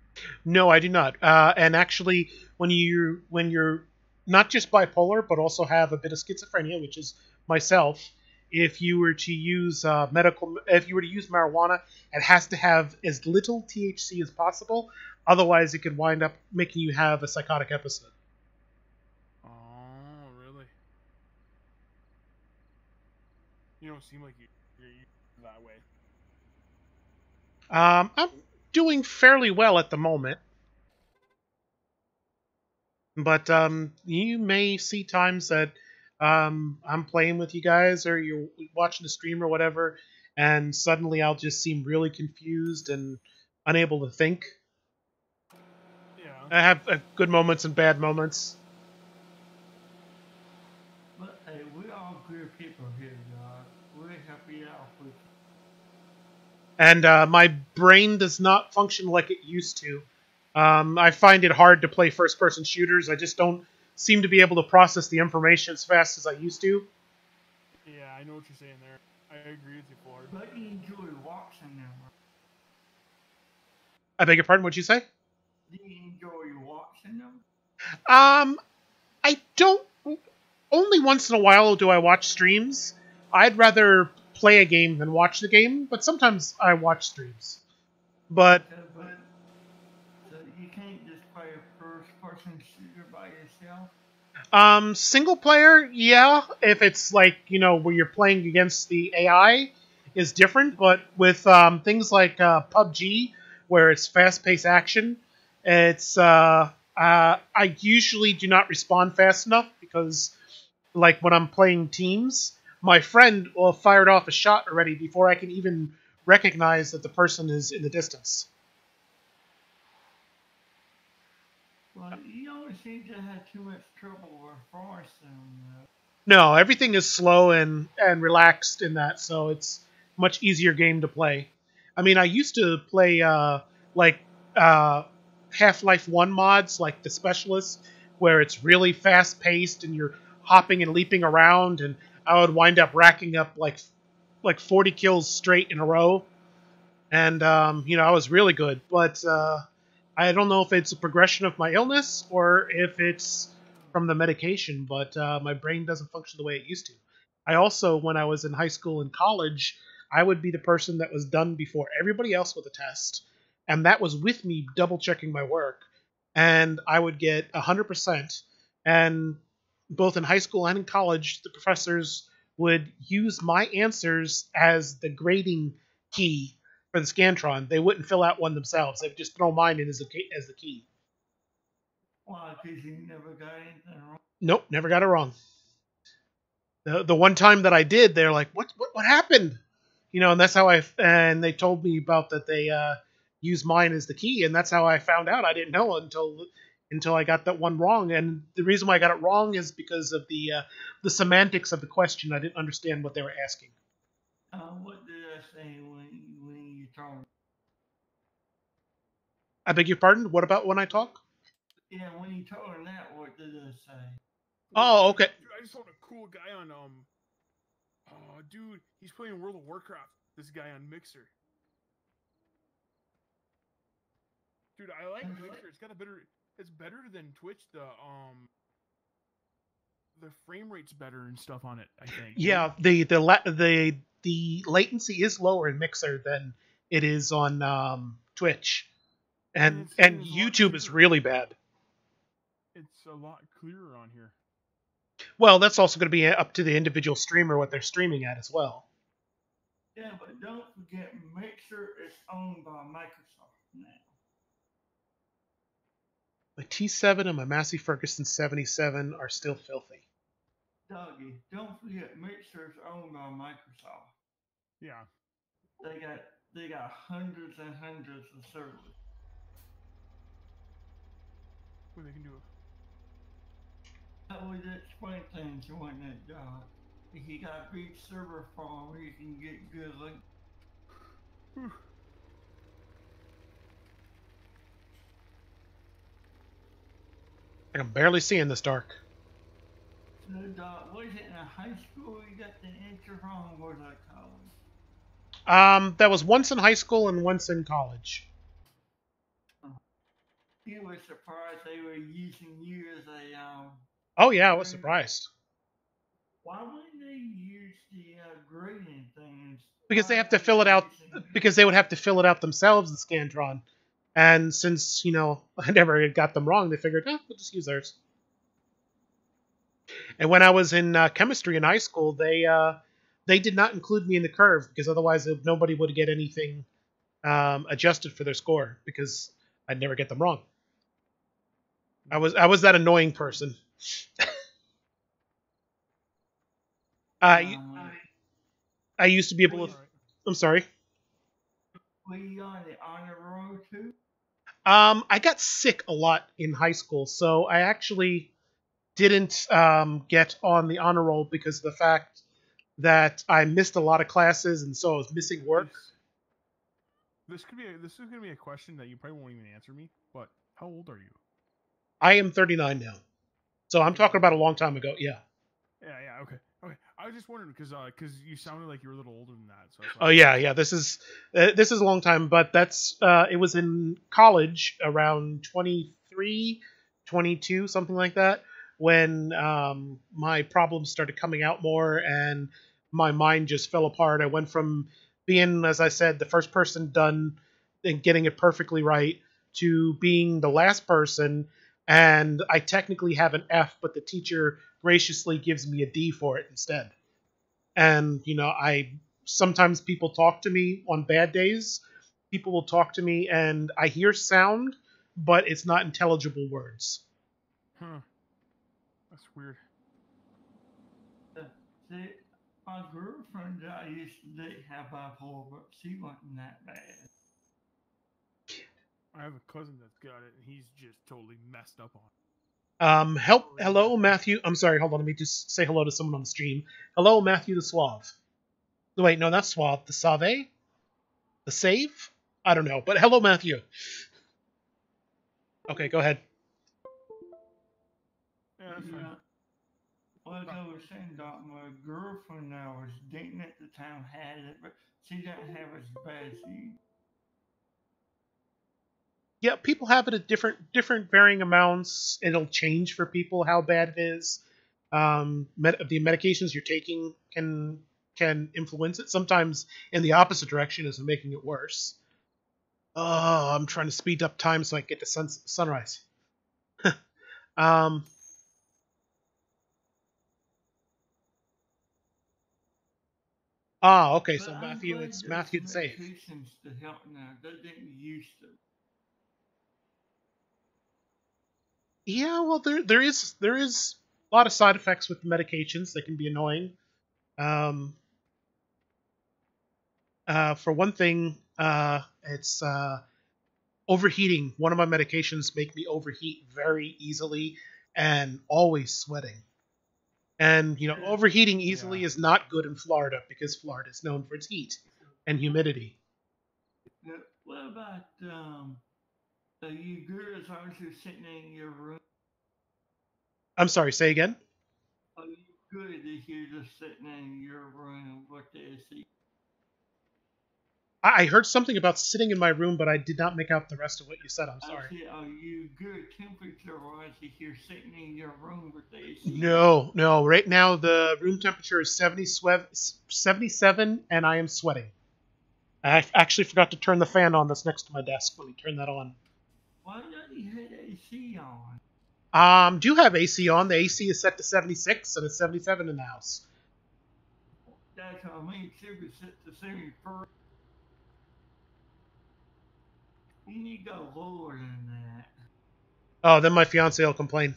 No, I do not. And actually, when you're not just bipolar, but also have a bit of schizophrenia, which is myself, if you were to use if you were to use marijuana, it has to have as little THC as possible. Otherwise, it could wind up making you have a psychotic episode. Oh, really? You don't seem like you're that way. I'm doing fairly well at the moment, but you may see times that I'm playing with you guys or you're watching the stream or whatever, and suddenly I'll just seem really confused and unable to think. Yeah. I have good moments and bad moments. But hey, we're all good people here, dog. We'll help you out with. And my brain does not function like it used to. I find it hard to play first-person shooters. I just don't seem to be able to process the information as fast as I used to. Yeah, I know what you're saying there. I agree with you, Ford. But you enjoy watching them. I beg your pardon. What'd you say? Do you enjoy watching them? I don't. Only once in a while do I watch streams. I'd rather play a game than watch the game, but sometimes I watch streams. But So you can't just play a first-person shooter by yourself. single player, yeah, if it's like, where you're playing against the AI is different, but with things like PUBG, where it's fast-paced action, it's I usually do not respond fast enough because, like when I'm playing teams, my friend will have fired off a shot already before I can even recognize that the person is in the distance. Well, you don't seem to have too much trouble with force them. No, everything is slow and relaxed in that, so it's a much easier game to play. I mean, I used to play like uh, Half-Life 1 mods, like the Specialist, where it's really fast paced and you're hopping and leaping around, and I would wind up racking up like 40 kills straight in a row, and I was really good. But I don't know if it's a progression of my illness or if it's from the medication, but my brain doesn't function the way it used to. I also, when I was in high school and college, I would be the person that was done before everybody else with a test, and that was with me double checking my work, and I would get 100%. And both in high school and in college, the professors would use my answers as the grading key for the Scantron. They wouldn't fill out one themselves. They'd just throw mine in as the key. Why? Because you never got anything wrong. Nope, never got it wrong. The one time that I did, they're like, "What happened?" And that's how and they told me about that they used mine as the key, and that's how I found out. I didn't know until I got that one wrong, and the reason why I got it wrong is because of the semantics of the question. I didn't understand what they were asking. What did I say when you told? I beg your pardon. What about when I talk? Yeah, when you told him that, what did I say? Oh, okay. Dude, I just saw a cool guy on oh, dude, he's playing World of Warcraft. This guy on Mixer. Dude, I like Mixer. It's got a better. It's better than Twitch. The frame rate's better and stuff on it. I think. Yeah, the latency is lower in Mixer than it is on Twitch, and YouTube is really bad. It's a lot clearer on here. Well, that's also going to be up to the individual streamer what they're streaming at as well. Yeah, but don't forget, Mixer is owned by Microsoft now. My T7 and my Massey Ferguson 77 are still filthy. Doggy, don't forget, Mixer's owned by Microsoft. Yeah. They got hundreds and hundreds of servers. What they can do. That would explain things to one that job. If you got a big server farm, you can get good link. I'm barely seeing this dark. So, was it in high school you got the answer wrong, or was that college? That was once in high school and once in college. You were surprised they were using you as a Oh yeah, I was surprised. Why wouldn't they use the grading things? Because they have to fill it out. Because they would have to fill it out themselves, the Scantron. And since I never got them wrong, they figured, we'll just use ours. And when I was in chemistry in high school, they did not include me in the curve because otherwise nobody would get anything adjusted for their score because I'd never get them wrong. I was that annoying person. I used to be able to. I'm sorry. Were you on the honor roll too? I got sick a lot in high school, so I actually didn't get on the honor roll because of the fact that I missed a lot of classes, and so I was missing work. This is gonna be a question that you probably won't even answer me. But how old are you? I am 39 now, so I'm talking about a long time ago. Yeah. Yeah. Okay. Okay, I was just wondering because you sounded like you were a little older than that. So that's Oh why yeah. This is a long time, but that's it was in college around 23, 22, something like that, when my problems started coming out more and my mind just fell apart. I went from being, as I said, the first person done and getting it perfectly right to being the last person, and I technically have an F, but the teacher graciously gives me a D for it instead. And I sometimes people talk to me on bad days. People will talk to me and I hear sound, but it's not intelligible words. Huh. That's weird. See, my girlfriend that I used to date had bipolar, but she wasn't that bad. I have a cousin that's got it, and he's just totally messed up on it. Hello, Matthew. I'm sorry, hold on. Let me just say hello to someone on the stream. Hello, Matthew the Suave. Wait, no, not Suave. The Save? The Save? I don't know, but hello, Matthew. Okay, go ahead. Yeah, that's fine. Yeah. Like I was saying, Doc, my girlfriend I was dating at the time had it, but she didn't have as bad as you. Yeah, people have it at different varying amounts. It'll change for people how bad it is. The medications you're taking can influence it. Sometimes in the opposite direction, as in making it worse. Oh, I'm trying to speed up time so I can get to sunrise. um, okay. But So I'm Matthew, glad it's there's Matthew the Safe. medications to help now. They didn't used to. Yeah, well, there is a lot of side effects with the medications that can be annoying. Um, for one thing, it's overheating. One of my medications make me overheat very easily and always sweating. And overheating easily Yeah. is not good in Florida because Florida is known for its heat and humidity. What about you girls aren't you sitting in your room? I'm sorry, say again. Are you good if you're just sitting in your room with the AC? I heard something about sitting in my room, but I did not make out the rest of what you said. I'm I sorry. said, are you good temperature wise if you're sitting in your room with the AC? No, no. Right now the room temperature is 77, and I am sweating. I actually forgot to turn the fan on that's next to my desk. Let me turn that on. Why don't you have AC on? Do have AC on. The AC is set to 76, and it's 77 in the house. That's what I mean. Should be set to 74. You need to go lower than that. Oh, then my fiance will complain.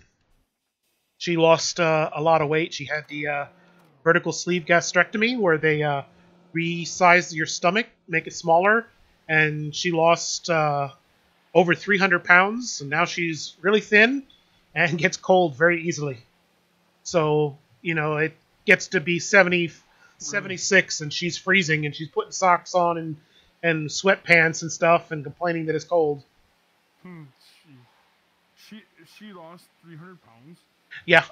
She lost a lot of weight. She had the vertical sleeve gastrectomy, where they resize your stomach, make it smaller, and she lost over 300 pounds. And now she's really thin and gets cold very easily. So it gets to be 70, 76, and she's freezing, and she's putting socks on and sweatpants and stuff, and complaining that it's cold. Hmm. She lost 300 pounds. Yeah.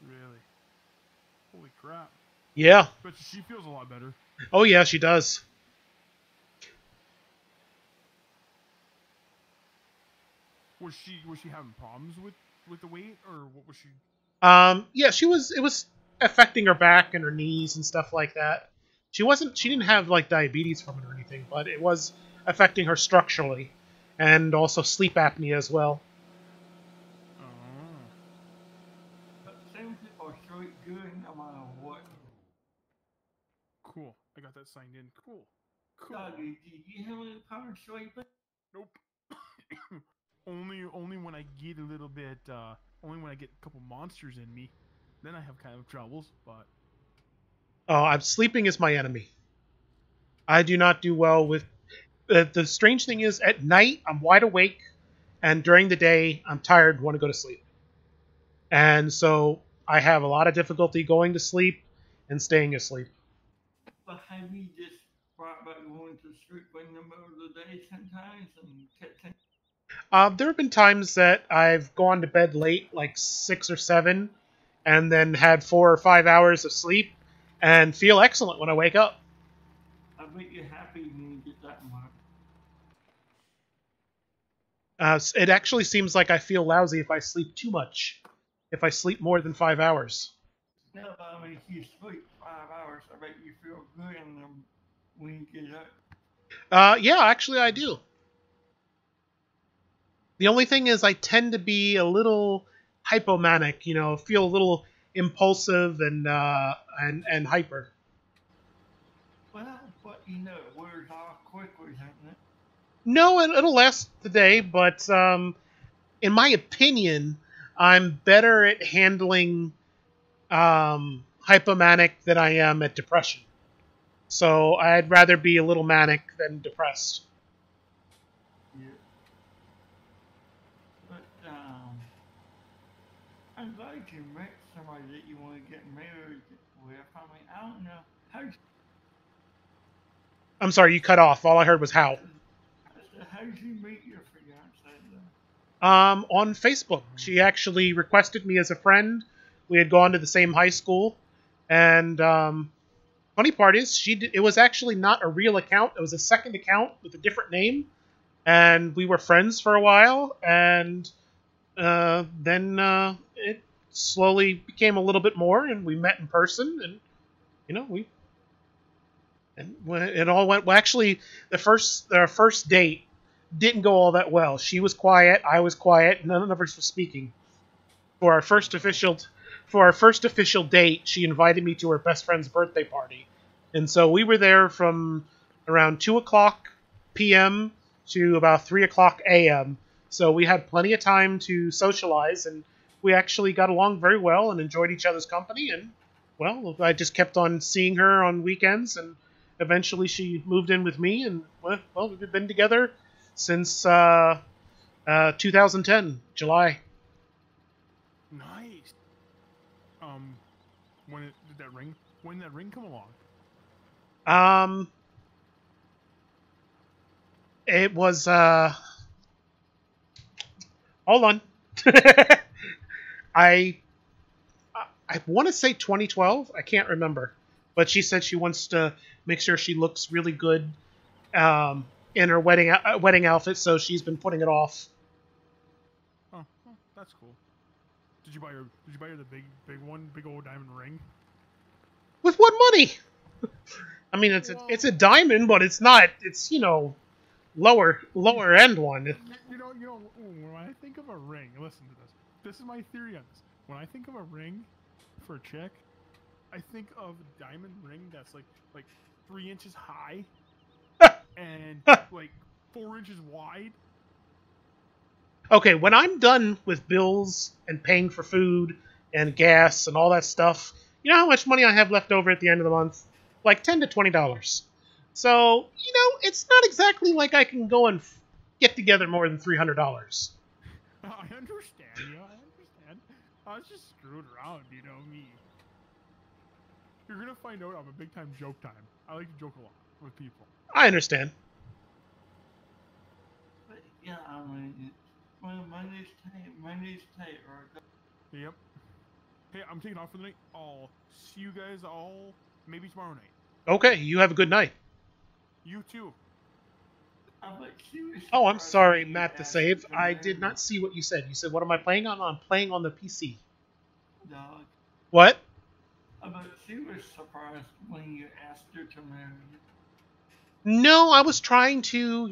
Really? Holy crap! Yeah. But she feels a lot better. Oh yeah, she does. Was she having problems with the weight, or what was she? Yeah, she was. It was affecting her back and her knees and stuff like that. She wasn't. She didn't have like diabetes from it or anything, but it was affecting her structurally, and also sleep apnea as well. Oh. But some people are straight good no matter what. Cool. I got that signed in. Cool. Doggy, do you have any power sleeping? Nope. only when I get a little bit. Only when I get a couple monsters in me, then I have kind of troubles. But Oh, I'm sleeping is my enemy. I do not do well with. The strange thing is, at night I'm wide awake, and during the day I'm tired and want to go to sleep. And so I have a lot of difficulty going to sleep and staying asleep. But have you just brought back going to sleep in the middle of the day sometimes and catching? There have been times that I've gone to bed late, like 6 or 7, and then had 4 or 5 hours of sleep and feel excellent when I wake up. I bet you're happy when you get that much. It actually seems like I feel lousy if I sleep too much. If I sleep more than 5 hours. No, but I mean, if you sleep 5 hours, I bet you feel good when you get up. Yeah, actually I do. The only thing is I tend to be a little hypomanic, feel a little impulsive and hyper. Well, but you know, it wears off quickly, doesn't it? No, it'll last the day, but in my opinion, I'm better at handling hypomanic than I am at depression. So I'd rather be a little manic than depressed. Yeah. But, I'm glad you met somebody that you want to get married with. I mean, I don't know. I'm sorry, you cut off. All I heard was how. How did you meet your fiance, On Facebook. She actually requested me as a friend. We had gone to the same high school. And funny part is, it was actually not a real account. It was a second account with a different name. And we were friends for a while. And then it slowly became a little bit more. And we met in person. And, it all went well. Actually, our first date didn't go all that well. She was quiet, I was quiet, none of us were speaking. For our first official date, she invited me to her best friend's birthday party, and so we were there from around 2:00 p.m. to about 3:00 a.m. So we had plenty of time to socialize, and we actually got along very well and enjoyed each other's company. And well, I just kept on seeing her on weekends, and eventually she moved in with me, and well, we've been together since 2010, July. Nice. When did that ring come along? It was hold on. I want to say 2012. I can't remember, but she said she wants to make sure she looks really good in her wedding outfit, so she's been putting it off. Oh, that's cool. Did you buy her the big old diamond ring? With what money? I mean, it's a diamond, but it's not. It's lower end one. When I think of a ring, listen to this. This is my theory on this. When I think of a ring for a chick, I think of a diamond ring that's like 3 inches high and like 4 inches wide. Okay, when I'm done with bills and paying for food and gas and all that stuff, you know how much money I have left over at the end of the month? Like $10 to $20. So, it's not exactly like I can go and get together more than $300. I understand, I understand. I was just screwed around, me. You're gonna find out I'm a big time joke time. I like to joke a lot with people. I understand. But yeah, I mean, Monday's tight, right? Yep. Hey, I'm taking off for the night. I'll see you guys all maybe tomorrow night. Okay, you have a good night. You too. Oh, I'm sorry, Matt the Save. I did not see what you said. You said, what am I playing on? I'm playing on the PC. Dog. What? But she was surprised when you asked her to marry you. No, I was trying to,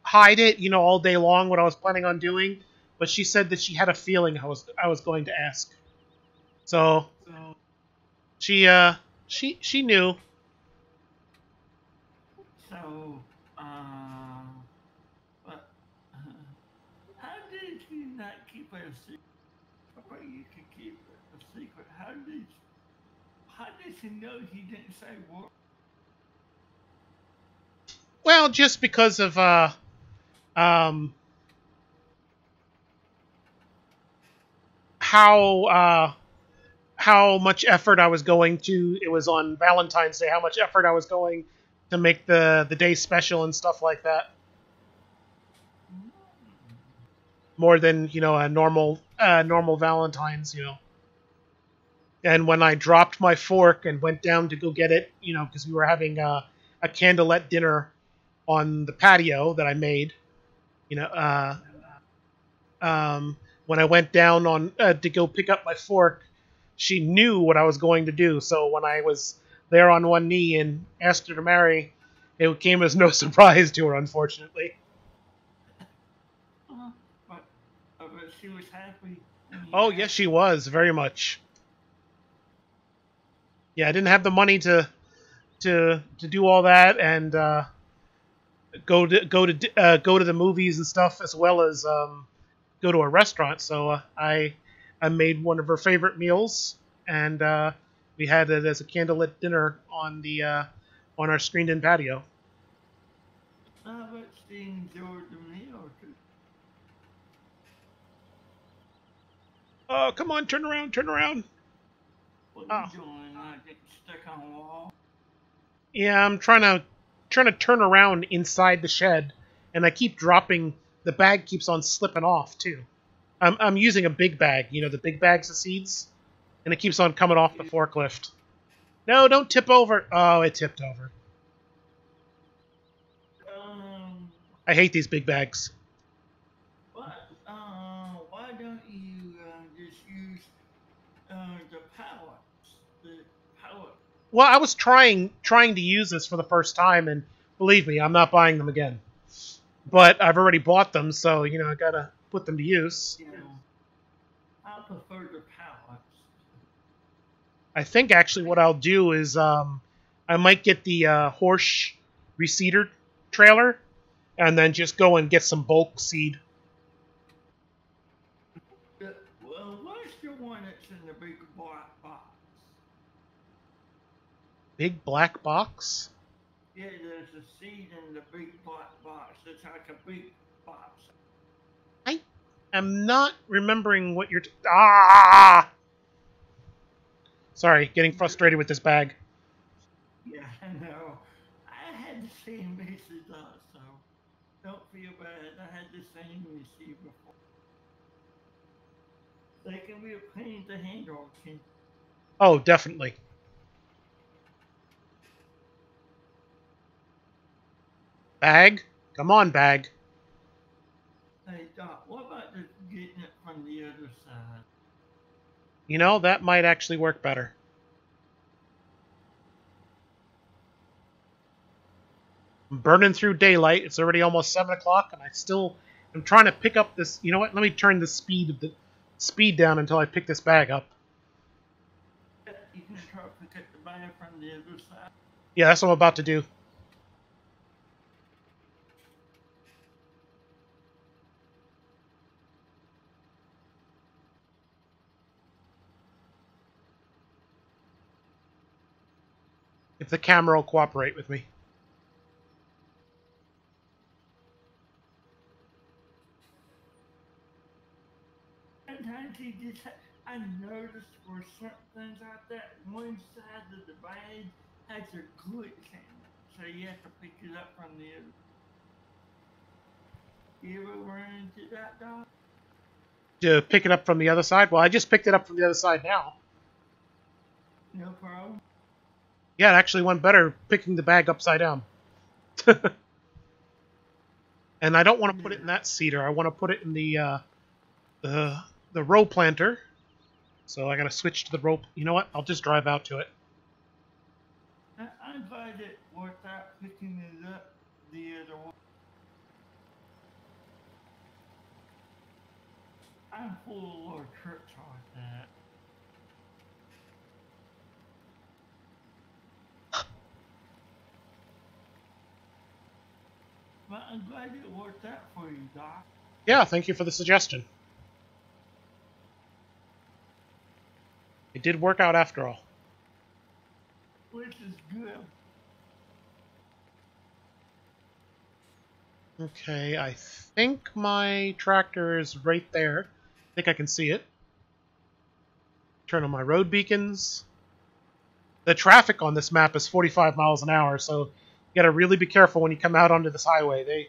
hide it, all day long, what I was planning on doing. But she said that she had a feeling I was going to ask. So she knew. So, but how did you not keep it a secret? But you could keep it a secret. How did she know you didn't say what? Well, just because of how much effort I was going to. It was on Valentine's Day. How much effort I was going to make the day special and stuff like that. More than a normal Valentine's. And when I dropped my fork and went down to go get it, you know, because we were having a candlelit dinner on the patio that I made, you know, when I went down on to go pick up my fork, she knew what I was going to do. So when I was there on one knee and asked her to marry, it came as no surprise to her, unfortunately. But, but she was happy. When you Oh, yes, asked. she was, very much. Yeah, I didn't have the money to do all that and go to the movies and stuff, as well as go to a restaurant. So I made one of her favorite meals, and we had it as a candlelit dinner on our screened-in patio. But she enjoyed the meal too. Oh, come on, turn around, turn around. What Oh, you doing? Like getting stuck on a wall? yeah, I'm trying to turn around inside the shed, and I keep dropping. The bag keeps on slipping off too. I'm using a big bag, you know, the big bags of seeds, and it keeps on coming off the forklift. No, don't tip over. Oh, it tipped over. Um, I hate these big bags. what? Why don't you just use the pallets? The pallet. Well, I was trying to use this for the first time, and believe me, I'm not buying them again. But I've already bought them, so you know I gotta put them to use. You know, I prefer the pallets. I think actually what I'll do is I might get the horse reseeder trailer, and then just go and get some bulk seed. Well, what's the one that's in the big black box? Big black box. Yeah, there's a seed in the big black box. It's like a big box. I am not remembering what you're. Ah! Sorry, getting frustrated with this bag. Yeah, I know. I had the same message also. Don't feel bad. I had the same issue before. They can be a pain to handle. Can Oh, definitely. Bag? Come on, bag. Hey, Doc, what about just getting it from the other side? You know, that might actually work better. I'm burning through daylight. It's already almost 7 o'clock, and I still am trying to pick up this. You know what? Let me turn the speed down until I pick this bag up. You can try to pick up the bag from the other side. Yeah, that's what I'm about to do. If the camera will cooperate with me. Sometimes you just, I noticed for certain things like that, one side of the bag has a glitch in it. So you have to pick it up from the other. You ever run into that, Doc? To pick it up from the other side? Well, I just picked it up from the other side now. No problem. Yeah, it actually went better picking the bag upside down. And I don't want to put it in that cedar. I want to put it in the row planter. So I gotta switch to the rope. You know what? I'll just drive out to it. I'm glad it worked out picking it up the other one. I'm full of little tricks like that. But I'm glad it worked out for you, Doc. Yeah, thank you for the suggestion. It did work out after all. Which is good. Okay, I think my tractor is right there. I think I can see it. Turn on my road beacons. The traffic on this map is 45 miles an hour, so you gotta really be careful when you come out onto this highway.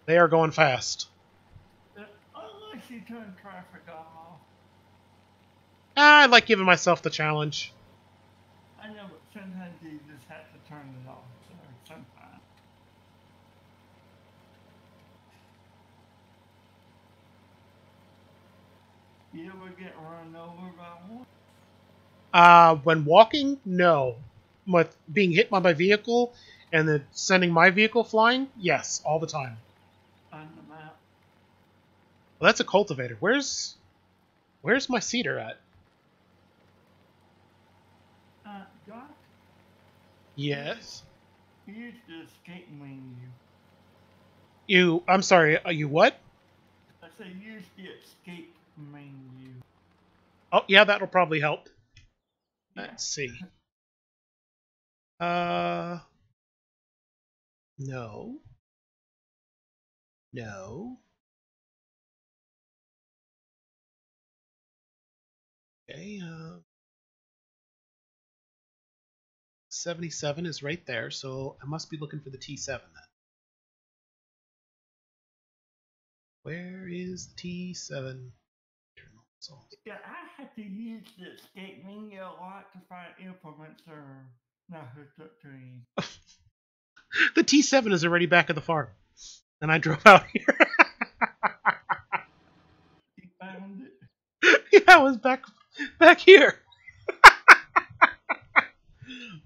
They are going fast. Unless you turn traffic off. I like giving myself the challenge. I know, but sometimes you just have to turn it off. So sometimes. You ever get run over by one? When walking, no. With being hit by my vehicle and then sending my vehicle flying, yes, all the time. On the map. Well, that's a cultivator. Where's my cedar at? Doc, Yes. use the escape menu. I'm sorry, you what? I say use the escape menu. Oh, yeah, that'll probably help. Yeah. Let's see. No. No. Okay, 77 is right there, so I must be looking for the T7 then. Where is the T7? Yeah, I had to use the escape menu a lot to find implements that are not hooked up to any. The T7 is already back at the farm, and I drove out here. You found it? Yeah, I was back here.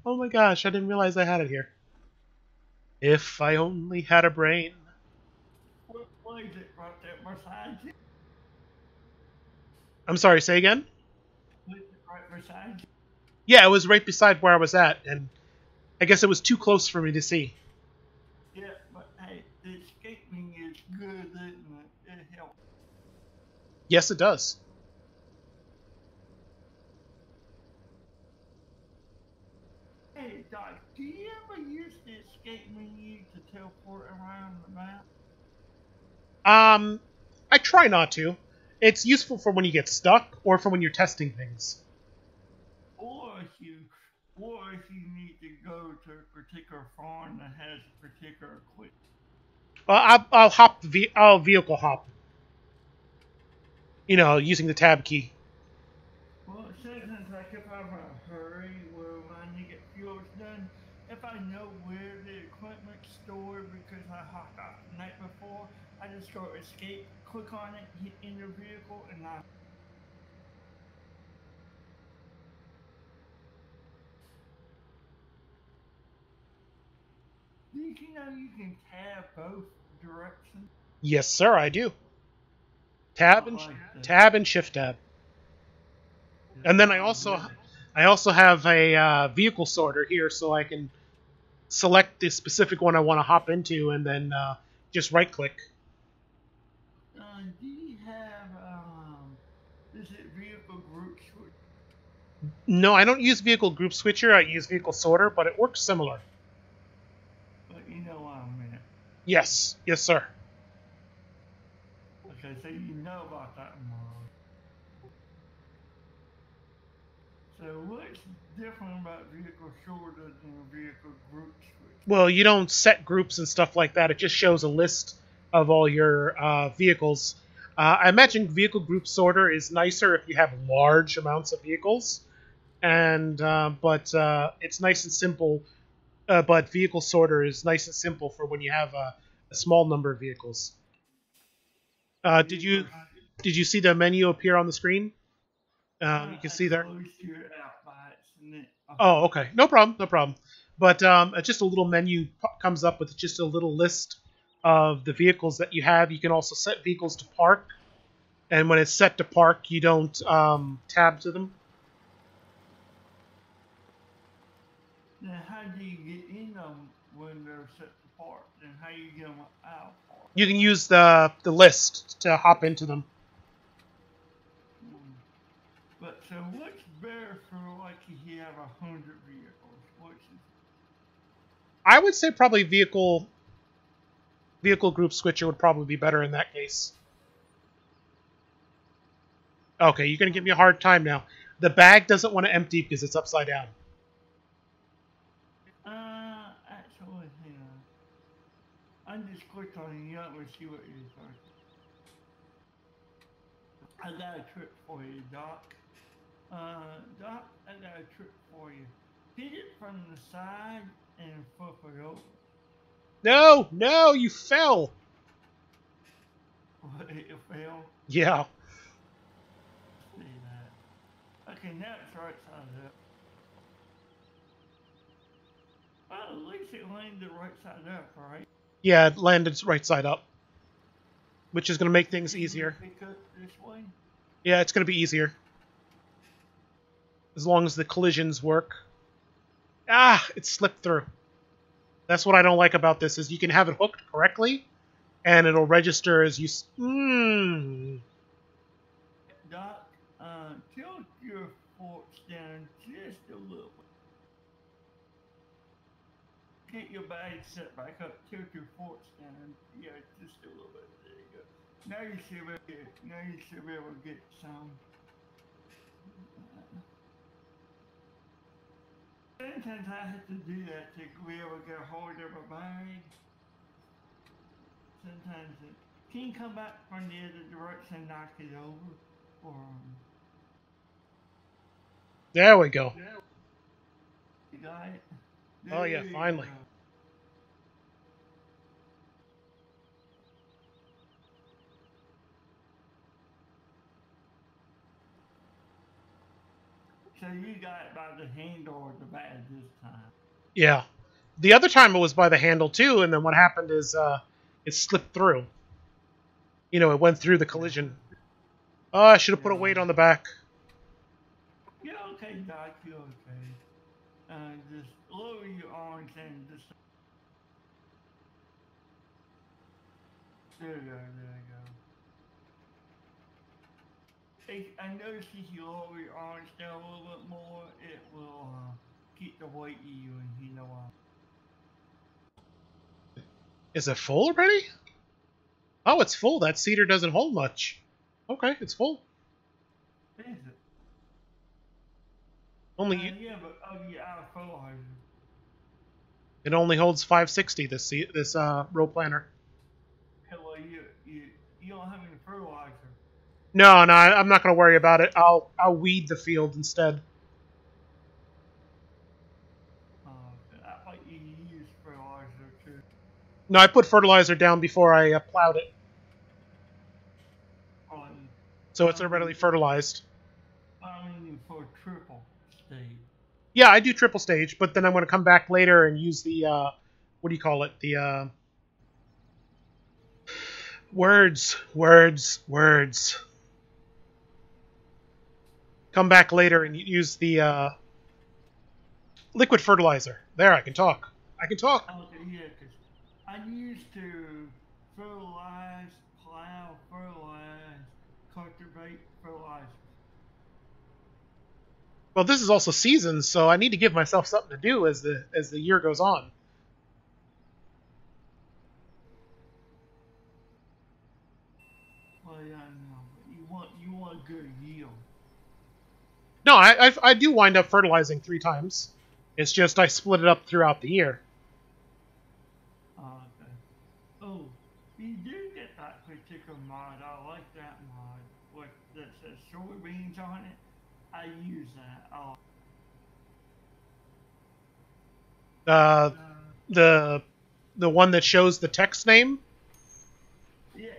Oh my gosh, I didn't realize I had it here. If I only had a brain. What is it right there beside you? I'm sorry, say again? Was it right beside you? Yeah, it was right beside where I was at, and I guess it was too close for me to see. Yeah, but hey, the escape menu is good, isn't it? It helps. Yes, it does. Hey, Doc, do you ever use the escape menu to teleport around the map? I try not to. It's useful for when you get stuck, or for when you're testing things. Or if you need to go to a particular farm that has a particular equipment. Well, I'll vehicle hop. You know, using the tab key. Well, sometimes like if I'm in a hurry where I need to get fuels done, if I know where the equipment's stored because I hopped off the night before, I just go escape, click on it, hit enter vehicle, and I. Did you know you can tab both directions? Yes, sir, I do. I like that. Tab and shift tab. And then I also have a vehicle sorter here, so I can select the specific one I want to hop into, and then just right click. Do you have is it vehicle group switch? No, I don't use vehicle group switcher. I use vehicle sorter, but it works similar. But you know what I meant. Yes, yes, sir. Okay, so you know about that model. So what's different about vehicle sorter than vehicle group switch? Well, you don't set groups and stuff like that. It just shows a list of all your vehicles. I imagine vehicle group sorter is nicer if you have large amounts of vehicles, and but it's nice and simple. But vehicle sorter is nice and simple for when you have a small number of vehicles. Did you Vehicle- did you see the menu appear on the screen? You can I see there. closed it out by accident. Oh, okay. No problem. No problem. But just a little menu comes up with just a little list of the vehicles that you have. You can also set vehicles to park, and when it's set to park, you don't tab to them. Then how do you get in them when they're set apart? And how you get them out? You can use the list to hop into them. Hmm. But so what's better for like if you have 100 vehicles? What's I would say probably vehicle group switcher would probably be better in that case. Okay, you're gonna give me a hard time now. The bag doesn't want to empty because it's upside down. actually, hang on. I just clicked on it. Let me see what it is. I got a trick for you, Doc. Doc, I got a trick for you. Hit it from the side and flip it over. No, no, you fell. It failed. Yeah. See that. Okay, now it's right side up. Well, at least it landed right side up, right? Yeah, it landed right side up, which is going to make things easier. Pick up this way. Yeah, it's going to be easier. As long as the collisions work. Ah, it slipped through. That's what I don't like about this, is you can have it hooked correctly, and it'll register as you... Doc, tilt your forks down just a little bit. Get your bag set back up, tilt your forks down, yeah, just a little bit. There you go. Now you should be able to get some. Sometimes I have to do that to be able to get a hold of a bag. Sometimes it can come back from the other direction and knock it over. Or There we go. you got it? Oh yeah, There you finally. go. So you got it by the handle or the bag this time. Yeah. The other time it was by the handle too, and then what happened is it slipped through. You know, it went through the collision. Oh, I should have put a weight on the back. You're okay, Doc, you're okay. Just lower your arms and just... There you go, there you go. I noticed if you lower your arms down a little bit more, it will keep the weight even, you know. Is it full already? Oh, it's full. That cedar doesn't hold much. Okay, it's full. Is it? Only Yeah, but you're out of fertilizer. it only holds 560. This row planner. Hello, you don't have any fertilizer. No, I'm not going to worry about it. I'll weed the field instead. I thought you use fertilizer too. No, I put fertilizer down before I plowed it, so it's already fertilized. I mean, for triple stage. Yeah, I do triple stage, but then I'm going to come back later and use the what do you call it? The words. Come back later and use the liquid fertilizer. There, I can talk. Okay, yeah, because I used to fertilize, plow, fertilize, cultivate, fertilize. Well, this is also seasons, so I need to give myself something to do as the year goes on. Well, yeah, I know, but you want good yield. No, I do wind up fertilizing 3 times. It's just I split it up throughout the year. Okay. Oh, you do get that particular mod. I like that mod. That says soybeans on it. I use that. The one that shows the text name. Yeah.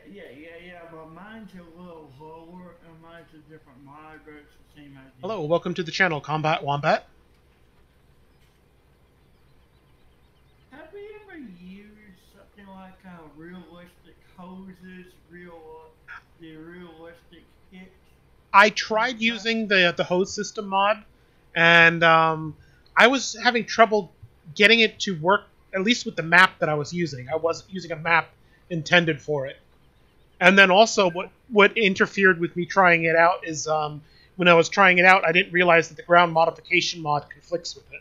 But mine's a little lower, and mine's a different mod, but it's the same idea. Hello, welcome to the channel, Combat Wombat. Have you ever used something like realistic hoses, the realistic hits? I tried using the hose system mod, and I was having trouble getting it to work, at least with the map that I was using. I wasn't using a map intended for it. And then also, what interfered with me trying it out is when I was trying it out, I didn't realize that the ground modification mod conflicts with it.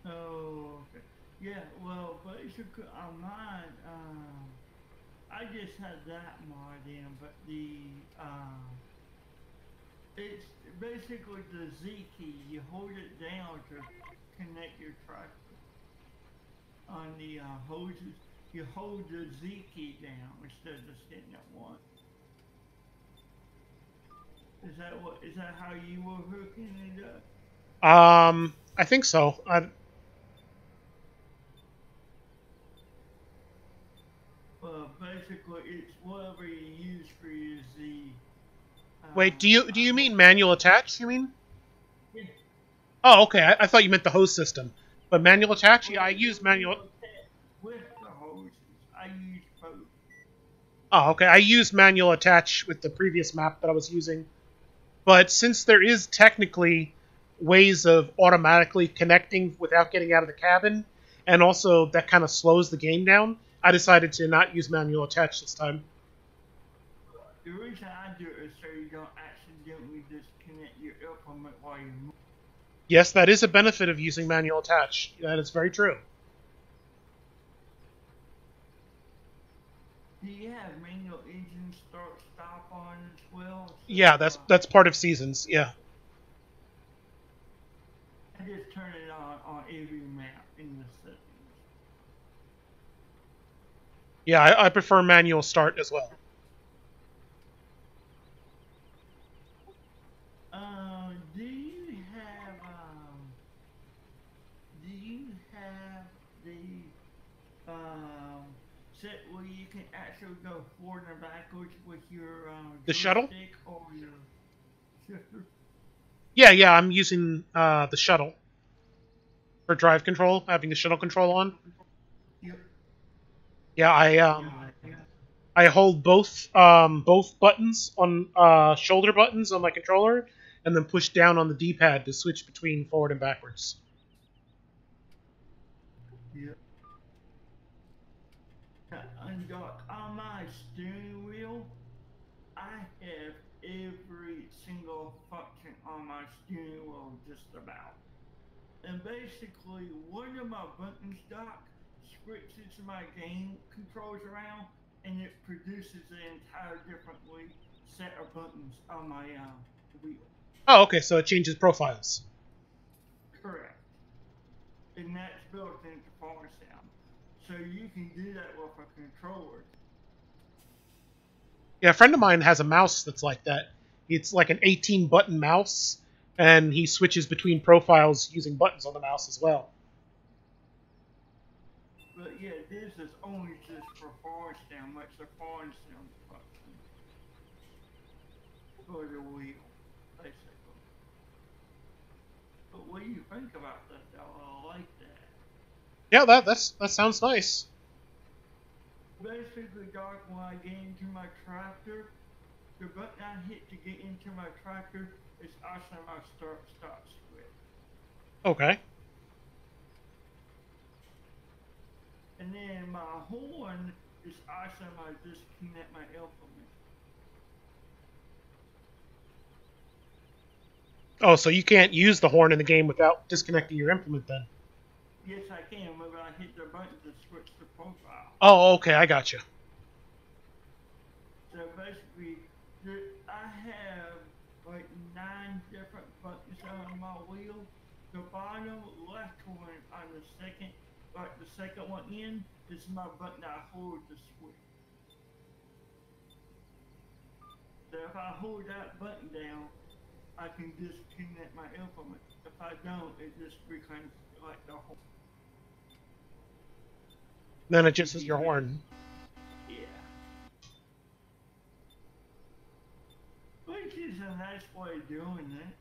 Oh, okay. Yeah, well, basically on mine, I just had that mod in, but it's basically the Z key. You hold it down to connect your tractor. On the hoses, you hold the Z key down instead of just hitting it once. Is that how you were hooking it up? I think so. Well, basically, it's whatever you use for your Z. Wait, do you I mean hope. manual attach? You mean? Yeah. Oh, okay. I thought you meant the host system. But manual attach? Yeah, Well, I use you manual. know, with the hoses, I use both. Oh, okay. I used manual attach with the previous map that I was using. But since there is technically ways of automatically connecting without getting out of the cabin, and also that kind of slows the game down, I decided to not use manual attach this time. The reason I do it is so you don't accidentally disconnect your implement while you move. Yes, that is a benefit of using manual attach. That is very true. Do you have manual engine start stop on as well? Yeah, So that's part of seasons. Yeah. I just turn it on every map in the settings. Yeah, I prefer manual start as well. Do you have the set where you can actually go forward and backwards with your The shuttle? joystick or your shifter? Yeah, I'm using the shuttle for drive control, having the shuttle control on. Yep. Yeah, Yeah. I hold both buttons on shoulder buttons on my controller, and then push down on the D-pad to switch between forward and backwards. Yep. And Doc, on my steering wheel, I have every single function on my steering wheel just about. And basically, one of my buttons, Doc, switches my game controls around, and it produces an entire differently set of buttons on my wheel. Oh, okay, so it changes profiles. Correct. And that's built into Force Sound. So you can do that with a controller. Yeah, a friend of mine has a mouse that's like that. It's like an 18-button mouse, and he switches between profiles using buttons on the mouse as well. But yeah, this is only just for Force Sound, much the Force Sound function for the wheel, basically. But what do you think about that, though? I like that. Yeah, that sounds nice. Basically, Doc, when I get into my tractor, the button I hit to get into my tractor is also my start-stop switch. Okay. And then my horn is also my disconnect my implement. Oh, so you can't use the horn in the game without disconnecting your implement then? Yes, I can when I hit the button to switch the profile. Oh, okay, I got you. So basically, I have like 9 different buttons on my wheel. The bottom left one on the second one in is my button I hold to switch. So if I hold that button down, I can disconnect my implement. If I don't, it just becomes like the whole. Then it just is your horn. Yeah. Which is a nice way of doing it.